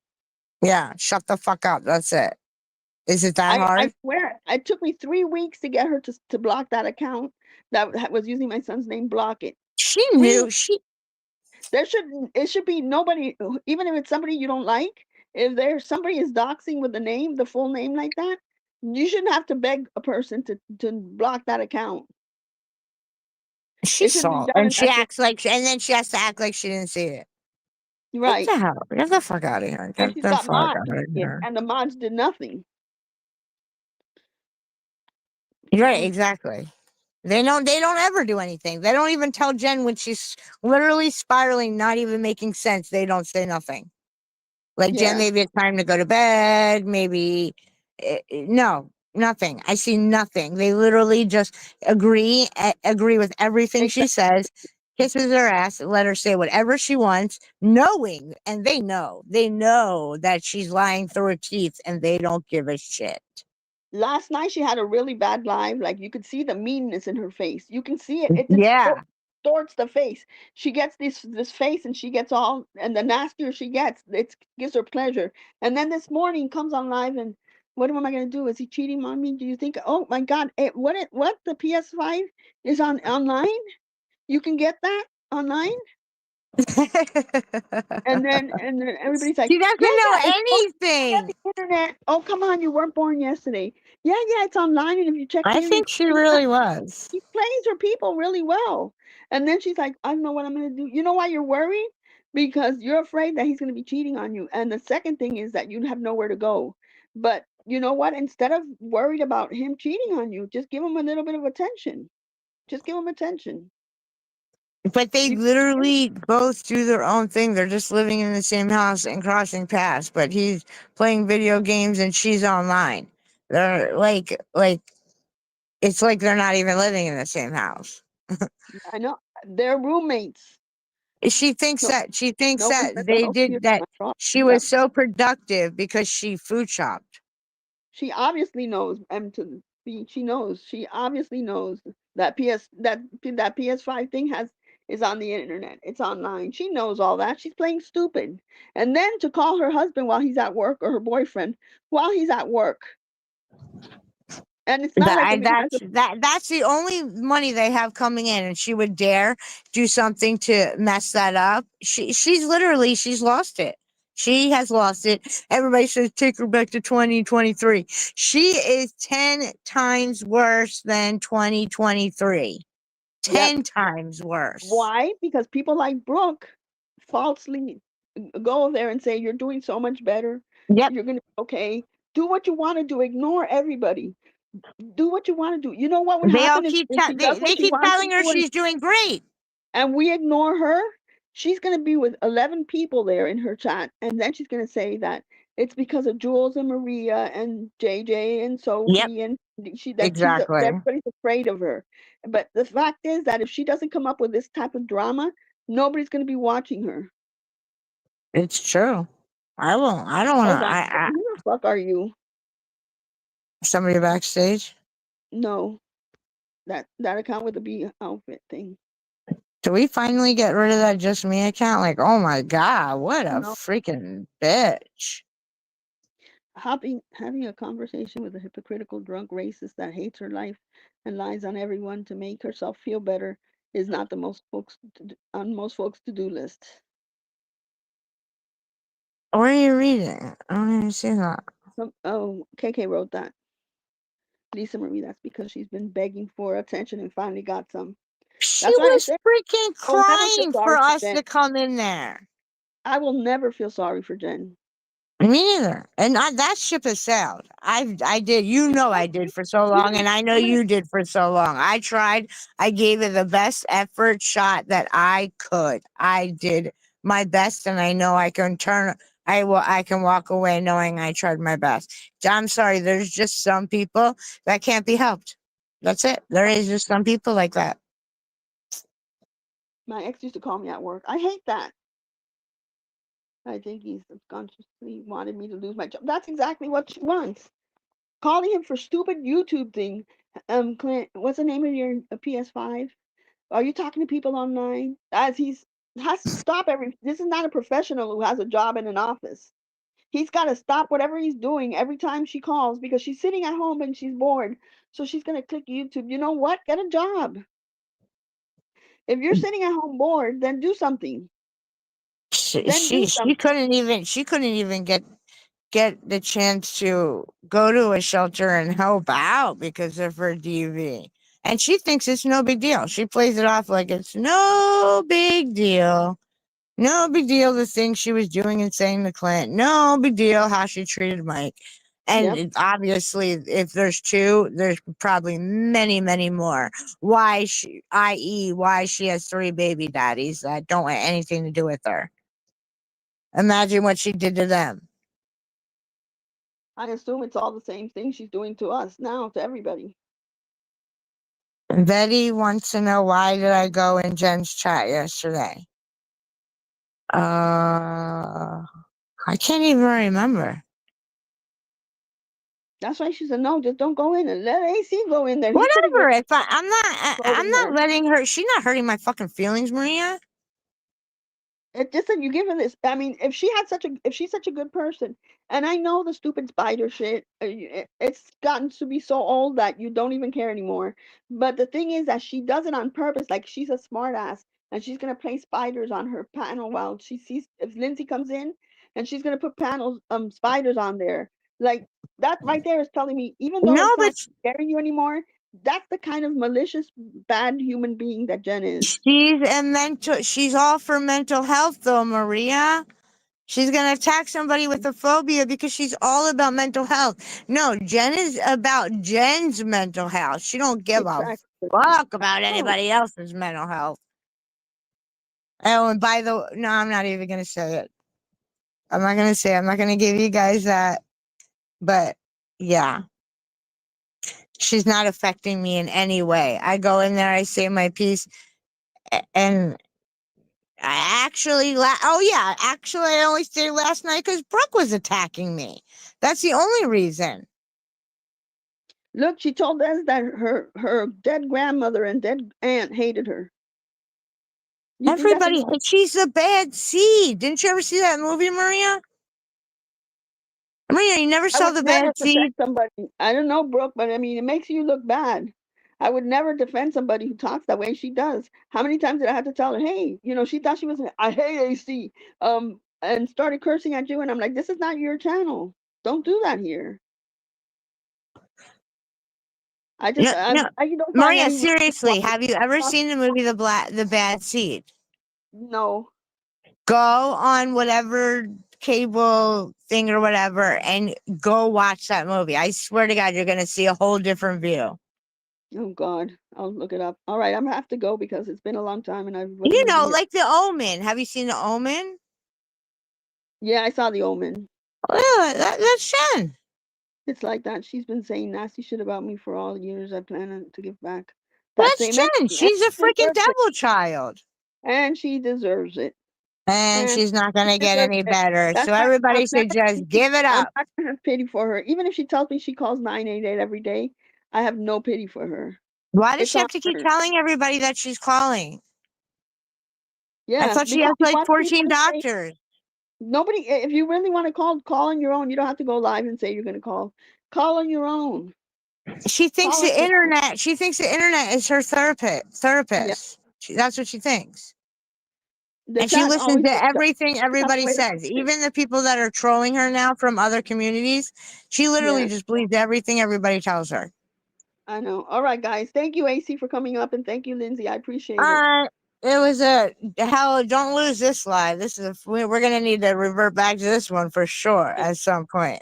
Yeah, shut the fuck up. That's it. Is it that I hard? swear it took me 3 weeks to get her to block that account that was using my son's name. Block it. She 3 knew. weeks. It should be nobody, even if it's somebody you don't like. If there's somebody is doxing with the name, the full name like that, you shouldn't have to beg a person to block that account. She It should be saw, done and in she acts like, and then she has to act like she didn't see it. What right. the hell? Get the fuck out of here. And Get she's the got fuck out mods, of here. and the mods did nothing. Right, exactly. They don't ever do anything. They don't even tell Jen when she's literally spiraling, not even making sense. They don't say nothing. Like, Jen, Yeah, maybe it's time to go to bed. Maybe no, nothing. I see nothing. They literally just agree with everything she exactly. says, kisses her ass, and let her say whatever she wants, knowing, and they know that she's lying through her teeth, and they don't give a shit. Last night she had a really bad live. Like you could see the meanness in her face. You can see it. It Yeah. distorts the face. She gets this face, and she gets all. And the nastier she gets, it gives her pleasure. And then this morning comes on live, and what am I going to do? Is he cheating on me? Do you think? Oh my God! What the PS5 is online? You can get that online. And then everybody's like, She doesn't yeah, know yeah, it's on anything. the internet. Oh, come on, you weren't born yesterday. Yeah, yeah, it's online, and if you check I here, you think she really was. she plays her people really well. And then she's like, I don't know what I'm gonna do. You know why you're worried? Because you're afraid that he's gonna be cheating on you. And the second thing is that you have nowhere to go. But you know what? Instead of worried about him cheating on you, just give him a little bit of attention. Just give him attention. But they You, literally both do their own thing. They're just living in the same house and crossing paths. But he's playing video games and she's online. They're like it's like they're not even living in the same house. I know they're roommates. No, She thinks no one's that at the they house here. did that. My problem She is that was so productive because she food shopped. she obviously knows she knows. She obviously knows that that PS5 thing is on the internet. It's online. She knows all that. She's playing stupid. And then to call her husband while he's at work, or her boyfriend while he's at work. And it's not like if he has a That's the only money they have coming in, and she would dare do something to mess that up. She's lost it. She has lost it. Everybody says take her back to 2023. She is 10 times worse than 2023. yep. 10 times worse. Why? Because people like Brooke falsely go there and say you're doing so much better. Yep. You're gonna be okay. Do what you want to do. Ignore everybody. Do what you want to do. You know what would They all happen keep if she does they what she keep wants to telling her do, she's doing great. and we ignore her? She's going to be with 11 people there in her chat, and then she's going to say that it's because of Jules and Maria and JJ and Yep, Sophie, and that exactly. everybody's afraid of her. But the fact is that if she doesn't come up with this type of drama, nobody's going to be watching her. It's true. I won't. I don't want Hold to. on. Who the fuck are you? Somebody backstage. No, that account with the B outfit thing. Do we finally get rid of that just me account? Like, oh my god, what a No. freaking bitch. Having a conversation with a hypocritical drunk racist that hates her life and lies on everyone to make herself feel better is not the on most folks' to-do list. Where are you reading? I don't even see that. KK wrote that. Lisa Marie, that's because she's been begging for attention and finally got some. She That's why I was said freaking I will never feel crying for sorry for us Jen. to come in there. I will never feel sorry for Jen. Me neither. And that ship has sailed. I did. You know I did for so long, and I know you did for so long. I tried. I gave it the best effort shot that I could. I did my best, and I know I can turn. I can walk away knowing I tried my best. I'm sorry. There's just some people that can't be helped. That's it. There is just some people like that. My ex used to call me at work. I hate that. I think he subconsciously wanted me to lose my job. That's exactly what she wants. Calling him for stupid YouTube thing. Clint, what's the name of your PS5? Are you talking to people online? As he's has to stop this is not a professional who has a job in an office. He's got to stop whatever he's doing every time she calls because she's sitting at home and she's bored. So she's going to click YouTube. You know what? Get a job. If you're sitting at home bored, then do something. Then do She something. couldn't even get the chance to go to a shelter and help out because of her DV. And she thinks it's no big deal. She plays it off like it's no big deal. No big deal the things she was doing and saying to Clint. No big deal how she treated Mike. And Yep. obviously, if there's two, there's probably many, many more. I.e., why she has three baby daddies that don't want anything to do with her. Imagine what she did to them. I assume it's all the same thing she's doing to us now, to everybody. Betty wants to know why did I go in Jen's chat yesterday? I can't even remember. That's why she said, no, just don't go in and let AC go in there. He's pretty Whatever. good If I'm controlling not her. letting her. She's not hurting my fucking feelings, Maria. It just that you give her this. I mean, if she's such a good person, and I know the stupid spider shit, it's gotten to be so old that you don't even care anymore. But the thing is that she does it on purpose. Like she's a smartass, and she's gonna play spiders on her panel while she sees if Lindsay comes in, and she's gonna put spiders on there. Like that right there is telling me, even though No, it's but not scaring you anymore, that's the kind of malicious, bad human being that Jen is. she's all for mental health though, Maria. She's gonna attack somebody with a phobia because she's all about mental health. No, Jen is about Jen's mental health. She don't give a Exactly. fuck about Oh, anybody else's mental health. Oh, and by the no, I'm not even gonna say it. I'm not gonna say it. I'm not gonna give you guys that. But yeah, she's not affecting me in any way. I go in there, I say my piece, and I actually, I only stayed last night because Brooke was attacking me. That's the only reason. look, she told us that her dead grandmother and dead aunt hated her. You think that's Everybody, she's a bad seed. Didn't you ever see that movie, Maria? Maria, you never I saw would the never bad protect seed? somebody. I don't know, Brooke, but I mean, it makes you look bad. I would never defend somebody who talks that way she does. How many times did I have to tell her, hey, she thought she was, I hate AC, and started cursing at you, and I'm like, this is not your channel. Don't do that here. I just, No, no. you don't find Maria, anyone. seriously, have you ever seen the movie The Bad Seed? No. Go on whatever cable thing or whatever and go watch that movie. I swear to God, you're gonna see a whole different view. Oh God, I'll look it up. All right, I'm gonna have to go because it's been a long time and I wasn't You gonna be know, here. like The Omen. Have you seen The Omen? Yeah, I saw The Omen. Well, that's Shen. It's like that. She's been saying nasty shit about me for all the years. I plan to give back that That's same Jen. energy, and She's a she freaking deserves it. devil child. And she deserves it. And And she's not going to she get deserves any it. better. That's So why everybody I'm not should gonna just give it I'm up. not gonna have pity for her. Even if she tells me she calls 988 every day, I have no pity for her. Why does It's she on have to keep her. telling everybody that she's calling? I Yes, thought she because has she like wants 14 people to say doctors. nobody. If you really want to call on your own. You don't have to go live and say you're going to call. Call on your own. She thinks Call on the your own. internet. She thinks the internet is her Yeah, That's what she thinks. the And she chat listens always to says everything you have to everybody wait a says. minute. Even the people that are trolling her now from other communities, she literally Yeah, just believes everything everybody tells her. I know. All right, guys. Thank you, AC, for coming up, and thank you, Lindsay. I appreciate it. It was a hell. Don't lose this live. This is we're gonna need to revert back to this one for sure at some point.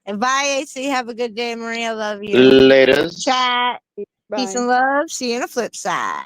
And bye, AC. Have a good day, Maria. Love you. Laters. Chat. Peace Bye. and love. See you on the flip side.